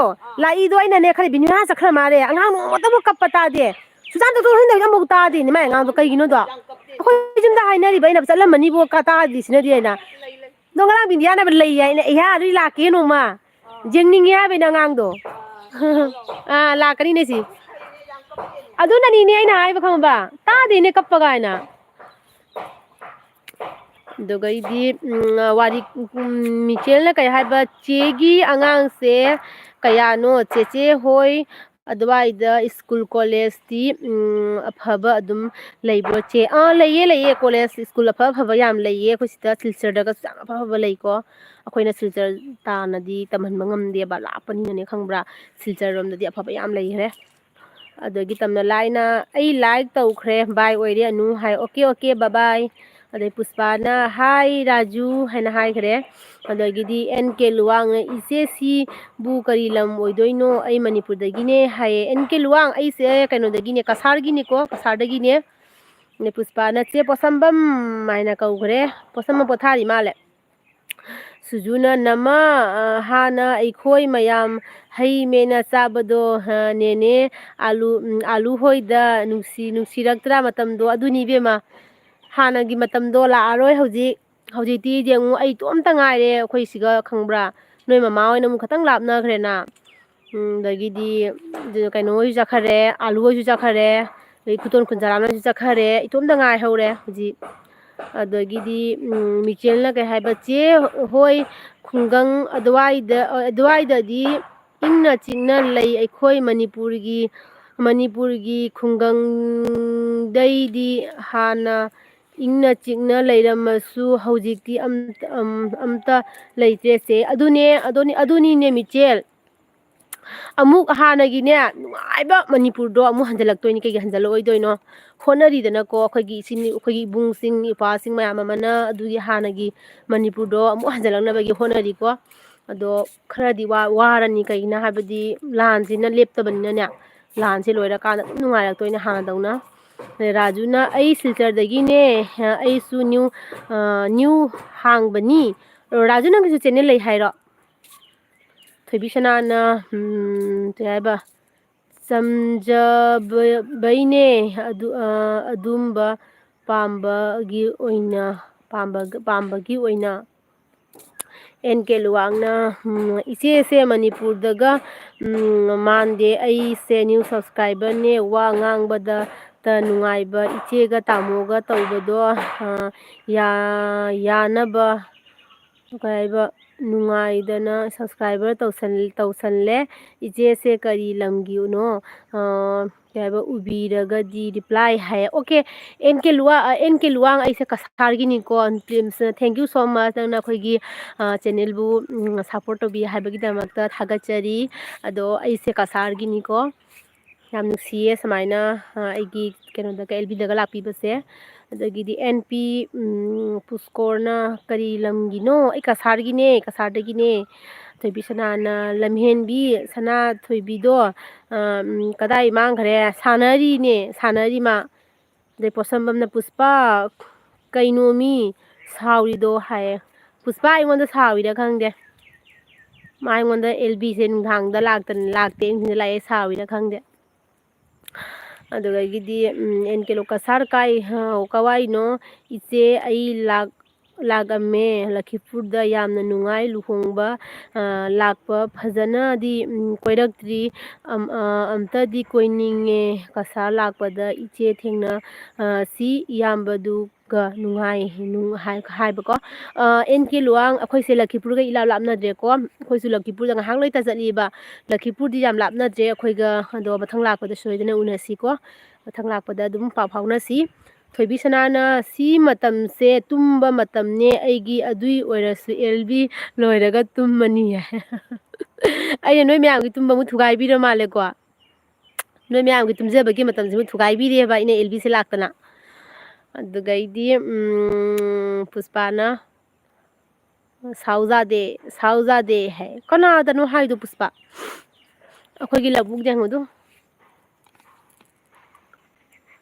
ꯂꯥꯛꯏꯗꯣ ꯑꯩꯅꯅꯦ ꯈꯜꯂꯤ ꯕꯤꯅꯣꯌꯥ ꯆꯠꯈ꯭ꯔ ꯃꯥꯜꯂꯦ ꯑꯉꯥꯡ ꯅꯣꯡꯃꯇꯕꯨ ꯀꯞꯄ ꯇꯥꯗꯦ ꯁꯨꯖꯥꯟ ꯆꯠꯊꯣꯛ ꯆꯠꯁꯤꯟ ꯑꯃꯐꯥꯎ ꯇꯥꯗꯦꯅꯦ ꯃꯥꯏ ꯑꯉꯥꯡꯗꯣ ꯀꯩꯒꯤꯅꯣꯗꯣ ꯑꯩꯈꯣꯏ ꯌꯨꯝꯗ ꯍꯥꯏꯅꯔꯤꯕ ꯑꯩꯅ ꯆꯠꯂꯝꯃꯅꯤꯕꯣ ꯇꯥꯗ꯭ꯔꯤꯁꯤꯅꯗꯤ ꯑꯩꯅ ꯑꯗꯣ ꯉꯔꯥꯡ ꯕꯤꯟꯗꯤꯌꯥꯅ ꯂꯩ ꯍꯥꯏꯅ ꯏꯍꯥ ꯑꯗꯨꯗꯤ ꯂꯥꯛꯀꯦ ꯅꯣꯡꯃ ꯌꯦꯡꯅꯤꯡꯉꯦ ꯍꯥꯏꯕꯩꯅꯦ ꯑꯉꯥꯡꯗꯣ ꯂꯥꯛꯀꯅꯤꯅꯦ ꯁꯤ ꯑꯗꯨꯅꯅꯤꯅꯦ ꯑꯩꯅ ꯍꯥꯏꯕ ꯈꯪꯕ ꯇꯥꯗꯦꯅꯦ ꯀꯞꯄ ꯀꯥꯏꯅ ꯑꯗꯨꯒꯩꯗꯤ ꯋꯥꯔꯤ ꯃꯤꯆꯦꯜꯅ ꯀꯩ ꯍꯥꯏꯕ ꯆꯦꯒꯤ ꯑꯉꯥꯡꯁꯦ ꯀꯌꯥꯅꯣ ꯆꯦꯆꯦ ꯍꯣꯏ ꯑꯗꯨꯋꯥꯏꯗ ꯁ꯭ꯀꯨꯜ ꯀꯣꯂꯦꯖꯇꯤ ꯑꯐꯕ ꯑꯗꯨꯝ ꯂꯩꯕ꯭ꯔꯣ ꯆꯦ ꯂꯩꯌꯦ ꯀꯣꯂꯦꯖ ꯁ꯭ꯀꯨꯜ ꯑꯐ ꯑꯐꯕ ꯌꯥꯝ ꯂꯩꯌꯦ ꯑꯩꯈꯣꯏ ꯁꯤꯗ ꯁꯤꯜꯆꯔꯗꯒꯁꯨ ꯌꯥꯝ ꯑꯐ ꯑꯐꯕ ꯂꯩꯀꯣ ꯑꯩꯈꯣꯏꯅ ꯁꯤꯜꯆꯔ ꯇꯥꯅꯗꯤ ꯇꯝꯍꯟꯕ ꯉꯝꯗꯦꯕ ꯂꯥꯞꯄꯅꯤꯅꯅꯦ ꯈꯪꯕ꯭ꯔꯥ ꯁꯤꯜꯆꯔꯔꯣꯝꯗꯗꯤ ꯑꯐꯕ ꯌꯥꯝ ꯂꯩꯈ꯭ꯔꯦ ꯑꯗꯒꯤ ꯇꯝꯅ ꯂꯥꯏꯅ ꯑꯩ ꯂꯥꯏꯛ ꯇꯧꯈ꯭ꯔꯦ ꯕꯥꯏ ꯑꯣꯏꯔꯦ ꯑꯅꯨ ꯍꯥꯏ ꯑꯣꯀꯦ ꯕꯥꯏ ꯑꯗꯩ ꯄꯨꯁꯄꯥꯅ ꯍꯥꯏ ꯔꯥꯖꯨ ꯍꯥꯏꯅ ꯍꯥꯏꯈ꯭ꯔꯦ ꯑꯗꯒꯤꯗꯤ ꯑꯦꯟ ꯀꯦ ꯂꯨꯋꯥꯡꯅ ꯏꯆꯦ ꯁꯤꯕꯨ ꯀꯔꯤ ꯂꯝ ꯑꯣꯏꯗꯣꯏꯅꯣ ꯑꯩ ꯃꯅꯤꯄꯨꯔꯗꯒꯤꯅꯦ ꯍꯥꯏꯌꯦ ꯑꯦꯟ ꯀꯦ ꯂꯨꯋꯥꯡ ꯑꯩꯁꯦ ꯀꯩꯅꯣꯗꯒꯤꯅꯦ ꯀꯁꯥꯔꯒꯤꯅꯤꯀꯣ ꯀꯁꯥꯔꯗꯒꯤꯅꯦ ꯄꯨꯁꯄꯥꯅ ꯆꯦ ꯄꯣꯠꯁꯝꯕꯝ ꯍꯥꯏꯅ ꯀꯧꯈ꯭ꯔꯦ ꯄꯣꯠꯁꯝꯕꯝ ꯄꯣꯊꯥꯔꯤ ꯃꯥꯜꯂꯦ ꯁꯨꯖꯨꯅ ꯅꯃ ꯍꯥꯟꯅ ꯑꯩꯈꯣꯏ ꯃꯌꯥꯝ ꯍꯩ ꯃꯦꯅ ꯆꯥꯕꯗꯣ ꯅꯦꯅꯦ ꯑꯥꯂꯨ ꯍꯣꯏꯗ ꯅꯨꯡꯁꯤꯔꯛꯇ꯭ꯔꯥ ꯃꯇꯝꯗꯣ ꯑꯗꯨꯅꯤ ꯏꯕꯦꯝꯃ ꯍꯥꯟꯅꯒꯤ ꯃꯇꯝꯗꯣ ꯂꯥꯛꯑꯔꯣꯏ ꯍꯧꯖꯤꯛꯇꯤ ꯌꯦꯡꯉꯨ ꯑꯩ ꯏꯇꯣꯝꯇ ꯉꯥꯏꯔꯦ ꯑꯩꯈꯣꯏ ꯁꯤꯒ ꯈꯪꯕ꯭ꯔꯥ ꯅꯣꯏ ꯃꯃꯥ ꯍꯣꯏꯅ ꯑꯃꯨꯛ ꯈꯇꯪ ꯂꯥꯞꯅꯈ꯭ꯔꯦꯅ ꯑꯗꯒꯤꯗꯤ ꯀꯩꯅꯣ ꯍꯣꯏꯁꯨ ꯆꯠꯈꯔꯦ ꯑꯥꯂꯨ ꯍꯣꯏꯁꯨ ꯆꯠꯈꯔꯦ ꯑꯗꯩ ꯈꯨꯇꯣꯟ ꯈꯨꯟꯖꯥꯔꯥꯝꯅꯁꯨ ꯆꯠꯈꯔꯦ ꯏꯇꯣꯝꯇ ꯉꯥꯏꯍꯧꯔꯦ ꯍꯧꯖꯤꯛ ꯑꯗꯒꯤꯗꯤ ꯃꯤꯆꯦꯜꯅ ꯀꯩ ꯍꯥꯏꯕ ꯆꯦ ꯍꯣꯏ ꯈꯨꯡꯒꯪ ꯑꯗꯨꯋꯥꯏꯗꯗꯤ ꯏꯪꯅ ꯆꯤꯛꯅ ꯂꯩ ꯑꯩꯈꯣꯏ ꯃꯅꯤꯄꯨꯔꯒꯤ ꯈꯨꯡꯒꯪꯗꯩꯗꯤ ꯍꯥꯟꯅ ꯏꯪꯅ ꯆꯤꯛꯅ ꯂꯩꯔꯝꯃꯁꯨ ꯍꯧꯖꯤꯛꯇꯤ ꯑꯝꯇ ꯂꯩꯇ꯭ꯔꯦꯁꯦ ꯑꯗꯨꯅꯤꯅꯦ ꯃꯤꯆꯦꯜ ꯑꯃꯨꯛ ꯍꯥꯟꯅꯒꯤꯅꯦ ꯅꯨꯡꯉꯥꯏꯕ ꯃꯅꯤꯄꯨꯔꯗꯣ ꯑꯃꯨꯛ ꯍꯟꯖꯤꯜꯂꯛꯇꯣꯏꯅꯤ ꯀꯩꯒꯤ ꯍꯟꯖꯤꯜꯂꯛꯑꯣꯏꯗꯣꯏꯅꯣ ꯍꯣꯠꯅꯔꯤꯗꯅꯀꯣ ꯑꯩꯈꯣꯏꯒꯤ ꯏꯕꯨꯡꯁꯤꯡ ꯏꯄ꯭ꯋꯥꯁꯤꯡ ꯃꯌꯥꯝ ꯑꯃꯅ ꯑꯗꯨꯒꯤ ꯍꯥꯟꯅꯒꯤ ꯃꯅꯤꯄꯨꯔꯗꯣ ꯑꯃꯨꯛ ꯍꯟꯖꯤꯜꯂꯛꯅꯕꯒꯤ ꯍꯣꯠꯅꯔꯤꯀꯣ ꯑꯗꯣ ꯈꯔꯗꯤ ꯋꯥꯔꯅꯤ ꯀꯩꯒꯤꯅꯣ ꯍꯥꯏꯕꯗꯤ ꯂꯥꯟꯁꯤꯅ ꯂꯦꯞꯇꯕꯅꯤꯅꯅꯦ ꯂꯥꯟꯁꯦ ꯂꯣꯏꯔꯀꯥꯟꯗ ꯑꯗꯨꯝ ꯅꯨꯡꯉꯥꯏꯔꯛꯇꯣꯏꯅꯦ ꯍꯥꯟꯅꯗꯧꯅ ꯔꯥꯖꯨꯅ ꯑꯩ ꯁꯤꯜꯆꯔꯗꯒꯤꯅꯦ ꯑꯩꯁꯨ ꯅ꯭ꯌꯨ ꯍꯥꯡꯕꯅꯤ ꯔꯥꯖꯨ ꯅꯪꯒꯤꯁꯨ ꯆꯦꯅꯦꯜ ꯂꯩ ꯍꯥꯏꯔꯣ ꯊꯣꯏꯕꯤ ꯁꯅꯥꯅ ꯀꯩ ꯍꯥꯏꯕ ꯆꯝꯖꯕꯩꯅꯦ ꯑꯗꯨꯝꯕ ꯄꯥꯝꯕꯒꯤ ꯑꯣꯏꯅ ꯑꯦꯟ ꯀꯦ ꯂꯨꯋꯥꯡꯅ ꯏꯆꯦꯁꯦ ꯃꯅꯤꯄꯨꯔꯗꯒ ꯃꯥꯟꯗꯦ ꯑꯩꯁꯦ ꯅ꯭ꯌꯨ ꯁꯕꯁꯀ꯭ꯔꯥꯏꯕꯔꯅꯦ ꯋꯥ ꯉꯥꯡꯕꯗ ꯅꯨꯡꯉꯥꯏꯕ ꯏꯆꯦꯒ ꯇꯥꯃꯣꯒ ꯇꯧꯕꯗꯣ ꯌꯥꯅꯕ ꯀꯩ ꯍꯥꯏꯕ ꯅꯨꯡꯉꯥꯏꯗꯅ ꯁꯕꯁꯀ꯭ꯔꯥꯏꯕꯔ ꯇꯧꯁꯜꯂꯦ ꯏꯆꯦꯁꯦ ꯀꯔꯤ ꯂꯝꯒꯤꯅꯣ ꯀꯩ ꯍꯥꯏꯕ ꯎꯕꯤꯔꯒꯗꯤ ꯔꯤꯄ꯭ꯂꯥꯏ ꯍꯥꯏꯌꯦ ꯑꯣꯀꯦ ꯑꯦꯟ ꯀꯦ ꯂꯨꯋꯥꯡ ꯑꯩꯁꯦ ꯀꯁꯥꯔꯒꯤꯅꯤꯀꯣ ꯊꯦꯡꯛ ꯌꯨ ꯁꯣ ꯃꯆ ꯅꯪꯅ ꯑꯩꯈꯣꯏꯒꯤ ꯆꯦꯅꯦꯜꯕꯨ ꯁꯞꯄꯣꯔꯠ ꯇꯧꯕꯤ ꯍꯥꯏꯕꯒꯤꯗꯃꯛꯇ ꯊꯥꯒꯠꯆꯔꯤ ꯑꯗꯣ ꯑꯩꯁꯦ ꯀꯁꯥꯔꯒꯤꯅꯤꯀꯣ ꯌꯥꯝ ꯅꯨꯡꯁꯤꯌꯦ ꯁꯨꯃꯥꯏꯅ ꯑꯩꯒꯤ ꯀꯩꯅꯣꯗꯒ ꯑꯦꯜꯕꯤꯗꯒ ꯂꯥꯛꯄꯤꯕꯁꯦ ꯑꯗꯒꯤꯗꯤ ꯑꯦꯟ ꯄꯤ ꯄꯨꯁꯀꯣꯔꯅ ꯀꯔꯤ ꯂꯝꯒꯤꯅꯣ ꯑꯩ ꯀꯁꯥꯔꯗꯒꯤꯅꯦ ꯊꯣꯏꯕꯤ ꯁꯅꯥꯅ ꯂꯝꯍꯦꯟꯕꯤ ꯁꯅꯥ ꯊꯣꯏꯕꯤꯗꯣ ꯀꯗꯥꯏ ꯃꯥꯡꯈ꯭ꯔꯦ ꯁꯥꯟꯅꯔꯤ ꯃꯥ ꯑꯗꯩ ꯄꯣꯠꯁꯝꯕꯝꯅ ꯄꯨꯁꯄꯥ ꯀꯩꯅꯣꯃꯤ ꯁꯥꯎꯔꯤꯗꯣ ꯍꯥꯏꯌꯦ ꯄꯨꯁꯄꯥ ꯑꯩꯉꯣꯟꯗ ꯁꯥꯎꯔꯤꯔ ꯈꯪꯗꯦ ꯃꯥ ꯑꯩꯉꯣꯟꯗ ꯑꯦꯜꯕꯤꯁꯦ ꯅꯨꯡꯗꯥꯡꯗ ꯂꯥꯛꯇꯦ ꯅꯨꯡꯊꯤꯟꯗ ꯂꯥꯛꯑꯦ ꯁꯥꯎꯔꯤꯔ ꯈꯪꯗꯦ ꯑꯗꯨꯗꯒꯤꯗꯤ ꯑꯦꯟ ꯀꯦꯂꯣ ꯀꯁꯥꯔ ꯀꯋꯥꯏꯅꯣ ꯏꯆꯦ ꯑꯩ ꯂꯥꯛꯑꯝꯃꯦ ꯂꯛꯈꯤꯄꯨꯔꯗ ꯌꯥꯝꯅ ꯅꯨꯡꯉꯥꯏ ꯂꯨꯍꯣꯡꯕ ꯂꯥꯛꯄ ꯐꯖꯅꯗꯤ ꯀꯣꯏꯔꯛꯇ꯭ꯔꯤ ꯑꯝꯇꯗꯤ ꯀꯣꯏꯅꯤꯡꯉꯦ ꯀꯁꯥꯔ ꯂꯥꯛꯄꯗ ꯏꯆꯦ ꯊꯦꯡꯅꯁꯤ ꯏꯌꯥꯝꯕꯗꯨꯒ ꯅꯨꯡꯉꯥꯏ ꯍꯥꯏꯕꯀꯣ NK ꯂꯨꯋꯥꯡ ꯑꯩꯈꯣꯏꯁꯦ ꯂꯛꯈꯤꯄꯨꯔꯒ ꯏꯂꯥꯞ ꯂꯥꯞꯅꯗ꯭ꯔꯦꯀꯣ ꯑꯩꯈꯣꯏꯁꯨ ꯂꯛꯈꯤꯄꯨꯔꯗ ꯉꯥꯏꯍꯥꯛ ꯂꯩꯇ ꯆꯠꯂꯤꯕ ꯂꯛꯈꯤꯄꯨꯔꯗꯤ ꯌꯥꯝ ꯂꯥꯞꯅꯗ꯭ꯔꯦ ꯑꯩꯈꯣꯏꯒ ꯑꯗꯣ ꯃꯊꯪ ꯂꯥꯛꯄꯗ ꯁꯣꯏꯗꯅ ꯎꯅꯁꯤꯀꯣ ꯃꯊꯪ ꯂꯥꯛꯄꯗ ꯑꯗꯨꯝ ꯄꯥꯎ ꯐꯥꯎꯅꯁꯤ ꯊꯣꯏꯕꯤ ꯁꯅꯥꯅ ꯁꯤ ꯃꯇꯝꯁꯦ ꯇꯨꯝꯕ ꯃꯇꯝꯅꯦ ꯑꯩꯒꯤ ꯑꯗꯨꯏ ꯑꯣꯏꯔꯁꯨ LB ꯂꯣꯏꯔꯒ ꯇꯨꯝꯃꯅꯤ ꯑꯩꯅ ꯅꯣꯏ ꯃꯌꯥꯝꯒꯤ ꯇꯨꯝꯕ ꯑꯃꯨꯛ ꯊꯨꯒꯥꯏꯕꯤꯔ ꯃꯥꯜꯂꯦꯀꯣ ꯅꯣꯏ ꯃꯌꯥꯝꯒꯤ ꯇꯨꯝꯖꯕꯒꯤ ꯃꯇꯝꯁꯤꯃꯨꯛ ꯊꯨꯒꯥꯏꯕꯤꯔꯦꯕ ꯑꯩꯅ LBꯁꯦ ꯂꯥꯛꯇꯅ ꯑꯗꯨꯒꯩꯗꯤ ꯄꯨꯁꯄꯥꯅ ꯁꯥꯎꯖꯥꯗꯦ ꯍꯥꯏ ꯀꯅꯥꯗꯅꯣ ꯍꯥꯏꯗꯣ ꯄꯨꯁꯄꯥ ꯑꯩꯈꯣꯏꯒꯤ ꯂꯕꯨꯛ ꯌꯦꯡꯉꯨꯗꯨ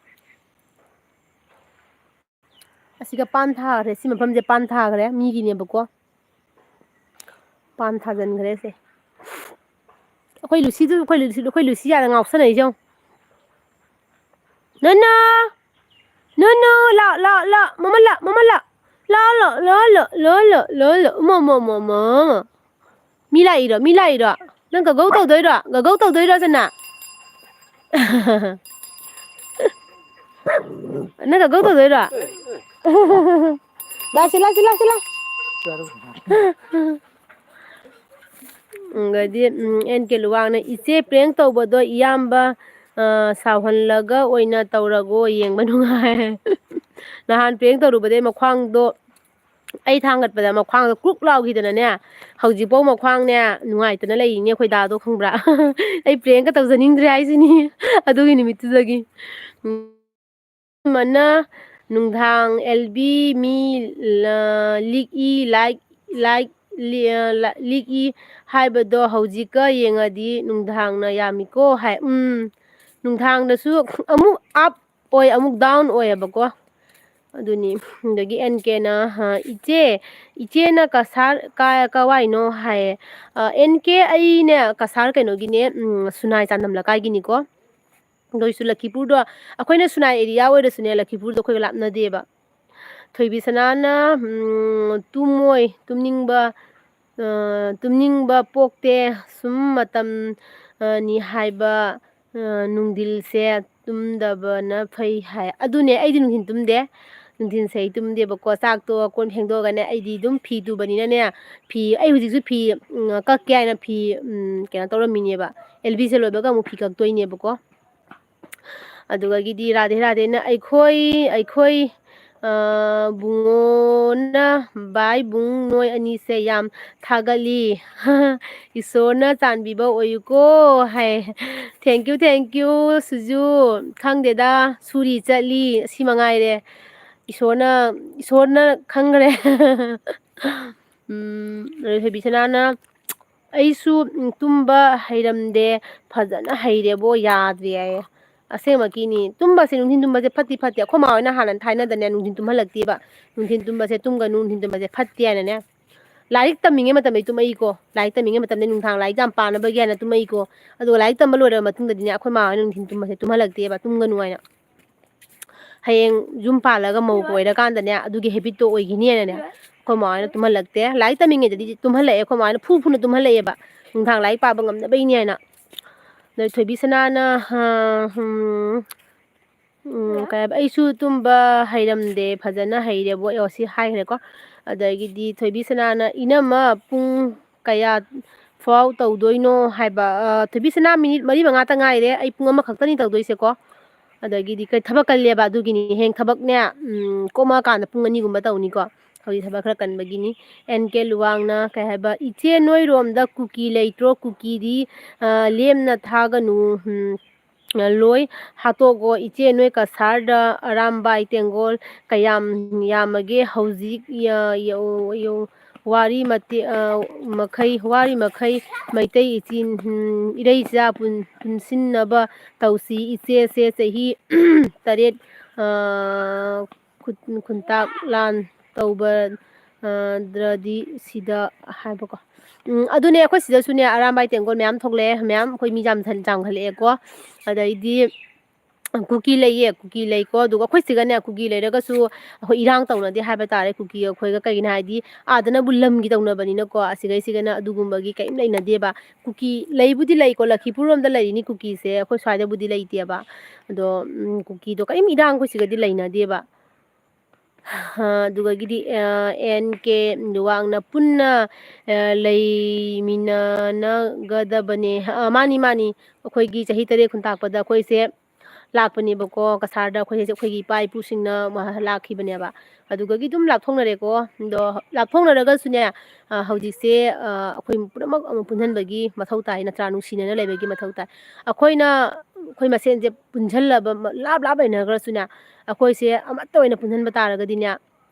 ꯑꯁꯤꯒ ꯄꯥꯟ ꯊꯥꯈ꯭ꯔꯦ ꯁꯤ ꯃꯐꯝꯁꯦ ꯄꯥꯟ ꯊꯥꯈ꯭ꯔꯦ ꯃꯤꯒꯤꯅꯦꯕꯀꯣ ꯄꯥꯟ ꯊꯥꯖꯤꯟꯈ꯭ꯔꯦ ꯁꯦ ꯑꯩꯈꯣꯏ ꯂꯨꯁꯤ ꯌꯥꯗ ꯉꯥꯎꯁꯟꯅꯩꯁꯦ ꯌꯦꯡꯉꯨ ꯅꯣꯅꯣ ꯂꯥꯛ ꯃꯃꯥ ꯂꯥꯛ ꯃꯃꯥ ꯃꯤ ꯂꯥꯛꯏꯔꯣ ꯅꯪ ꯒꯒꯧ ꯇꯧꯗꯣꯏꯔꯣ ꯁꯅꯥ ꯅꯪ ꯒꯒꯧ ꯇꯧꯗꯣꯏꯔꯣ ꯂꯥꯛꯁꯤ ꯑꯗꯩꯗꯤ NK ꯂꯨꯋꯥꯡꯅ ꯏꯆꯦ ꯄ꯭ꯔꯦꯡ ꯇꯧꯕꯗꯣ ꯏꯌꯥꯝꯕ ꯁꯥꯎꯍꯜꯂꯒ ꯑꯣꯏꯅ ꯇꯧꯔꯒꯣ ꯌꯦꯡꯕ ꯅꯨꯡꯉꯥꯏ ꯅꯍꯥꯟ ꯄ꯭ꯔꯦꯡ ꯇꯧꯔꯨꯕꯗꯩ ꯃꯈ꯭ꯋꯥꯡꯗꯣ ꯑꯩ ꯊꯥꯡꯒꯠꯄꯗ ꯃꯈ꯭ꯋꯥꯡꯗꯣ ꯀ꯭ꯔꯨꯛ ꯂꯥꯎꯈꯤꯗꯅꯅꯦ ꯍꯧꯖꯤꯛꯐꯥꯎ ꯃꯈ꯭ꯋꯥꯡꯅꯦ ꯅꯨꯡꯉꯥꯏꯇꯅ ꯂꯩꯔꯤꯅꯦ ꯑꯩꯈꯣꯏ ꯗꯥꯗꯣ ꯈꯪꯕ꯭ꯔꯥ ꯑꯩ ꯄ꯭ꯔꯦꯡꯀ ꯇꯧꯖꯅꯤꯡꯗ꯭ꯔꯦ ꯍꯥꯏꯁꯤꯅꯤ ꯑꯗꯨꯒꯤ ꯅꯨꯃꯤꯠꯇꯨꯗꯒꯤ ꯃꯅ ꯅꯨꯡꯗꯥꯡ LB ꯃꯤ ꯂꯤꯛꯏ ꯍꯥꯏꯕꯗꯣ ꯍꯧꯖꯤꯛꯀ ꯌꯦꯡꯉꯗꯤ ꯅꯨꯡꯗꯥꯡꯅ ꯌꯥꯝꯃꯤꯀꯣ ꯍꯥꯏ ꯅꯨꯡꯗꯥꯡꯗꯁꯨ ꯑꯃꯨꯛ ꯑꯞ ꯑꯣꯏ ꯑꯃꯨꯛ ꯗꯥꯎꯟ ꯑꯣꯏꯌꯦꯕꯀꯣ ꯑꯗꯨꯅꯤ ꯑꯗꯒꯤ NKꯅ ꯏꯆꯦꯅ ꯀꯁꯥꯔ ꯀꯋꯥꯏꯅꯣ ꯍꯥꯏꯌꯦ NK ꯑꯩꯅꯦ ꯀꯁꯥꯔ ꯀꯩꯅꯣꯒꯤꯅꯦ ꯁꯨꯅꯥꯏ ꯆꯥꯟꯗꯝ ꯂꯩꯀꯥꯏꯒꯤꯅꯤꯀꯣ ꯅꯣꯏꯁꯨ ꯂꯛꯈꯤꯄꯨꯔꯗꯣ ꯑꯩꯈꯣꯏꯅ ꯁꯨꯅꯥꯏ ꯑꯦꯔꯤꯌꯥ ꯑꯣꯏꯔꯁꯨꯅꯦ ꯂꯛꯈꯤꯄꯨꯔꯗꯣ ꯑꯩꯈꯣꯏꯒ ꯂꯥꯞꯅꯗꯦꯕ ꯊꯣꯏꯕꯤ ꯁꯅꯥꯅ ꯇꯨꯝꯅꯤꯡꯕ ꯄꯣꯛꯇꯦ ꯁꯨꯝ ꯃꯇꯝ ꯅꯤ ꯍꯥꯏꯕ ꯅꯨꯡꯗꯤꯜꯁꯦ ꯇꯨꯝꯗꯕꯅ ꯐꯩ ꯍꯥꯏ ꯑꯗꯨꯅꯦ ꯑꯩꯗꯤ ꯅꯨꯡꯊꯤꯟ ꯇꯨꯝꯗꯦ ꯅꯨꯡꯊꯤꯟꯁꯦ ꯑꯩ ꯇꯨꯝꯗꯦꯕꯀꯣ ꯆꯥꯛꯇꯣ ꯀꯣꯟ ꯐꯦꯡꯗꯣꯛꯑꯒꯅꯦ ꯑꯩꯗꯤ ꯑꯗꯨꯝ ꯐꯤ ꯇꯨꯕꯅꯤꯅꯅꯦ ꯑꯩ ꯍꯧꯖꯤꯛꯁꯨ ꯐꯤ ꯀꯛꯀꯦ ꯍꯥꯏꯅ ꯐꯤ ꯀꯩꯅꯣ ꯇꯧꯔꯝꯃꯤꯅꯦꯕ LBꯁꯦ ꯂꯣꯏꯕꯒ ꯑꯃꯨꯛ ꯐꯤ ꯀꯛꯇꯣꯏꯅꯦꯕꯀꯣ ꯑꯗꯨꯒꯤꯗꯤ ꯔꯥꯙꯦꯅ ꯑꯩꯈꯣꯏ ꯕꯨꯡꯉꯣꯅ ꯕꯥꯏ ꯕꯨꯡ ꯅꯣꯏ ꯑꯅꯤꯁꯦ ꯌꯥꯝ ꯊꯥꯒꯠꯂꯤ ꯏꯁꯣꯔꯅ ꯆꯥꯟꯕꯤꯕ ꯑꯣꯏꯌꯨꯀꯣ ꯍꯥꯏ ꯊꯦꯡꯀ꯭ꯌꯨ ꯁꯨꯖꯨ ꯈꯪꯗꯦꯗ ꯁꯨꯔꯤ ꯆꯠꯂꯤ ꯑꯁꯤ ꯃꯉꯥꯏꯔꯦ ꯏꯁꯣꯔꯅ ꯈꯪꯈ꯭ꯔꯦ ꯊꯣꯏꯕꯤ ꯁꯅꯥꯅ ꯑꯩꯁꯨ ꯇꯨꯝꯕ ꯍꯩꯔꯝꯗꯦ ꯐꯖꯅ ꯍꯩꯔꯦꯕꯣ ꯌꯥꯗ꯭ꯔꯦ ꯍꯥꯏꯌꯦ ꯑꯁꯦꯡꯃꯛꯀꯤꯅꯤ ꯇꯨꯝꯕꯁꯦ ꯅꯨꯡꯊꯤꯟ ꯇꯨꯝꯕꯁꯦ ꯐꯠꯇꯦ ꯑꯩꯈꯣꯏ ꯃꯥ ꯍꯣꯏꯅ ꯍꯥꯟꯅ ꯊꯥꯏꯅꯗꯅꯦ ꯅꯨꯡꯊꯤꯟ ꯇꯨꯝꯍꯜꯂꯛꯇꯦꯕ ꯅꯨꯡꯊꯤꯟ ꯇꯨꯝꯕꯁꯦ ꯇꯨꯝꯒꯅꯨ ꯅꯨꯡꯊꯤꯟ ꯇꯨꯝꯕꯁꯦ ꯐꯠꯇꯦ ꯍꯥꯏꯅꯅꯦ ꯂꯥꯏꯔꯤꯛ ꯇꯝꯃꯤꯉꯩ ꯃꯇꯝꯗꯩ ꯇꯨꯝꯃꯛꯏꯀꯣ ꯂꯥꯏꯔꯤꯛ ꯇꯝꯃꯤꯉꯩ ꯃꯇꯝꯗꯩ ꯅꯨꯡꯗꯥꯡ ꯂꯥꯏꯔꯤꯛ ꯌꯥꯝ ꯄꯥꯅꯕꯒꯤ ꯍꯥꯏꯅ ꯇꯨꯝꯃꯛꯏꯀꯣ ꯑꯗꯨꯒ ꯂꯥꯏꯔꯤꯛ ꯇꯝꯕ ꯂꯣꯏꯔꯕ ꯃꯇꯨꯡꯗꯗꯤꯅꯦ ꯑꯩꯈꯣꯏ ꯃꯥ ꯍꯣꯏꯅ ꯅꯨꯡꯊꯤꯟ ꯇꯨꯝꯕꯁꯦ ꯇꯨꯝꯍꯜꯂꯛꯇꯦꯕ ꯇꯨꯝꯒꯅꯨ ꯍꯥꯏꯅ ꯍꯌꯦꯡ ꯌꯨꯝ ꯄꯥꯜꯂꯒ ꯃꯧꯒ ꯑꯣꯏꯔꯀꯥꯟꯗꯅꯦ ꯑꯗꯨꯒꯤ ꯍꯦꯕꯤꯠꯇꯣ ꯑꯣꯏꯈꯤꯅꯤꯅꯅꯦ ꯑꯩꯈꯣꯏ ꯃꯥ ꯍꯣꯏꯅ ꯇꯨꯝꯍꯜꯂꯛꯇꯦ ꯂꯥꯏꯔꯤꯛ ꯇꯝꯃꯤꯉꯩꯗꯗꯤ ꯇꯨꯝꯍꯜꯂꯛꯑꯦ ꯑꯩꯈꯣꯏ ꯃꯥ ꯍꯣꯏꯅ ꯐꯨꯅ ꯇꯨꯝꯍꯜꯂꯛꯑꯦꯕ ꯅꯨꯡꯗꯥꯡ ꯂꯥꯏꯔꯤꯛ ꯄꯥꯕ ꯉꯝꯅꯕꯩꯅꯤ ꯍꯥꯏꯅ ꯑꯗꯩ ꯊꯣꯏꯕꯤ ꯁꯅꯥꯅ ꯀꯩ ꯍꯥꯏꯕ ꯑꯩꯁꯨ ꯇꯨꯝꯕ ꯍꯩꯔꯝꯗꯦ ꯐꯖꯅ ꯍꯩꯔꯦꯕꯣ ꯁꯤ ꯍꯥꯏꯈ꯭ꯔꯦꯀꯣ ꯑꯗꯒꯤꯗꯤ ꯊꯣꯏꯕꯤ ꯁꯅꯥꯅ ꯏꯅꯝꯃ ꯄꯨꯡ ꯀꯌꯥ ꯐꯥꯎ ꯇꯧꯗꯣꯏꯅꯣ ꯍꯥꯏꯕ ꯊꯣꯏꯕꯤ ꯁꯅꯥ ꯃꯤꯅꯤꯠ 4-5 ꯉꯥꯏꯔꯦ ꯑꯩ ꯄꯨꯡ ꯑꯃꯈꯛꯇꯅꯤ ꯇꯧꯗꯣꯏꯁꯦꯀꯣ ꯑꯗꯒꯤꯗꯤ ꯊꯕꯛ ꯀꯜꯂꯦꯕ ꯑꯗꯨꯒꯤꯅꯤ ꯍꯌꯦꯡ ꯊꯕꯛꯅꯦ ꯀꯣꯝꯃꯛꯑꯀꯥꯟꯗ ꯄꯨꯡ 2ꯒꯨꯝꯕ ꯇꯧꯅꯤꯀꯣ ꯍꯧꯖꯤꯛ ꯊꯕꯛ ꯈꯔ ꯀꯟꯕꯒꯤꯅꯤ NK ꯂꯨꯋꯥꯡꯅ ꯀꯩ ꯍꯥꯏꯕ ꯏꯆꯦ ꯅꯣꯏꯔꯣꯝꯗ ꯀꯨꯀꯤ ꯂꯩꯇ꯭ꯔꯣ ꯀꯨꯀꯤꯗꯤ ꯂꯦꯝꯅ ꯊꯥꯒꯅꯨ ꯂꯣꯏ ꯍꯥꯠꯇꯣꯛꯑꯣ ꯏꯆꯦ ꯅꯣꯏ ꯀꯁꯥꯔꯗ ꯑꯔꯥꯝꯕꯥꯏ ꯇꯦꯡꯒꯣꯜ ꯀꯌꯥꯝ ꯌꯥꯝꯃꯒꯦ ꯍꯧꯖꯤꯛ ꯋꯥꯔꯤ ꯃꯈꯩ ꯃꯩꯇꯩ ꯏꯔꯩꯆꯥ ꯄꯨꯟꯁꯤꯟꯅꯕ ꯇꯧꯁꯤ ꯏꯆꯦꯁꯦ ꯆꯍꯤ 8 ꯈꯨꯟꯇꯥꯛ ꯂꯥꯟ ꯇꯧꯕꯗ꯭ꯔꯗꯤ ꯁꯤꯗ ꯍꯥꯏꯕꯀꯣ ꯑꯗꯨꯅꯦ ꯑꯩꯈꯣꯏ ꯁꯤꯗꯁꯨꯅꯦ ꯑꯔꯥꯝꯕꯥꯏ ꯇꯦꯡꯒꯣꯜ ꯃꯌꯥꯝ ꯊꯣꯛꯂꯛꯑꯦ ꯃꯌꯥꯝ ꯑꯩꯈꯣꯏ ꯃꯤ ꯌꯥꯝꯈꯠꯂꯛꯑꯦꯀꯣ ꯑꯗꯩꯗꯤ kuki lꯩꯌꯦ kuki lꯩꯀꯣ ꯑꯗꯨꯒ ꯑꯩꯈꯣꯏ ꯁꯤꯒꯅꯦ kuki ꯂꯩꯔꯒꯁꯨ ꯑꯩꯈꯣꯏ ꯏꯔꯥꯡ ꯇꯧꯅꯗꯦ ꯍꯥꯏꯕ ꯇꯥꯔꯦ kuki ꯑꯩꯈꯣꯏꯒ ꯀꯩꯒꯤꯅꯣ ꯍꯥꯏꯗꯤ ꯑꯥꯗꯅꯕꯨ ꯂꯝꯒꯤ ꯇꯧꯅꯕꯅꯤꯅꯀꯣ ꯑꯁꯤꯒꯩꯁꯤꯒꯅ ꯑꯗꯨꯒꯨꯝꯕꯒꯤ ꯀꯩꯝ ꯂꯩꯅꯗꯦꯕ kuki ꯂꯩꯕꯨꯗꯤ ꯂꯩꯀꯣ ꯂꯛꯈꯤꯄꯨꯔ ꯔꯣꯝꯗ ꯂꯩꯔꯤꯅꯤ kukiꯁꯦ ꯑꯩꯈꯣꯏ ꯁ꯭ꯋꯥꯏꯗꯕꯨꯗꯤ ꯂꯩꯇꯦꯕ ꯑꯗꯣ kukiꯗꯣ ꯀꯔꯤꯝ ꯏꯔꯥꯡ ꯑꯩꯈꯣꯏ ꯁꯤꯒꯗꯤ ꯂꯩꯅꯗꯦꯕ ꯑꯗꯨꯒꯒꯤꯗꯤ NK ꯋꯥꯡꯅ ꯄꯨꯟꯅ ꯂꯩꯃꯤꯟꯅꯒꯗꯕꯅꯦ ꯃꯥꯅꯤ ꯃꯥꯅꯤ ꯑꯩꯈꯣꯏꯒꯤ ꯆꯍꯤ 3 ꯈꯨꯟꯇꯥꯛꯄꯗ ꯑꯩꯈꯣꯏꯁꯦ ꯂꯥꯛꯄꯅꯦꯕꯀꯣ ꯀꯁꯥꯔꯗ ꯑꯩꯈꯣꯏꯁꯦ ꯑꯩꯈꯣꯏꯒꯤ ꯏꯄꯥ ꯏꯄꯨꯁꯤꯡꯅ ꯂꯥꯛꯈꯤꯕꯅꯦꯕ ꯑꯗꯨꯒꯒꯤ ꯑꯗꯨꯝ ꯂꯥꯞꯊꯣꯛꯅꯔꯦꯀꯣ ꯑꯗꯣ ꯂꯥꯞꯊꯣꯛꯅꯔꯒꯁꯨꯅꯦ ꯍꯧꯖꯤꯛꯁꯦ ꯑꯩꯈꯣꯏ ꯄꯨꯝꯅꯃꯛ ꯑꯃꯨꯛ ꯄꯨꯟꯍꯟꯕꯒꯤ ꯃꯊꯧ ꯇꯥꯏ ꯅꯠꯇ꯭ꯔꯥ ꯅꯨꯡꯁꯤꯅꯅ ꯂꯩꯕꯒꯤ ꯃꯊꯧ ꯇꯥꯏ ꯑꯩꯈꯣꯏ ꯃꯁꯦꯟꯁꯦ ꯄꯨꯟꯁꯤꯜꯂꯕ ꯂꯥꯞ ꯂꯩꯅꯈ꯭ꯔꯁꯨꯅꯦ ꯑꯩꯈꯣꯏꯁꯦ ꯑꯃꯠꯇ ꯑꯣꯏꯅ ꯄꯨꯟꯍꯟꯕ ꯇꯥꯔꯒꯗꯤꯅꯦ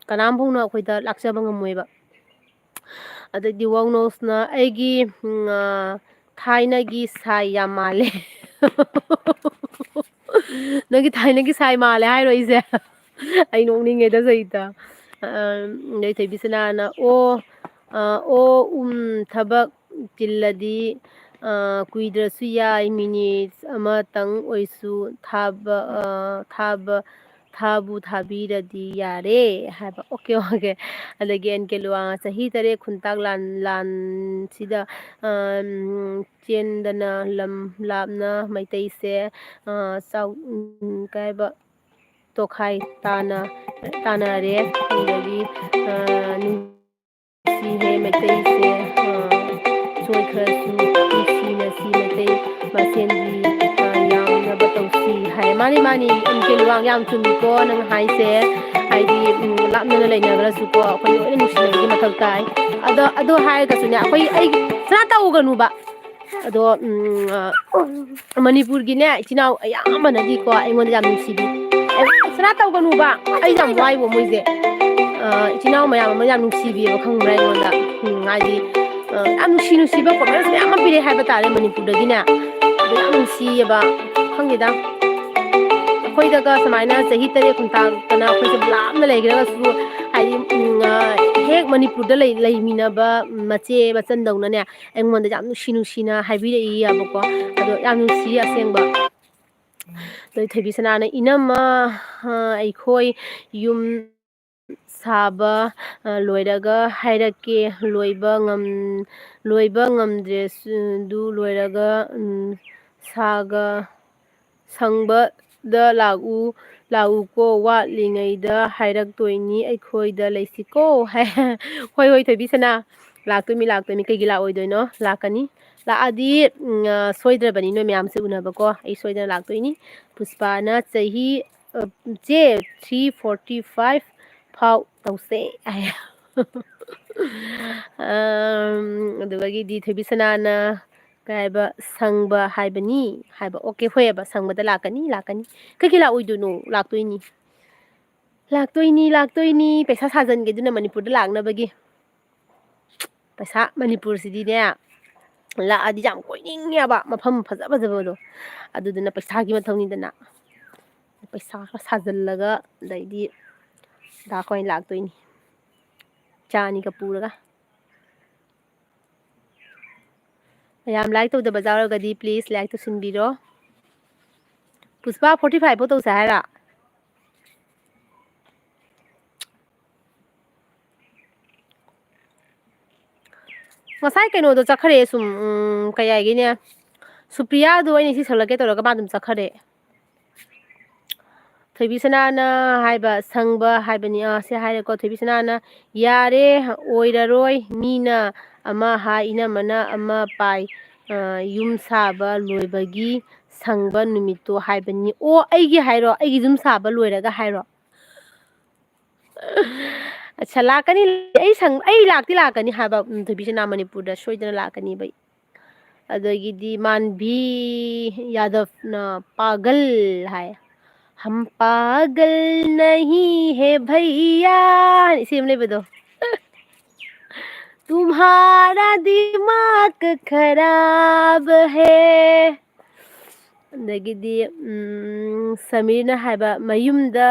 ꯀꯅꯥꯝ ꯐꯥꯎꯅ ꯑꯩꯈꯣꯏꯗ ꯂꯥꯛꯆꯕ ꯉꯝꯃꯣꯏꯕ ꯑꯗꯩꯗꯤ ꯋꯥꯎꯅꯣꯁꯅ ꯑꯩꯒꯤ ꯊꯥꯏꯅꯒꯤ ꯁꯥꯏ ꯌꯥꯝ ꯃꯥꯜꯂꯦ ꯅꯪꯒꯤ ꯊꯥꯏꯅꯒꯤ ꯁꯥꯏ ꯃꯥꯜꯂꯦ ꯍꯥꯏꯔꯣ ꯑꯩꯁꯦ ꯑꯩ ꯅꯣꯛꯅꯤꯡꯉꯦꯗ ꯁꯩꯇ ꯑꯗꯩ ꯊꯣꯏꯕꯤꯁꯅꯥꯅ ꯊꯕꯛ ꯆꯤꯜꯂꯗꯤ ꯀꯨꯏꯗ꯭ꯔꯁꯨ ꯌꯥꯏ ꯃꯤꯅꯤꯠ ꯑꯃꯇꯪ ꯑꯣꯏꯁꯨ ꯊꯥꯕꯤꯔꯗꯤ ꯌꯥꯔꯦ ꯍꯥꯏꯕ ꯑꯣꯀꯦ ꯑꯣꯀꯦ ꯑꯗꯒꯤ NK ꯂꯨꯋꯥꯡ ꯆꯍꯤ 3 ꯈꯨꯟꯇꯥꯛ ꯂꯥꯟꯁꯤꯗ ꯆꯦꯟꯗꯅ ꯂꯝ ꯂꯥꯞꯅ ꯃꯩꯇꯩꯁꯦ ꯀꯩꯕ ꯇꯣꯈꯥꯏ ꯇꯥꯅꯔꯦ ꯑꯗꯒꯤ ꯅꯨꯡꯁꯤꯍꯦ ꯃꯩꯇꯩꯁꯦ ꯁꯣꯏꯈ꯭ꯔꯁꯨ ꯅꯨꯡꯁꯤꯅꯁꯤ ꯃꯩꯇꯩ ꯃꯁꯦꯟꯒꯤ ꯌꯥꯝꯅꯕ ꯇꯧꯁꯤ ꯍꯥꯏ ꯃꯥꯅꯤ NK ꯂꯨꯋꯥꯡ ꯌꯥꯝ ꯆꯨꯝꯃꯤꯀꯣ ꯅꯪ ꯍꯥꯏꯁꯦ ꯍꯥꯏꯗꯤ ꯂꯥꯞꯅꯅ ꯂꯩꯅꯈ꯭ꯔꯁꯨꯀꯣ ꯑꯩꯈꯣꯏ ꯂꯣꯏꯅ ꯅꯨꯡꯁꯤꯅꯕꯒꯤ ꯃꯊꯧ ꯇꯥꯏ ꯑꯗꯣ ꯍꯥꯏꯔꯒꯁꯨꯅꯦ ꯑꯩ ꯁꯅꯥ ꯇꯧꯒꯅꯨꯕ ꯑꯗꯣ ꯃꯅꯤꯄꯨꯔꯒꯤꯅꯦ ꯏꯆꯤꯜ ꯏꯅꯥꯎ ꯑꯌꯥꯝꯕꯅꯗꯤꯀꯣ ꯑꯩꯉꯣꯟꯗ ꯌꯥꯝ ꯅꯨꯡꯁꯤꯕꯤ ꯁꯅꯥ ꯇꯧꯒꯅꯨꯕ ꯑꯩ ꯌꯥꯝ ꯋꯥꯏꯕ ꯃꯣꯏꯁꯦ ꯏꯆꯤꯜ ꯏꯅꯥꯎ ꯃꯌꯥꯝ ꯑꯃ ꯌꯥꯝ ꯅꯨꯡꯁꯤꯕꯤꯑꯕ ꯈꯪꯕ꯭ꯔꯥ ꯑꯩꯉꯣꯟꯗ ꯍꯥꯏꯗꯤ ꯌꯥꯝ ꯅꯨꯡꯁꯤꯕ ꯀꯣꯃꯦꯟꯁ ꯃꯌꯥꯝ ꯑꯃ ꯄꯤꯔꯛꯑꯦ ꯍꯥꯏꯕ ꯇꯥꯔꯦ ꯃꯅꯤꯄꯨꯔꯗꯒꯤꯅꯦ ꯑꯗꯣ ꯌꯥꯝ ꯅꯨꯡꯁꯤꯌꯦꯕ ꯈꯪꯗꯦꯗ ꯑꯩꯈꯣꯏꯗꯒ ꯁꯨꯃꯥꯏꯅ ꯆꯍꯤ 3 ꯈꯨꯟꯇꯥꯛꯇꯅ ꯑꯩꯈꯣꯏꯁꯦ ꯂꯥꯞꯅ ꯂꯩꯈ꯭ꯔꯒꯁꯨ ꯍꯥꯏꯗꯤ ꯍꯦꯛ ꯃꯅꯤꯄꯨꯔꯗ ꯂꯩꯃꯤꯟꯅꯕ ꯃꯆꯦ ꯃꯆꯟꯗꯧꯅꯅꯦ ꯑꯩꯉꯣꯟꯗ ꯌꯥꯝ ꯅꯨꯡꯁꯤꯅ ꯍꯥꯏꯕꯤꯔꯛꯏꯕꯀꯣ ꯑꯗꯣ ꯌꯥꯝ ꯅꯨꯡꯁꯤ ꯑꯁꯦꯡꯕ ꯑꯗꯩ ꯊꯣꯏꯕꯤꯁꯅꯥꯅ ꯏꯅꯝꯃ ꯑꯩꯈꯣꯏ ꯌꯨꯝ ꯁꯥꯕ ꯂꯣꯏꯔꯒ ꯍꯥꯏꯔꯛꯀꯦ ꯂꯣꯏꯕ ꯉꯝꯗ꯭ꯔꯦꯗꯨ ꯂꯣꯏꯔꯒ ꯁꯪꯕꯗ ꯂꯥꯛꯎꯀꯣ ꯋꯥꯠꯂꯤꯉꯩꯗ ꯍꯥꯏꯔꯛꯇꯣꯏꯅꯤ ꯑꯩꯈꯣꯏꯗ ꯂꯩꯁꯤꯀꯣ ꯍꯣꯏ ꯊꯣꯏꯕꯤꯁꯅꯥ ꯂꯥꯛꯇꯣꯏꯅꯤ ꯀꯩꯒꯤ ꯂꯥꯛꯑꯣꯏꯗꯣꯏꯅꯣ ꯂꯥꯛꯀꯅꯤ ꯂꯥꯛꯑꯗꯤ ꯁꯣꯏꯗ꯭ꯔꯕꯅꯤ ꯅꯣꯏ ꯃꯌꯥꯝꯁꯦ ꯎꯅꯕꯀꯣ ꯑꯩ ꯁꯣꯏꯗꯅ ꯂꯥꯛꯇꯣꯏꯅꯤ ꯄꯨꯁꯄꯥꯅ ꯆꯍꯤ ꯆꯦ 345 ꯐꯥꯎ ꯇꯧꯁꯦ ꯑꯗꯨꯗꯒꯤꯗꯤ ꯊꯣꯏꯕꯤꯁꯅꯥꯅ ꯀꯩ ꯁꯪꯕ ꯍꯥꯏꯕꯅꯤ ꯍꯥꯏꯕ ꯑꯣꯀꯦ ꯍꯣꯏꯑꯕ ꯁꯪꯕꯗ ꯂꯥꯛꯀꯅꯤ ꯀꯩꯀꯩ ꯂꯥꯛꯑꯣꯏꯗꯣꯏꯅꯣ ꯂꯥꯛꯇꯣꯏꯅꯤ ꯄꯩꯁꯥ ꯁꯥꯖꯟꯒꯦ ꯑꯗꯨꯅ ꯃꯅꯤꯄꯨꯔꯗ ꯂꯥꯛꯅꯕꯒꯤ ꯄꯩꯁꯥ ꯃꯅꯤꯄꯨꯔꯁꯤꯗꯤꯅꯦ ꯂꯥꯛꯑꯗꯤ ꯌꯥꯝ ꯀꯣꯏꯅꯤꯡꯉꯦꯕ ꯃꯐꯝ ꯐꯖꯕꯗꯣ ꯑꯗꯨꯗꯨꯅ ꯄꯩꯁꯥꯒꯤ ꯃꯊꯧꯅꯤꯗꯅ ꯄꯩꯁꯥ ꯈꯔ ꯁꯥꯖꯤꯜꯂꯒ ꯑꯗꯩꯗꯤ ꯑꯩꯈꯣꯏꯅ ꯂꯥꯛꯇꯣꯏꯅꯤ ꯆꯥꯅꯤꯒ ꯄꯨꯔꯒ ꯃꯌꯥꯝ ꯂꯥꯏꯛ ꯇꯧꯗꯕ ꯌꯥꯎꯔꯒꯗꯤ ꯄ꯭ꯂꯤꯖ ꯂꯥꯏꯛ ꯇꯧꯁꯤꯟꯕꯤꯔꯣ ꯄꯨꯁꯄꯥ 45 ꯐꯥꯎ ꯇꯧꯁꯦ ꯍꯥꯏꯔ ꯉꯁꯥꯏ ꯀꯩꯅꯣꯗꯣ ꯆꯠꯈ꯭ꯔꯦ ꯁꯨꯝ ꯀꯩ ꯍꯥꯏꯒꯦꯅꯦ ꯁꯨꯄ꯭ꯔꯤꯌꯥꯗꯣ ꯑꯩꯅ ꯁꯤ ꯁꯛꯂꯛꯀꯦ ꯇꯧꯔꯒ ꯃꯥ ꯑꯗꯨꯝ ꯆꯠꯈ꯭ꯔꯦ ꯊꯣꯏꯕꯤꯁꯅꯥꯅ ꯍꯥꯏꯕ ꯁꯪꯕ ꯍꯥꯏꯕꯅꯤ ꯁꯤ ꯍꯥꯏꯔꯦꯀꯣ ꯊꯣꯏꯕꯤꯁꯅꯥꯅ ꯌꯥꯔꯦ ꯑꯣꯏꯔꯔꯣꯏ ꯃꯤꯅ ꯑꯃ ꯍꯥꯏ ꯏꯅꯝꯃꯅ ꯑꯃ ꯄꯥꯏ ꯌꯨꯝ ꯁꯥꯕ ꯂꯣꯏꯕꯒꯤ ꯁꯪꯕ ꯅꯨꯃꯤꯠꯇꯣ ꯍꯥꯏꯕꯅꯤ ꯑꯩꯒꯤ ꯍꯥꯏꯔꯣ ꯑꯩꯒꯤ ꯌꯨꯝ ꯁꯥꯕ ꯂꯣꯏꯔꯒ ꯍꯥꯏꯔꯣ ꯑꯠꯁꯥ ꯂꯥꯛꯀꯅꯤ ꯑꯩ ꯂꯥꯛꯀꯅꯤ ꯍꯥꯏꯕ ꯊꯣꯏꯕꯤꯁꯅꯥ ꯃꯅꯤꯄꯨꯔꯗ ꯁꯣꯏꯗꯅ ꯂꯥꯛꯀꯅꯤꯕ ꯑꯗꯒꯤꯗꯤ ꯃꯥꯟꯕꯤ ꯌꯥꯗꯕꯅ ꯄꯥꯒꯜ ꯍꯥꯏ हम पागल नहीं है भैया इसी हम लेबदो तुम्हारा दिमाग खराब है ꯑꯗꯒꯤꯗꯤ ꯁꯃꯤꯔꯅ ꯍꯥꯏꯕ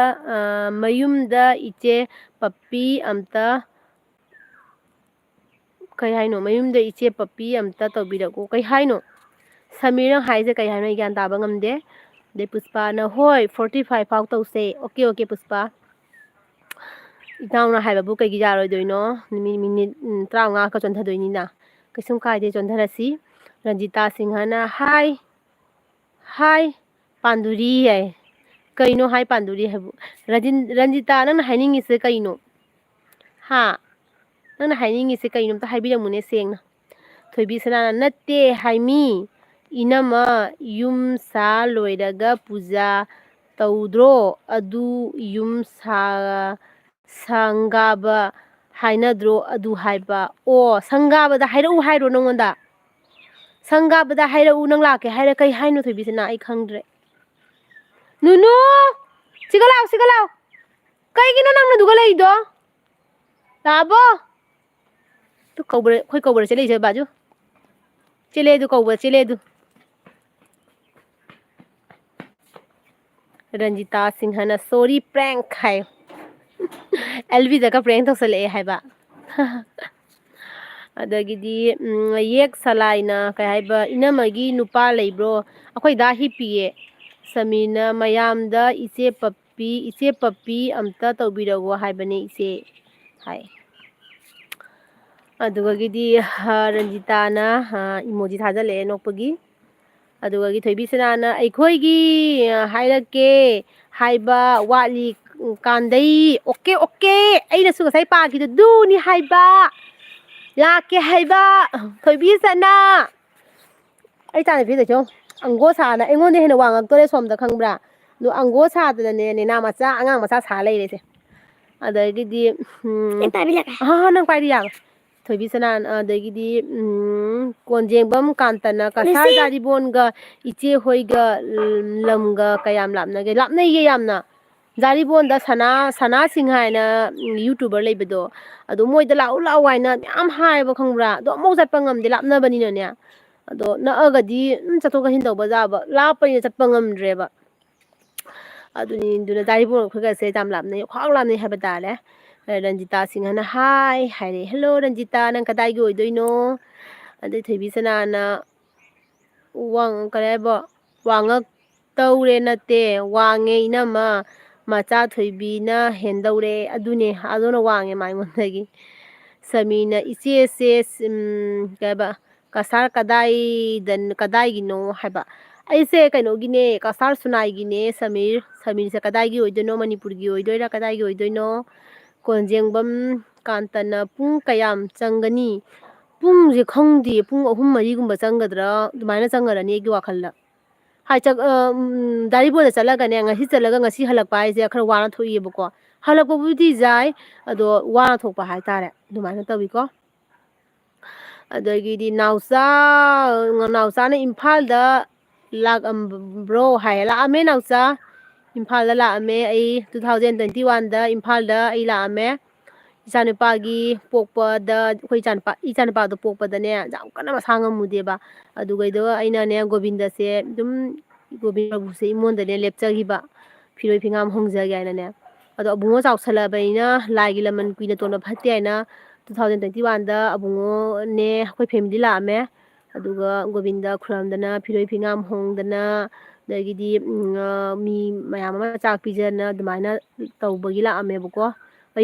ꯃꯌꯨꯝꯗ ꯏꯆꯦ ꯄꯞꯄꯤ ꯑꯝꯇ ꯀꯩ ꯍꯥꯏꯅꯣ ꯃꯌꯨꯝꯗ ꯏꯆꯦ ꯄꯞꯄꯤ ꯑꯝꯇ ꯇꯧꯕꯤꯔꯛꯎ ꯀꯩ ꯍꯥꯏꯅꯣ ꯁꯃꯤꯔꯅ ꯍꯥꯏꯁꯦ ꯀꯩ ꯍꯥꯏꯅꯣ ꯑꯩ ꯒ꯭ꯌꯥꯟ ꯇꯥꯕ ꯉꯝꯗꯦ ꯗꯦ ꯄꯨꯁꯄꯥꯅ ꯍꯣꯏ 45 ꯐꯥꯎ ꯇꯧꯁꯦ ꯑꯣꯀꯦ ꯄꯨꯁꯄꯥ ꯏꯇꯥꯎꯅ ꯍꯥꯏꯕꯕꯨ ꯀꯩꯒꯤ ꯌꯥꯔꯣꯏꯗꯣꯏꯅꯣ ꯃꯤꯅꯤꯠ 35 ꯈꯛ ꯆꯣꯟꯊꯗꯣꯏꯅꯤꯅ ꯀꯩꯁꯨꯝ ꯀꯥꯏꯗꯦ ꯆꯣꯟꯊꯔꯁꯤ ꯔꯟꯖꯤꯇꯥ ꯁꯤꯡꯍꯅ ꯍꯥꯏ ꯄꯥꯟꯗꯨꯔꯤ ꯌꯥꯏ ꯀꯩꯅꯣ ꯍꯥꯏ ꯄꯥꯟꯗꯨꯔꯤ ꯍꯥꯏꯕꯨ ꯔꯟꯖꯤꯇꯥ ꯅꯪꯅ ꯍꯥꯏꯅꯤꯡꯉꯤꯁꯦ ꯀꯩꯅꯣ ꯍꯥ ꯅꯪꯅ ꯍꯥꯏꯅꯤꯡꯉꯤꯁꯦ ꯀꯩꯅꯣ ꯑꯝꯇ ꯍꯥꯏꯕꯤꯔꯝꯃꯨꯅꯦ ꯁꯦꯡꯅ ꯊꯣꯏꯕꯤ ꯁꯅꯥꯅ ꯅꯠꯇꯦ ꯍꯥꯏꯃꯤ ꯏꯅꯝꯃ ꯌꯨꯝ ꯁꯥ ꯂꯣꯏꯔꯒ ꯄꯨꯖꯥ ꯇꯧꯗ꯭ꯔꯣ ꯑꯗꯨ ꯌꯨꯝ ꯁꯪꯒꯥꯕ ꯍꯥꯏꯅꯗ꯭ꯔꯣ ꯑꯗꯨ ꯍꯥꯏꯕ ꯑꯣ ꯁꯪꯒꯥꯕꯗ ꯍꯥꯏꯔꯛꯎ ꯍꯥꯏꯔꯣ ꯅꯪꯉꯣꯟꯗ ꯁꯪꯒꯥꯕꯗ ꯍꯥꯏꯔꯛꯎ ꯅꯪ ꯂꯥꯛꯀꯦ ꯍꯥꯏꯔ ꯀꯩ ꯍꯥꯏꯅꯣ ꯊꯣꯏꯕꯤꯁꯤꯅ ꯑꯩ ꯈꯪꯗ꯭ꯔꯦ ꯅꯨꯅꯨ ꯁꯤꯒ ꯂꯥꯎ ꯀꯩꯒꯤꯅꯣ ꯅꯪꯅ ꯑꯗꯨꯒ ꯂꯩꯗꯣ ꯂꯥꯛꯑꯕꯣ ꯇꯨ ꯀꯧꯕ꯭ꯔꯥ ꯑꯩꯈꯣꯏ ꯀꯧꯕ꯭ꯔꯥ ꯆꯦꯜꯂꯛꯏꯁꯦ ꯕꯥꯖꯨ ꯆꯦꯜꯂꯦꯗꯨ ꯀꯧꯕ꯭ꯔꯥ ꯆꯦꯜꯂꯦꯗꯨ ꯔꯟꯖꯤꯇꯥ ꯁꯤꯡꯍꯅ ꯁꯣꯔꯤ ꯄ꯭ꯔꯦꯡꯛ ꯍꯥꯏ ꯑꯦꯜꯕꯤꯗꯒ ꯄ꯭ꯔꯦꯡꯛ ꯇꯧꯁꯜꯂꯛꯑꯦ ꯍꯥꯏꯕ ꯑꯗꯒꯤꯗꯤ ꯌꯦꯛ ꯁꯂꯥꯏꯅ ꯀꯩ ꯍꯥꯏꯕ ꯏꯅꯝꯃꯒꯤ ꯅꯨꯄꯥ ꯂꯩꯕ꯭ꯔꯣ ꯑꯩꯈꯣꯏꯗꯥ ꯍꯤꯞꯄꯤꯌꯦ ꯁꯃꯤꯔꯅ ꯃꯌꯥꯝꯗ ꯏꯆꯦ ꯄꯞꯄꯤ ꯑꯝꯇ ꯇꯧꯕꯤꯔꯛꯑꯣ ꯍꯥꯏꯕꯅꯦ ꯏꯆꯦ ꯍꯥꯏ ꯑꯗꯨꯒꯗꯤ ꯔꯟꯖꯤꯇꯥꯅ ꯏꯃꯣꯖꯤ ꯊꯥꯖꯤꯜꯂꯛꯑꯦ ꯅꯣꯛꯄꯒꯤ ꯑꯗꯨꯒ ꯊꯣꯏꯕꯤꯁꯅꯥꯅ ꯑꯩꯈꯣꯏꯒꯤ ꯍꯥꯏꯔꯛꯀꯦ ꯍꯥꯏꯕ ꯋꯥꯠꯂꯤ ꯀꯥꯟꯗꯩ ꯑꯣꯀꯦ ꯑꯩꯅꯁꯨ ꯉꯁꯥꯏ ꯄꯥꯈꯤꯗꯨꯅꯤ ꯍꯥꯏꯕ ꯂꯥꯛꯀꯦ ꯍꯥꯏꯕ ꯊꯣꯏꯕꯤꯁꯅꯥ ꯑꯩ ꯆꯥꯅ ꯄꯤꯗꯣꯏꯁꯣ ꯑꯪꯒꯣ ꯁꯥꯅ ꯑꯩꯉꯣꯟꯗ ꯍꯦꯟꯅ ꯋꯥꯡꯉꯛꯇꯣꯔꯦ ꯁꯣꯝꯗ ꯈꯪꯕ꯭ꯔꯥ ꯑꯗꯣ ꯑꯪꯒꯣ ꯁꯥꯗꯅꯅꯦ ꯅꯦꯅꯥ ꯃꯆꯥ ꯑꯉꯥꯡ ꯃꯆꯥ ꯁꯥ ꯂꯩꯔꯦꯁꯦ ꯑꯗꯒꯤꯗꯤ ꯅꯪ ꯄꯥꯏꯗꯤ ꯌꯥꯕ ꯊꯣꯏꯕꯤꯁꯅꯥ ꯑꯗꯒꯤꯗꯤ ꯀꯣꯟꯖꯦꯡꯕꯝ ꯀꯥꯟꯇꯅ ꯀꯁꯥꯔ ꯖꯥꯔꯤꯕꯣꯟꯒ ꯏꯆꯦ ꯍꯣꯏꯒ ꯂꯝꯒ ꯀꯌꯥꯝ ꯂꯥꯞꯅꯩꯌꯦ ꯌꯥꯝꯅ ꯖꯥꯔꯤꯕꯣꯟꯗ ꯁꯅꯥ ꯁꯤꯡ ꯍꯥꯏꯅ ꯌꯨꯇꯨꯕꯔ ꯂꯩꯕꯗꯣ ꯑꯗꯣ ꯃꯣꯏꯗ ꯂꯥꯛꯎ ꯍꯥꯏꯅ ꯃꯌꯥꯝ ꯍꯥꯏꯌꯦꯕ ꯈꯪꯕ꯭ꯔꯥ ꯑꯗꯣ ꯑꯃꯨꯧ ꯆꯠꯄ ꯉꯝꯗꯦ ꯂꯥꯞꯅꯕꯅꯤꯅꯅꯦ ꯑꯗꯣ ꯅꯛꯑꯒꯗꯤ ꯆꯠꯊꯣꯛ ꯆꯠꯁꯤꯟ ꯇꯧꯕ ꯌꯥꯕ ꯂꯥꯞꯄꯅꯤꯅ ꯆꯠꯄ ꯉꯝꯗ꯭ꯔꯦꯕ ꯑꯗꯨꯅ ꯗꯥꯏꯔꯤꯕꯣꯟ ꯑꯩꯈꯣꯏꯒꯁꯦ ꯌꯥꯝ ꯂꯥꯞꯅꯩ ꯈ꯭ꯋꯥꯡ ꯂꯥꯞꯅꯩ ꯍꯥꯏꯕ ꯇꯥꯔꯦ ꯔꯟꯖꯤꯇꯥ ꯁꯤꯡꯍꯅ ꯍꯥꯏꯔꯦ ꯍꯦꯜꯂꯣ ꯔꯟꯖꯤꯇꯥ ꯅꯪ ꯀꯗꯥꯏꯒꯤ ꯑꯣꯏꯗꯣꯏꯅꯣ ꯑꯗꯩ ꯊꯣꯏꯕꯤꯁꯅꯥꯅ ꯀꯔꯤ ꯍꯥꯏꯕ ꯋꯥꯡꯉꯛꯇꯧꯔꯦ ꯅꯠꯇꯦ ꯋꯥꯡꯉꯦ ꯏꯅꯝꯃ ꯃꯆꯥ ꯊꯣꯏꯕꯤꯅ ꯍꯦꯟꯗꯧꯔꯦ ꯑꯗꯨꯅꯦ ꯑꯗꯨꯅ ꯋꯥꯡꯉꯦ ꯃꯉꯣꯟꯗꯒꯤ ꯁꯃꯤꯅ ꯏꯆꯦꯁꯦ ꯀꯩꯕ ꯀꯁꯥꯔ ꯀꯗꯥꯏꯒꯤꯅꯣ ꯍꯥꯏꯕ ꯑꯩꯁꯦ ꯀꯩꯅꯣꯒꯤꯅꯦ ꯀꯁꯥꯔ ꯁꯨꯅꯥꯏꯒꯤꯅꯦ ꯁꯃꯤꯔꯁꯦ ꯀꯗꯥꯏꯒꯤ ꯑꯣꯏꯗꯣꯏꯅꯣ ꯃꯅꯤꯄꯨꯔꯒꯤ ꯑꯣꯏꯗꯣꯏꯔꯥ ꯀꯗꯥꯏꯒꯤ ꯑꯣꯏꯗꯣꯏꯅꯣ ꯀꯣꯟꯖꯦꯡꯕꯝ ꯀꯥꯟꯇꯅ ꯄꯨꯡ ꯀꯌꯥꯝ ꯆꯪꯒꯅꯤ ꯄꯨꯡꯁꯦ ꯈꯪꯗꯦ ꯄꯨꯡ 3-4 ꯆꯪꯒꯗ꯭ꯔꯥ ꯑꯗꯨꯃꯥꯏꯅ ꯆꯪꯒꯔꯅꯤ ꯑꯩꯒꯤ ꯋꯥꯈꯜꯗ ꯗꯥꯏꯔꯤꯕꯣꯟꯗ ꯆꯠꯂꯒꯅꯦ ꯉꯁꯤ ꯆꯠꯂꯒ ꯉꯁꯤ ꯍꯜꯂꯛꯄ ꯍꯥꯏꯁꯦ ꯈꯔ ꯋꯥꯅ ꯊꯣꯛꯏꯑꯕꯀꯣ ꯍꯜꯂꯛꯄꯕꯨꯗꯤ ꯌꯥꯏ ꯑꯗꯣ ꯋꯥꯅ ꯊꯣꯛꯄ ꯍꯥꯏꯇꯥꯔꯦ ꯑꯗꯨꯃꯥꯏꯅ ꯇꯧꯋꯤꯀꯣ ꯑꯗꯒꯤꯗꯤ ꯅꯥꯎꯆꯥꯅ ꯏꯝꯐꯥꯜꯗ ꯂꯥꯛꯑꯝꯕ꯭ꯔꯣ ꯍꯥꯏꯌꯦ ꯂꯥꯛꯑꯝꯃꯦ ꯅꯥꯎꯆꯥ ꯏꯝꯐꯥꯜꯗ ꯂꯥꯛꯑꯝꯃꯦ ꯑꯩ 2021ꯗ ꯏꯝꯐꯥꯜꯗ ꯑꯩ ꯂꯥꯛꯑꯝꯃꯦ ꯏꯆꯥꯅꯨꯄꯥꯒꯤ ꯄꯣꯛꯄꯗ ꯑꯩꯈꯣꯏ ꯏꯆꯥꯅꯨꯄꯥꯗꯣ ꯄꯣꯛꯄꯗꯅꯦ ꯌꯥꯝ ꯀꯟꯅ ꯃꯁꯥ ꯉꯝꯃꯨꯗꯦꯕ ꯑꯗꯨꯒꯩꯗꯣ ꯑꯩꯅꯅꯦ ꯒꯣꯕꯤꯟꯗꯁꯦ ꯑꯗꯨꯝ ꯒꯣꯕꯤꯟꯗ ꯄ꯭ꯔꯚꯨꯁꯦ ꯏꯃꯣꯟꯗꯅꯦ ꯂꯦꯞꯆꯈꯤꯕ ꯐꯤꯔꯣꯏ ꯐꯤꯉꯥꯝ ꯍꯣꯡꯖꯒꯦ ꯍꯥꯏꯅꯅꯦ ꯑꯗꯣ ꯑꯕꯨꯡꯉꯣ ꯆꯥꯎꯁꯜꯂꯛꯑꯕꯅꯤꯅ ꯂꯥꯏꯒꯤ ꯂꯃꯟ ꯀꯨꯏꯅ ꯇꯣꯟꯕ ꯐꯠꯇꯦ ꯍꯥꯏꯅ 2021ꯗ ꯑꯕꯨꯡꯉꯣꯅꯦ ꯑꯩꯈꯣꯏ ꯐꯦꯃꯤꯂꯤ ꯂꯥꯛꯑꯝꯃꯦ ꯑꯗꯨꯒ ꯒꯣꯕꯤꯟꯗ ꯈꯨꯔꯝꯗꯅ ꯐꯤꯔꯣꯏ ꯐꯤꯉꯥꯝ ꯍꯣꯡꯗꯅ ꯑꯗꯒꯤꯗꯤ ꯃꯤ ꯃꯌꯥꯝ ꯑꯃ ꯆꯥꯛ ꯄꯤꯖꯅ ꯑꯗꯨꯃꯥꯏꯅ ꯇꯧꯕꯒꯤ ꯂꯥꯛꯑꯝꯃꯦꯕꯀꯣ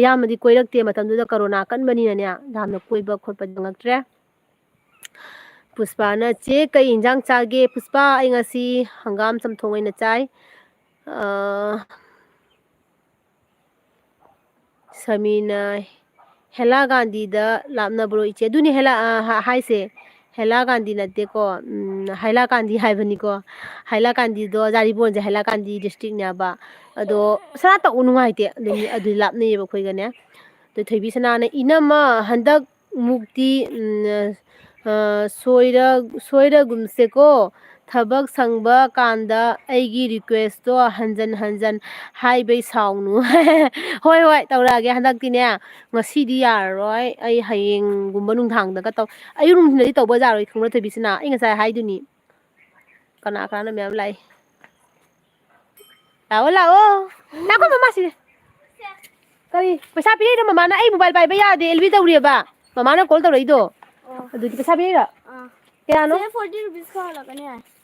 ꯌꯥꯝꯅꯗꯤ ꯀꯣꯏꯔꯛꯇꯦ ꯃꯇꯝꯗꯨꯗ ꯀꯣꯔꯣꯅꯥ ꯀꯟꯕꯅꯤꯅꯅꯦ ꯌꯥꯝꯅ ꯀꯣꯏꯕ ꯈꯣꯠꯄ ꯆꯪꯉꯛꯇ꯭ꯔꯦ ꯄꯨꯁꯄꯥꯅ ꯆꯦ ꯀꯩ ꯏꯟꯖꯥꯡ ꯆꯥꯒꯦ ꯄꯨꯁꯄꯥ ꯑꯩ ꯉꯁꯤ ꯍꯪꯒꯥꯝ ꯆꯝꯊꯣꯡ ꯑꯣꯏꯅ ꯆꯥꯏ ꯁꯃꯤꯅ ꯍꯦꯂꯥ ꯒꯥꯟꯙꯤꯗ ꯂꯥꯞꯅꯕ꯭ꯔꯣ ꯏꯆꯦ ꯑꯗꯨꯅꯤ ꯍꯥꯏꯁꯦ ꯍꯦꯂꯥ ꯒꯥꯟꯙꯤ ꯅꯠꯇꯦꯀꯣ ꯍꯥꯏꯂꯥ ꯀꯥꯟꯙꯤ ꯍꯥꯏꯕꯅꯤꯀꯣ ꯍꯥꯏꯂꯥ ꯀꯥꯟꯙꯤꯗꯣ ꯖꯥꯔꯤꯕꯣꯟꯁꯦ ꯍꯥꯏꯂꯥ ꯀꯥꯟꯙꯤ ꯗꯤꯁꯇ꯭ꯔꯤꯛꯅꯦꯕ ꯑꯗꯣ ꯁꯅꯥ ꯇꯧ ꯅꯨꯡꯉꯥꯏꯇꯦ ꯑꯗꯨ ꯂꯥꯞꯅꯩꯌꯦꯕ ꯑꯩꯈꯣꯏꯒꯅꯦ ꯑꯗꯣ ꯊꯣꯏꯕꯤꯁꯅꯥꯅ ꯏꯅꯝꯃ ꯍꯟꯗꯛ ꯃꯨꯛꯇꯤ ꯁꯣꯏꯔꯒꯨꯝꯁꯦꯀꯣ ꯊꯕꯛ ꯁꯪꯕ ꯀꯥꯟꯗ ꯑꯩꯒꯤ ꯔꯤꯀ꯭ꯋꯦꯁꯇꯣ ꯍꯟꯖꯟ ꯍꯥꯏꯕꯩ ꯁꯥꯎꯅꯨ ꯍꯣꯏ ꯇꯧꯔꯛꯑꯒꯦ ꯍꯟꯗꯛꯇꯤꯅꯦ ꯉꯁꯤꯗꯤ ꯌꯥꯔꯔꯣꯏ ꯑꯩ ꯍꯌꯦꯡꯒꯨꯝꯕ ꯅꯨꯡꯗꯥꯡꯗꯒ ꯑꯌꯨꯛ ꯅꯨꯡꯊꯤꯟꯗꯗꯤ ꯇꯧꯕ ꯌꯥꯔꯣꯏ ꯈꯪꯕ꯭ꯔꯥ ꯊꯣꯏꯕꯤꯁꯅꯥ ꯑꯩ ꯉꯁꯥꯏ ꯍꯥꯏꯗꯨꯅꯤ ꯀꯅꯥ ꯃꯌꯥꯝ ꯂꯥꯛꯏ ꯂꯥꯛꯑꯣ ꯃꯃꯥꯁꯤꯅꯦ ꯀꯔꯤ ꯄꯩꯁꯥ ꯄꯤꯔꯛꯏꯔꯣ ꯃꯃꯥꯅ ꯑꯩ ꯃꯣꯕꯥꯏꯜ ꯄꯥꯏꯕ ꯌꯥꯗꯦ ꯑꯦꯜꯕꯤ ꯇꯧꯔꯤꯑꯕ ꯃꯃꯥꯅ ꯀꯣꯜ ꯇꯧꯔꯛꯏꯗꯣ ꯑꯗꯨꯗꯤ ꯄꯩꯁꯥ ꯄꯤꯔꯛꯏꯔꯣ ꯀꯌꯥꯅꯣ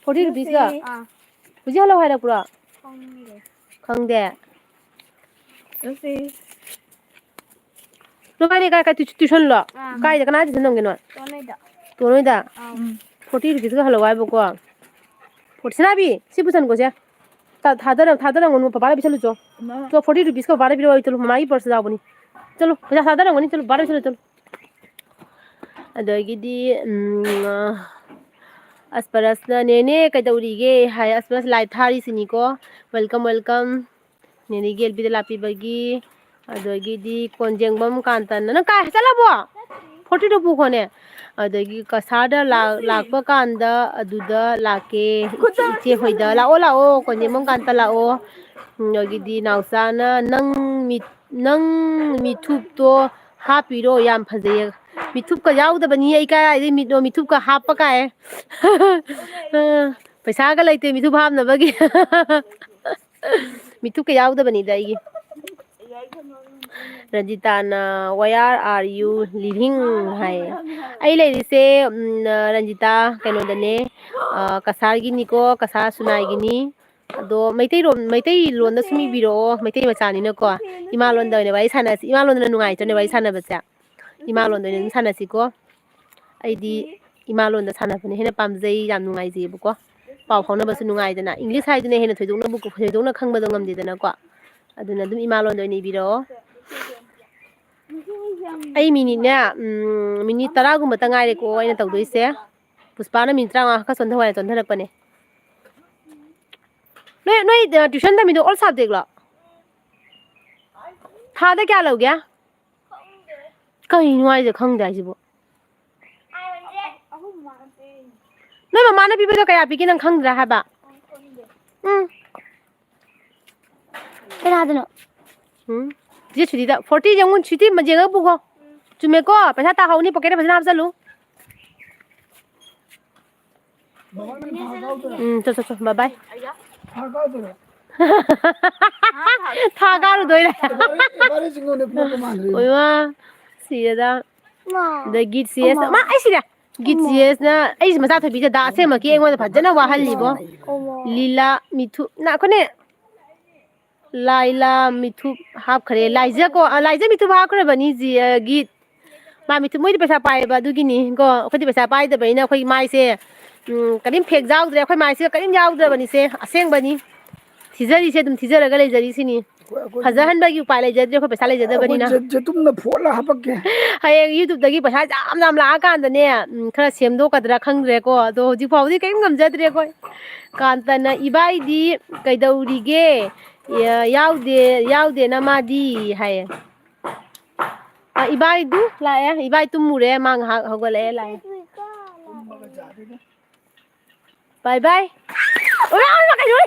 40 ꯔꯨꯄꯤꯁꯀ ꯍꯧꯖꯤꯛ ꯍꯜꯂꯣ ꯍꯥꯏꯔꯛꯄ꯭ꯔꯣ ꯈꯪꯗꯦ ꯅꯣꯏ ꯀꯥꯏ ꯇ꯭ꯌꯨꯁꯟ ꯂꯣ ꯀꯥꯏꯗ ꯀꯅꯥ ꯇ꯭ꯌꯨꯁꯟ ꯇꯝꯒꯦ ꯅꯣꯏ ꯇꯣꯅꯣꯏꯗ 40 rupees ꯍꯜꯂꯣ ꯍꯥꯏꯕꯀꯣ ꯁꯅꯥꯕꯤ ꯁꯤ ꯄꯨꯁꯟꯀꯣꯁꯦ ꯊꯥꯗꯔꯝꯒꯅꯨ ꯄꯄꯥꯗ ꯄꯤꯁꯜꯂꯨꯆꯣ 40 rupees ka papa piro chalo mama ki purse yaawbani chalo paisa thadaramgani chalo papa pishalo chalo adagidi asparasna nene kaidawrige hai asparas live thari sini ko welcome nene gelbi da lapi bagi adagidi konjengbam kantana na ka chalabo 42 pu khone adagi kasada lakpa kanda aduda lake iche hoida lao konjengbam kanta lao adagidi nausana nang mithup to hapiro yam phajay mithup ka yaudabani ai ka ai mithup ka happa ka hai paisa ga laite mithup hapnabagi mithup ka yaudabani da ai Ranjitana, where are you living? Hai. Ai ladies Ranjita kano dane kasar gini ko kasar sunai gini. Do maitai lon da sumi biro maitai machani na ko. Imalon da ne bai sanasi imalon na nungai to ne bai sana basa. Imalon da ne sanasi ko. Ai di imalon da sana bane hena pamjai yam nungai ji bu ko. Pau phona basu nungai dana English hai dane hena thoidong na bu thoidong na khangba da ngam de dana ko. Aduna dum imalon da ne biro. Ai minute ne minute 10 gumba ta ngai re ko aina tawdoise Puspa na minute 30 ka sonda wa sonda rakpane noi tuition da mi do all subject la tha da kya log ya kai nuai je khang dai jibo noi mama na bi ba kaya bi ki nang khang dra ha ba Kena dano. je chudi da 40 jangun chudi ma je ga bu ko chume ko paisa ta hauni pocket e bhajna apsalu cho bye bye tha ga ru doi oi ma sida da git cs ma ai sida git cs na ai ma sa thobi da se ma ki engwa bhajna wa halli bo lila mithu na kone Laila mithu hap khare Laija ko Laija mithu hap khare bani ji git ma mithu moi paisa pai ba du gini ko khodi paisa pai da baina khoi mai se kadim phek jaw dre khoi mai se kadim jaw dre bani se aseng bani thijari se dum thijara ga lejari sini hajahan ba gi pai lejadre khoi paisa lejada bani na jetum na phola hapake hay YouTube dagi paisa jam la kan da ne khara semdo kadra khangre ko do hoji faudi kai ngam jadre ko kantana ibai di kaidawrige yaude na madi hai ibai du la ibai tumure mang hogale la bye bye ora ora kai noi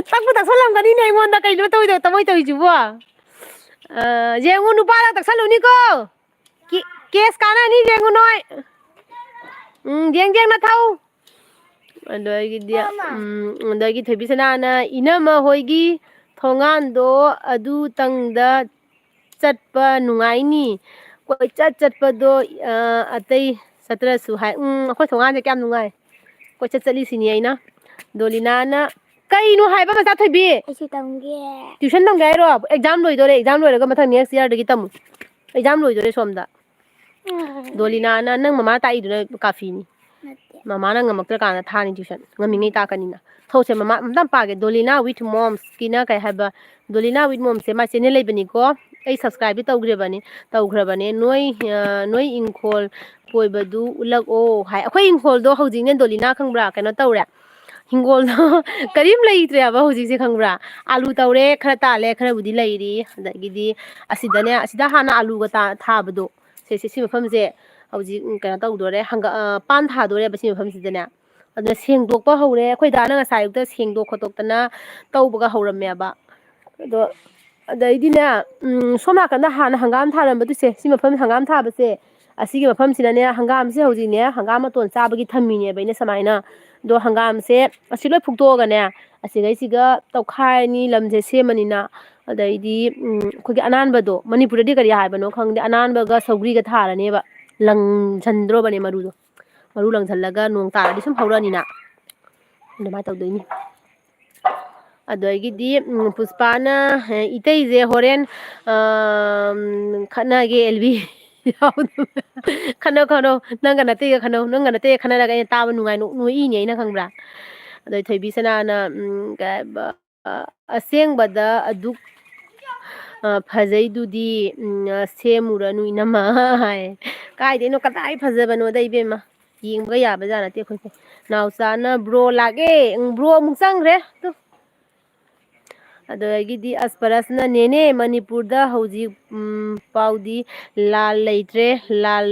takbu tak salam gani nei ngon da kai lo toi do tamoi toi ju bo jengu nu pa tak salu ni ko kes kana ni jengu noi jeng na thau adagi dia adagi thebisana na inama hoigi thongando adu tangda chatpa nungai ni koi chatpa do atai satra su hai khoi thongan je kyam nungai koi chali sini aina dolina na kai nu hai ba ma thebi Aisi tamge. tuition dam gai ro exam loi dore exam loi ga mathang next year dagi tamu exam loi dore somda dolina na nang mama tai du kafi ni Mama na ngamaktra kana thani tuition ngamingai ta kanina those mama mdam page Dolina with moms kina kai haba Dolina with moms se ma channel lai bani ko ai subscribe tawgre bani noi ingkhol poibadu ulag o hai akhoi ingkhol do houjing ne Dolina khangbra kana tawre hingol do karim lai tre ba houjing se khangbra alu tawre khara ta le khara budi lai ri adagidi asida hana alu ga ta thabado se mafam je hauji kana tawdore hanga pan thadore basi mafam sidana aduna sengdokpa hore akhoi dana nga sayuk ta sengdok khotokna tawbaga horamme ba do adaidina somna kana hana hangam tharam badu se si mafam hangam thaba se asigi mafam sinane hangam se hauji ne hangam ton chabagi thammine baina samaina do hangam se asiloi phuktoga ne asigai siga tawkhai ni lamje semanina adaidi khogi ananba do manipur di kari haibano khangde ananba ga saugri ga tharane ba lang chandro bane maru lang challaga nong ta di sum haurani na ꯑꯗꯨꯃꯥꯏꯅ ꯇꯧꯗꯣꯏꯅꯤ ꯑꯗꯒꯤꯗꯤ ꯄꯨꯁꯄꯥꯅ ꯏꯇꯩꯁꯦ ꯍꯣꯔꯦꯟ ꯈꯠꯅꯒꯦ ꯑꯦꯜꯕꯤ ꯈꯟꯅꯧ ꯅꯪꯒ ꯅꯠꯇꯦꯒ ꯈꯟꯅꯧ ꯅꯪꯒ ꯅꯠꯇꯦꯒ ꯈꯟꯅꯔꯒ ꯑꯩꯅ ꯇꯥꯕ ꯅꯨꯡꯉꯥꯏ ꯅꯣꯛꯏꯅꯦ ꯑꯩꯅ ꯈꯪꯕ꯭ꯔꯥ ꯑꯗꯩ ꯊꯣꯏꯕꯤ ꯁꯅꯥꯅ ꯀꯩ ꯍꯥꯏꯕ ꯑꯁꯦꯡꯕꯗ ꯑꯗꯨꯛ ꯐꯖꯩꯗꯨꯗꯤ ꯁꯦꯝꯃꯨꯔꯅꯨ ꯏꯅꯝꯃ ꯍꯥꯏ ꯀꯥꯏꯗꯩꯅꯣ ꯀꯗꯥꯏ ꯐꯖꯕꯅꯣꯗ ꯏꯕꯦꯝꯃ ꯌꯦꯡꯕꯒ ꯌꯥꯕꯖꯥꯠ ꯅꯠꯇꯦ ꯑꯩꯈꯣꯏꯁꯦ ꯅꯥꯎꯆꯥꯅ ꯕ꯭ꯔꯣ ꯂꯥꯛꯑꯦ ꯕ꯭ꯔꯣ ꯑꯃꯨꯛ ꯆꯪꯈ꯭ꯔꯦ ꯑꯗꯒꯤꯗꯤ ꯑꯁꯄꯔꯁꯅ ꯅꯦꯅꯦ ꯃꯅꯤꯄꯨꯔꯗ ꯍꯧꯖꯤꯛ ꯄꯥꯎꯗꯤ ꯂꯥꯜ ꯂꯩꯇ꯭ꯔꯦ ꯂꯥꯜ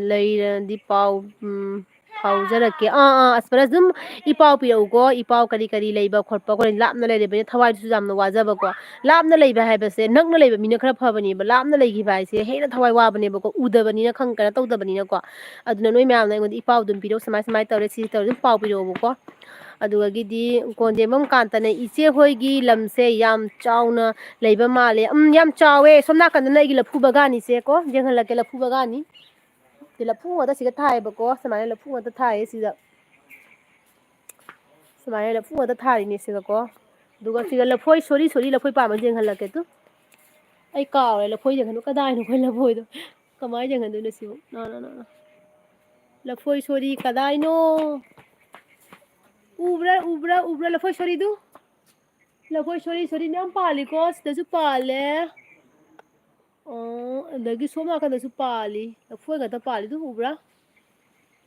ꯂꯩꯔꯗꯤ ꯄꯥꯎ ꯐꯥꯎꯖꯔꯛꯀꯦ ꯑꯁꯄꯔꯁ ꯑꯗꯨꯝ ꯏꯄꯥꯎ ꯄꯤꯔꯛꯎꯀꯣ ꯏꯄꯥꯎ ꯀꯔꯤ ꯀꯔꯤ ꯂꯩꯕ ꯈꯣꯠꯄ ꯑꯩꯈꯣꯏ ꯂꯥꯞꯅ ꯂꯩꯔꯕꯅꯤꯅ ꯊꯋꯥꯏꯗꯨꯁꯨ ꯌꯥꯝꯅ ꯋꯥꯖꯕꯀꯣ ꯂꯥꯞꯅ ꯂꯩꯕ ꯍꯥꯏꯕꯁꯦ ꯅꯛꯅ ꯂꯩꯕ ꯃꯤꯅ ꯈꯔ ꯐꯕꯅꯦꯕ ꯂꯥꯞꯅ ꯂꯩꯈꯤꯕ ꯍꯥꯏꯁꯦ ꯍꯦꯟꯅ ꯊꯋꯥꯏ ꯋꯥꯕꯅꯦꯕꯀꯣ ꯎꯗꯕꯅꯤꯅ ꯀꯩꯅꯣ ꯇꯧꯗꯕꯅꯤꯅꯀꯣ ꯑꯗꯨꯅ ꯅꯣꯏ ꯃꯌꯥꯝꯅ ꯑꯩꯉꯣꯟꯗ ꯏꯄꯥꯎ ꯑꯗꯨꯝ ꯄꯤꯔꯛꯎ ꯁꯨꯃꯥꯏꯅ ꯇꯧꯔꯦ ꯁꯤ ꯇꯧꯔꯦ ꯑꯗꯨꯝ ꯄꯥꯎ ꯄꯤꯔꯛꯑꯣꯕꯀꯣ ꯑꯗꯨꯗꯒꯤꯗꯤ ꯀꯣꯟꯖꯦꯝꯕꯝ ꯀꯥꯟꯇꯅ ꯏꯆꯦ ꯍꯣꯏꯒꯤ ꯂꯝꯁꯦ ꯌꯥꯝ ꯆꯥꯎꯅ ꯂꯩꯕ ꯃꯥꯜꯂꯦ ꯌꯥꯝ ꯆꯥꯎꯋꯦ ꯁꯣꯝ ꯅꯥꯀꯟꯗꯅ ꯑꯩꯒꯤ ꯂꯐꯨ ꯕꯒꯥꯅꯤꯁꯦ ꯀꯣ ꯌꯦꯡꯍꯜꯂꯛꯀꯦ ꯂꯐꯨ ꯕꯒꯥꯅꯤ ꯂꯐꯨ ꯉꯥꯛꯇ ꯁꯤꯗ ꯊꯥꯏꯌꯦꯕꯀꯣ ꯁꯨꯃꯥꯏꯅ ꯂꯐꯨ ꯉꯥꯛꯇ ꯊꯥꯏꯌꯦ ꯁꯤꯗ ꯁꯨꯃꯥꯏꯅ ꯂꯐꯨ ꯉꯥꯛꯇ ꯊꯥꯔꯤꯅꯦ ꯁꯤꯒꯀꯣ ꯑꯗꯨꯒ ꯁꯤꯒ ꯂꯐꯣꯏ ꯁꯣꯔꯤ ꯂꯐꯣꯏ ꯄꯥꯝꯕ ꯌꯦꯡꯍꯜꯂꯛꯀꯦ ꯑꯩ ꯀꯥꯎꯔꯦ ꯂꯐꯣꯏ ꯌꯦꯡꯍꯟꯗꯣ ꯀꯗꯥꯏꯅꯣ ꯑꯩꯈꯣꯏ ꯂꯐꯣꯏꯗꯣ ꯀꯃꯥꯏꯅ ꯌꯦꯡꯍꯟꯗꯣꯏꯅꯣ ꯁꯤꯕꯨ लफोई सोरी कदाइनो उब्रा लफोई सोरीदु लफोई सोरी नाम पालिको सिदसु पाले अदगी सोम नाकदसु पाली लफोई गता पालिदु उब्रा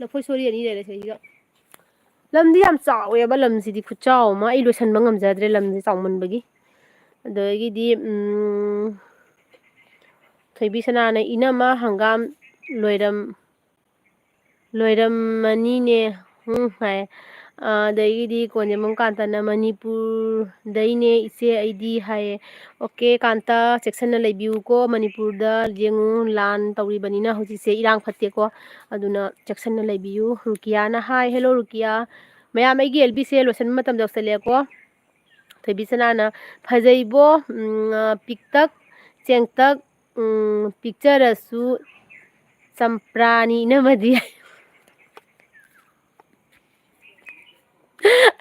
लफोई सोरी अनि लेले सैगा ꯂꯝꯗꯤ ꯌꯥꯝ ꯆꯥꯎꯋꯦꯕ ꯂꯝꯁꯤꯗꯤ ꯈꯨꯠꯆꯥꯎ ꯑꯃ ꯑꯩ ꯂꯣꯏꯁꯟꯕ ꯉꯝꯖꯗ꯭ꯔꯦ ꯂꯝꯁꯤ ꯆꯥꯎꯃꯟꯕꯒꯤ ꯑꯗꯒꯤꯗꯤ ꯊꯣꯏꯕꯤ ꯁꯅꯥꯅ ꯏꯅꯝꯃ ꯍꯪꯒꯥꯝ ꯂꯣꯏꯔꯝꯃꯅꯤꯅꯦ ꯍꯥꯏ ꯑꯗꯒꯤꯗꯤ ꯀꯣꯟꯖꯦꯝꯕꯝ ꯀꯥꯟꯇꯅ ꯃꯅꯤꯄꯨꯔꯗꯩꯅꯦ ꯏꯆꯦ ꯑꯩꯗꯤ ꯍꯥꯏꯌꯦ ꯑꯣꯀꯦ ꯀꯥꯟꯇ ꯆꯦꯛꯁꯤꯟꯅ ꯂꯩꯕꯤꯌꯨꯀꯣ ꯃꯅꯤꯄꯨꯔꯗ ꯌꯦꯡꯉꯨ ꯂꯥꯟ ꯇꯧꯔꯤꯕꯅꯤꯅ ꯍꯧꯖꯤꯛꯁꯦ ꯏꯔꯥꯡ ꯐꯠꯇꯦꯀꯣ ꯑꯗꯨꯅ ꯆꯦꯛꯁꯤꯟꯅ ꯂꯩꯕꯤꯌꯨ ꯔꯨꯀꯤꯌꯥꯅ ꯍꯥꯏ ꯍꯦꯜꯂꯣ ꯔꯨꯀꯤꯌꯥ ꯃꯌꯥꯝ ꯑꯩꯒꯤ ꯑꯦꯜꯕꯤꯁꯦ ꯂꯣꯏꯁꯤꯟꯕ ꯃꯇꯝ ꯌꯧꯁꯜꯂꯛꯑꯦꯀꯣ ꯊꯣꯏꯕꯤ ꯁꯅꯥꯅ ꯐꯖꯩꯕꯣ ꯄꯤꯛꯇꯛ ꯆꯦꯡꯇꯛ ꯄꯤꯛꯆꯔꯁꯨ ꯆꯝꯄ꯭ꯔꯥꯅꯤ ꯏꯅꯝꯃꯗꯤ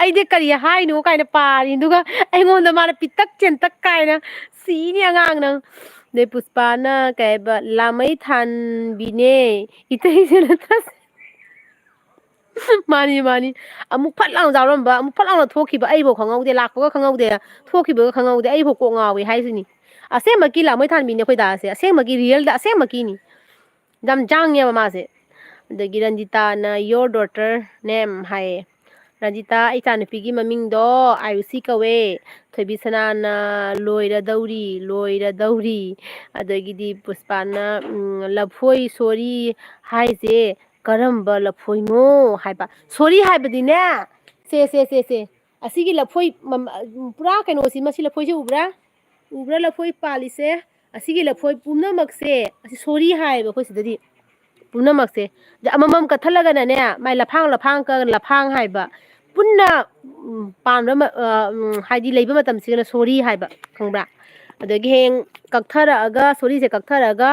ꯑꯩꯗꯤ ꯀꯔꯤ ꯍꯥꯏꯅꯣ ꯀꯥꯏꯅ ꯄꯥꯔꯤ ꯑꯗꯨꯒ ꯑꯩꯉꯣꯟꯗ ꯃꯥꯅ ꯄꯤꯇꯛ ꯆꯦꯟꯇꯛ ꯀꯥꯏꯅ ꯁꯤꯅꯤ ꯑꯉꯥꯡ ꯅꯪ ꯑꯗꯩ ꯄꯨꯁꯄꯥꯅ ꯀꯩꯕ ꯂꯥꯃꯩ ꯊꯥꯟꯕꯤꯅꯦ ꯏꯇꯩꯁꯨ ꯅꯠꯇ꯭ꯔꯁ ꯃꯥꯅꯤ ꯑꯃꯨꯛ ꯐꯠ ꯂꯥꯎꯅ ꯌꯥꯎꯔꯝꯕ ꯑꯃꯨꯛ ꯐꯠ ꯂꯥꯎꯅ ꯊꯣꯛꯈꯤꯕ ꯑꯩꯐꯥꯎ ꯈꯪꯍꯧꯗꯦ ꯂꯥꯛꯄꯒ ꯈꯪꯍꯧꯗꯦ ꯊꯣꯛꯈꯤꯕꯒ ꯈꯪꯍꯧꯗꯦ ꯑꯩꯐꯥꯎ ꯀꯣꯛ ꯉꯥꯎꯏ ꯍꯥꯏꯁꯤꯅꯤ ꯑꯁꯦꯡꯕꯀꯤ ꯂꯥꯃꯩ ꯊꯥꯟꯕꯤꯅꯦ ꯑꯩꯈꯣꯏ ꯗꯥꯁꯦ ꯑꯁꯦꯡꯕꯒꯤ ꯔꯤꯌꯦꯜꯗ ꯑꯁꯦꯡꯕꯀꯤꯅꯤ ꯌꯥꯝ ꯖꯥꯡꯉꯦꯕ ꯃꯥꯁꯦ ꯑꯗꯒꯤ ꯔꯟꯖꯤꯇꯥꯅ ꯌꯣꯔ ꯗꯣꯇꯔ ꯅꯦꯝ ꯍꯥꯏꯌꯦ ꯔꯟꯖꯤꯇꯥ ꯏꯆꯥꯅꯨꯄꯤꯒꯤ ꯃꯃꯤꯡꯗꯣ ꯑꯥꯏꯔꯨꯁꯤ ꯀꯧꯋꯦ ꯊꯣꯏꯕꯤ ꯁꯅꯥꯅ ꯂꯣꯏꯔꯗꯧꯔꯤ ꯑꯗꯒꯤꯗꯤ ꯄꯨꯁꯄꯥꯅ ꯂꯐꯣꯏ ꯁꯣꯔꯤ ꯍꯥꯏꯁꯦ ꯀꯔꯝꯕ ꯂꯐꯣꯏꯅꯣ ꯍꯥꯏꯕ ꯁꯣꯔꯤ ꯍꯥꯏꯕꯗꯤꯅꯦ ꯁꯦ ꯑꯁꯤꯒꯤ ꯂꯐꯣꯏ ꯄꯨꯔꯥ ꯀꯩꯅꯣꯁꯤ ꯃꯁꯤ ꯂꯐꯣꯏꯁꯦ ꯎꯕ꯭ꯔꯥ ꯂꯐꯣꯏ ꯄꯥꯜꯂꯤꯁꯦ ꯑꯁꯤꯒꯤ ꯂꯐꯣꯏ ꯄꯨꯝꯅꯃꯛꯁꯦ ꯑꯁꯤ ꯁꯣꯔꯤ ꯍꯥꯏꯌꯦꯕ ꯑꯩꯈꯣꯏ ꯁꯤꯗꯗꯤ ꯄꯨꯝꯅꯃꯛꯁꯦ ꯑꯃꯃꯝ ꯀꯠꯊꯠꯂꯒꯅꯅꯦ ꯃꯥꯏ ꯂꯐꯥꯡ ꯍꯥꯏꯕ ꯄꯨꯟꯅ ꯄꯥꯟꯕ ꯍꯥꯏꯗꯤ ꯂꯩꯕ ꯃꯇꯝꯁꯤꯒꯅ ꯁꯣꯔꯤ ꯍꯥꯏꯕ ꯈꯪꯕ꯭ꯔꯥ ꯑꯗꯒꯤ ꯍꯌꯦꯡ ꯀꯛꯊꯔꯛꯑꯒ ꯁꯣꯔꯤꯁꯦ ꯀꯛꯊꯔꯛꯑꯒ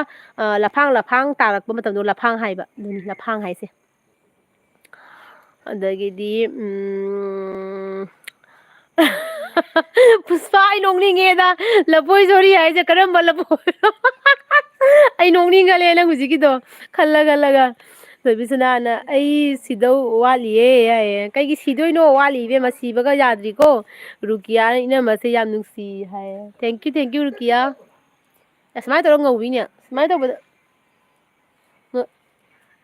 ꯂꯐꯥꯡ ꯇꯥꯔꯛꯄ ꯃꯇꯝꯗꯣ ꯂꯐꯥꯡ ꯍꯥꯏꯕ ꯑꯗꯨꯅꯤ ꯂꯐꯥꯡ ꯍꯥꯏꯁꯦ ꯑꯗꯒꯤꯗꯤ ꯄꯨꯁꯄꯥ ꯑꯩ ꯅꯣꯛꯅꯤꯡꯉꯦꯗ ꯂꯐꯣꯏ ꯁꯣꯔꯤ ꯍꯥꯏꯁꯦ ꯀꯔꯝꯕ ꯂꯐꯣꯏ ꯑꯩ ꯅꯣꯛꯅꯤꯡꯒꯂꯦ ꯅꯪ ꯍꯧꯖꯤꯛꯀꯤꯗꯣ ꯈꯜꯂꯒ ꯊꯣꯏꯕꯤ ꯁꯅꯥꯅ ꯑꯩ ꯁꯤꯗꯧ ꯋꯥꯠꯂꯤꯌꯦ ꯌꯥꯏꯌꯦ ꯀꯩꯒꯤ ꯁꯤꯗꯣꯏꯅꯣ ꯋꯥꯠꯂꯤ ꯏꯕꯦꯝꯃ ꯁꯤꯕꯒ ꯌꯥꯗ꯭ꯔꯤꯀꯣ ꯔꯨꯀꯤꯌꯥꯅ ꯏꯅꯝꯃꯁꯦ ꯌꯥꯝ ꯅꯨꯡꯁꯤ ꯍꯥꯏꯌꯦ ꯊꯦꯡꯀ꯭ꯌꯨ ꯔꯨꯀꯤꯌꯥ ꯁꯨꯃꯥꯏꯅ ꯇꯧꯔ ꯉꯧꯕꯤꯅꯦ ꯁꯨꯃꯥꯏꯅ ꯇꯧꯕꯗ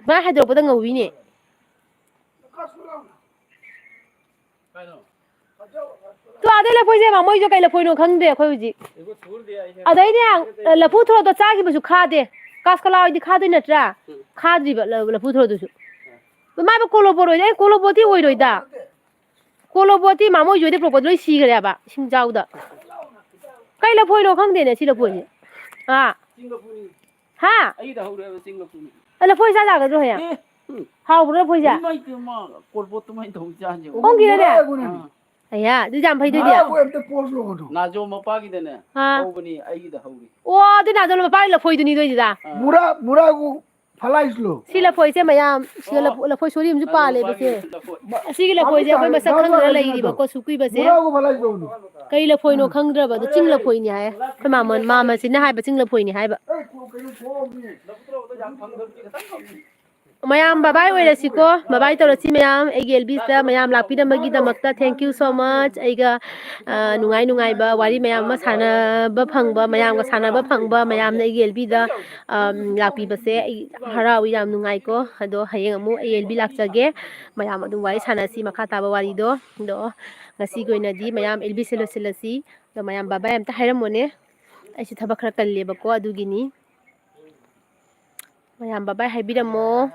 ꯁꯨꯃꯥꯏꯅ ꯍꯥꯏꯗꯣꯔꯛꯄꯗ ꯉꯧꯕꯤꯅꯦ ꯇꯣ ꯑꯗꯩ ꯂꯐꯣꯏꯁꯦ ꯃꯣꯏꯁꯨ ꯀꯩ ꯂꯐꯣꯏꯅꯣ ꯈꯪꯗꯦ ꯑꯩꯈꯣꯏ ꯍꯧꯖꯤꯛ ꯑꯗꯩꯅꯦ ꯂꯐꯨ ꯊꯣꯔꯣꯗꯣ ꯆꯥꯈꯤꯕꯁꯨ ꯈꯥꯗꯦ ꯀꯥꯁꯀꯂꯥ ꯍꯣꯏꯗꯤ ꯈꯥꯗꯣꯏ ꯅꯠꯇ꯭ꯔꯥ ꯈꯥꯗ꯭ꯔꯤꯕ ꯂꯐꯨ ꯊꯣꯔꯣꯗꯨꯁꯨ ꯃꯥꯕꯨ ꯀꯣꯂꯣꯕꯣꯠ ꯑꯣꯏꯗꯤ ꯀꯣꯂꯣꯕꯣꯠꯇꯤ ꯑꯣꯏꯔꯣꯏꯗ ꯀꯣꯂꯣꯕꯣꯠꯇꯤ ꯃꯥꯃꯣꯏ ꯍꯣꯏꯗꯤ ꯄꯨꯔꯛꯄꯗ ꯂꯣꯏ ꯁꯤꯈ꯭ꯔꯦꯕ ꯏꯁꯤꯡꯆꯥꯎꯗ ꯀꯩ ꯂꯐꯣꯏꯅꯣ ꯈꯪꯗꯦꯅꯦ ꯁꯤ ꯂꯐꯣꯏꯁꯦ ꯍꯥ ꯑꯩꯒꯤꯗ ꯍꯧꯔꯦꯕ ꯆꯤꯡ ꯂꯐꯨꯅꯤ ꯂꯐꯣꯏ ꯆꯥ ꯌꯥꯒꯗ꯭ꯔꯣ ꯍꯌꯦꯡ ꯍꯥꯎꯕ꯭ꯔꯣ ꯂꯐꯣꯏꯁꯦ ꯀꯣꯜꯕꯣꯠꯇꯨꯃꯥꯏꯅ ꯇꯧ ꯆꯥꯁꯦ ꯍꯣꯡꯈꯤꯔꯅꯦ ꯑꯌꯥ ꯑꯗꯨꯗꯤ ꯌꯥꯝ ꯐꯩꯗꯣꯏꯗꯤ ꯅꯥꯖꯣ ꯃꯄꯥꯒꯤꯗꯅꯦ ꯍꯧꯕꯅꯤ ꯑꯩꯒꯤꯗ ꯍꯧꯔꯤ ꯑꯣ ꯑꯗꯨ ꯅꯥꯖꯣꯝ ꯃꯄꯥꯒꯤ ꯂꯐꯣꯏꯗꯨꯅꯤ ꯅꯣꯏꯗꯨꯗ burago ꯐꯂꯥꯏꯁꯂꯣ ꯁꯤ ꯂꯐꯣꯏꯁꯦ ꯃꯌꯥꯝ ꯁꯤ ꯂꯐꯣꯏ ꯁꯣꯔꯤ ꯑꯃꯁꯨ ꯄꯥꯜꯂꯦꯕ ꯁꯦ ꯑꯁꯤꯒꯤ ꯂꯐꯣꯏꯁꯦ ꯑꯩꯈꯣꯏ ꯃꯁꯛ ꯈꯪꯗꯅ ꯂꯩꯔꯤꯕꯀꯣ ꯁꯨꯛ ꯀꯨꯏꯕꯁꯦ ꯕꯨꯔꯥꯒꯣ ꯐꯂꯥꯏꯁꯂꯣ ꯀꯩ ꯂꯐꯣꯏꯅꯣ ꯈꯪꯗ꯭ꯔꯕ ꯑꯗꯣ ꯆꯤꯡ ꯂꯐꯣꯏꯅꯤ ꯍꯥꯏ ꯑꯩꯈꯣꯏ ꯃꯥꯃꯁꯤꯅ ꯍꯥꯏꯕ ꯆꯤꯡ ꯂꯐꯣꯏꯅꯤ ꯍꯥꯏꯕ ꯃꯌꯥꯝ ꯕꯕꯥꯏ ꯑꯣꯏꯔꯁꯤꯀꯣ ꯕꯕꯥꯏ ꯇꯧꯔꯁꯤ ꯃꯌꯥꯝ ꯑꯩꯒꯤ ꯑꯦꯜꯕꯤꯁꯇ ꯃꯌꯥꯝ ꯂꯥꯛꯄꯤꯔꯝꯕꯒꯤꯗꯃꯛꯇ ꯊꯦꯡꯛ ꯌꯨ ꯁꯣ ꯃꯆ ꯑꯩꯒ ꯅꯨꯡꯉꯥꯏ ꯅꯨꯡꯉꯥꯏꯕ ꯋꯥꯔꯤ ꯃꯌꯥꯝ ꯑꯃ ꯁꯥꯟꯅꯕ ꯐꯪꯕ ꯃꯌꯥꯝꯒ ꯁꯥꯟꯅꯕ ꯐꯪꯕ ꯃꯌꯥꯝꯅ ꯑꯩꯒꯤ ꯑꯦꯜꯕꯤꯗ ꯂꯥꯛꯄꯤꯕꯁꯦ ꯑꯩ ꯌꯥꯝ ꯍꯔꯥꯎꯏ ꯌꯥꯝ ꯅꯨꯡꯉꯥꯏꯀꯣ ꯑꯗꯣ ꯍꯌꯦꯡ ꯑꯃꯨꯛ ꯑꯩ ꯑꯦꯜꯕꯤ ꯂꯥꯛꯆꯒꯦ ꯃꯌꯥꯝ ꯑꯗꯨꯝ ꯋꯥꯔꯤ ꯁꯥꯟꯅꯁꯤ ꯃꯈꯥ ꯇꯥꯕ ꯋꯥꯔꯤꯗꯣ ꯑꯗꯣ ꯉꯁꯤꯒꯤ ꯑꯣꯏꯅꯗꯤ ꯃꯌꯥꯝ ꯑꯦꯜꯕꯤꯁꯦ ꯂꯣꯏꯁꯤꯜꯂꯁꯤ ꯑꯗꯣ ꯃꯌꯥꯝ ꯕꯕꯥꯏ ꯑꯝꯇ ꯍꯥꯏꯔꯝꯃꯣꯅꯦ ꯑꯩꯁꯨ ꯊꯕꯛ ꯈꯔ ꯀꯜꯂꯦꯕꯀꯣ ꯑꯗꯨꯒꯤꯅꯤ ꯃꯌꯥꯝ ꯕꯕꯥꯏ ꯍꯥꯏꯕꯤꯔꯝꯃꯣ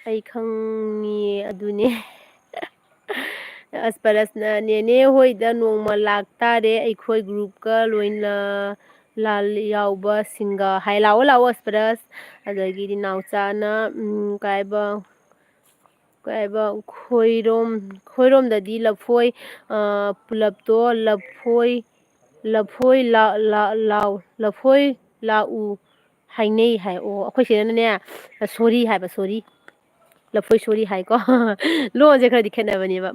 ꯑꯩ ꯈꯪꯉꯤ ꯑꯗꯨꯅꯦ ꯑꯁꯄꯔꯁꯅ ꯅꯦꯅꯦ ꯍꯣꯏꯗ ꯅꯣꯡꯃ ꯂꯥꯛꯇꯥꯔꯦ ꯑꯩꯈꯣꯏ ꯒ꯭ꯔꯨꯞꯀ ꯂꯣꯏꯅ ꯌꯥꯎꯕꯁꯤꯡꯒ ꯍꯥꯏ ꯂꯥꯛꯑꯣ ꯂꯥꯛꯑꯣ ꯑꯁꯄꯔꯁ ꯑꯗꯒꯤꯗꯤ ꯅꯥꯎꯆꯥꯅ ꯀꯩꯕ ꯈꯣꯏꯔꯣꯝꯗꯗꯤ ꯂꯐꯣꯏ ꯄꯨꯂꯞꯇꯣ ꯂꯐꯣꯏ ꯂꯥꯛꯎ ꯍꯥꯏꯅꯩ ꯍꯥꯏ ꯑꯣ ꯑꯩꯈꯣꯏ ꯁꯤꯗꯅꯅꯦ ꯁꯣꯔꯤ ꯍꯥꯏꯕ ꯁꯣꯔꯤ ꯂꯐꯣꯏ ꯁꯣꯔꯤ ꯍꯥꯏꯀꯣ ꯂꯣꯟꯁꯦ ꯈꯔꯗꯤ ꯈꯦꯠꯅꯕꯅꯦꯕ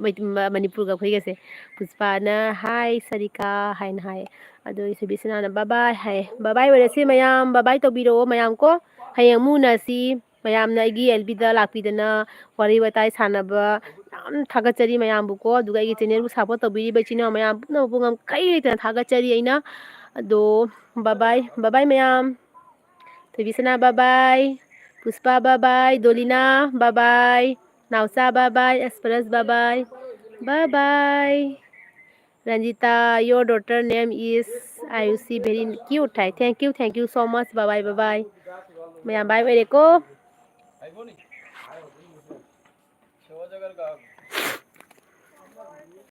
ꯃꯅꯤꯄꯨꯔꯒ ꯑꯩꯈꯣꯏꯒꯁꯦ ꯄꯨꯁꯄꯥꯅ ꯍꯥꯏ ꯁꯔꯤꯀꯥ ꯍꯥꯏꯅ ꯍꯥꯏ ꯑꯗꯣ ꯁꯨꯕꯤꯁꯅꯥꯅ ꯕꯕꯥꯏ ꯍꯥꯏ ꯕꯕꯥꯏ ꯑꯣꯏꯔꯁꯤ ꯃꯌꯥꯝ ꯕꯕꯥꯏ ꯇꯧꯕꯤꯔꯛꯑꯣ ꯃꯌꯥꯝ ꯀꯣ ꯍꯌꯦꯡ ꯑꯃꯨꯛ ꯎꯅꯁꯤ ꯃꯌꯥꯝꯅ ꯑꯩꯒꯤ ꯑꯦꯜꯕꯤꯗ ꯂꯥꯛꯄꯤꯗꯅ ꯋꯥꯔꯤ ꯋꯥꯇꯥꯏ ꯁꯥꯟꯅꯕ ꯌꯥꯝ ꯊꯥꯒꯠꯆꯔꯤ ꯃꯌꯥꯝꯕꯨꯀꯣ ꯑꯗꯨꯒ ꯑꯩꯒꯤ ꯆꯦꯅꯦꯜꯕꯨ ꯁꯞꯄꯣꯔꯠ ꯇꯧꯕꯤꯔꯤꯕ ꯏꯆꯤꯟ ꯏꯅꯥꯎ ꯃꯌꯥꯝ ꯄꯨꯝꯅꯃꯛꯄꯨ ꯉꯝꯈꯩ ꯂꯩꯇꯅ ꯊꯥꯒꯠꯆꯔꯤ ꯑꯩꯅ ꯑꯗꯣ ꯕꯕꯥꯏ ꯕꯕꯥꯏ ꯃꯌꯥꯝ ꯊꯣꯏꯕꯤꯁꯅꯥ ꯕꯕꯥꯏ ꯄꯨꯁꯄꯥ ꯕꯕꯥꯏ ꯗꯣꯂꯤꯅಾ ꯕꯕꯥꯏ ꯅꯥꯎꯆꯥ ꯕꯕꯥꯏ ꯑꯁꯄꯔꯁ ꯕꯕꯥꯏ bye Ranjita, your daughter name is Ayushi, very cute. Thank you so much. Bye bye. Maya bye bye ko.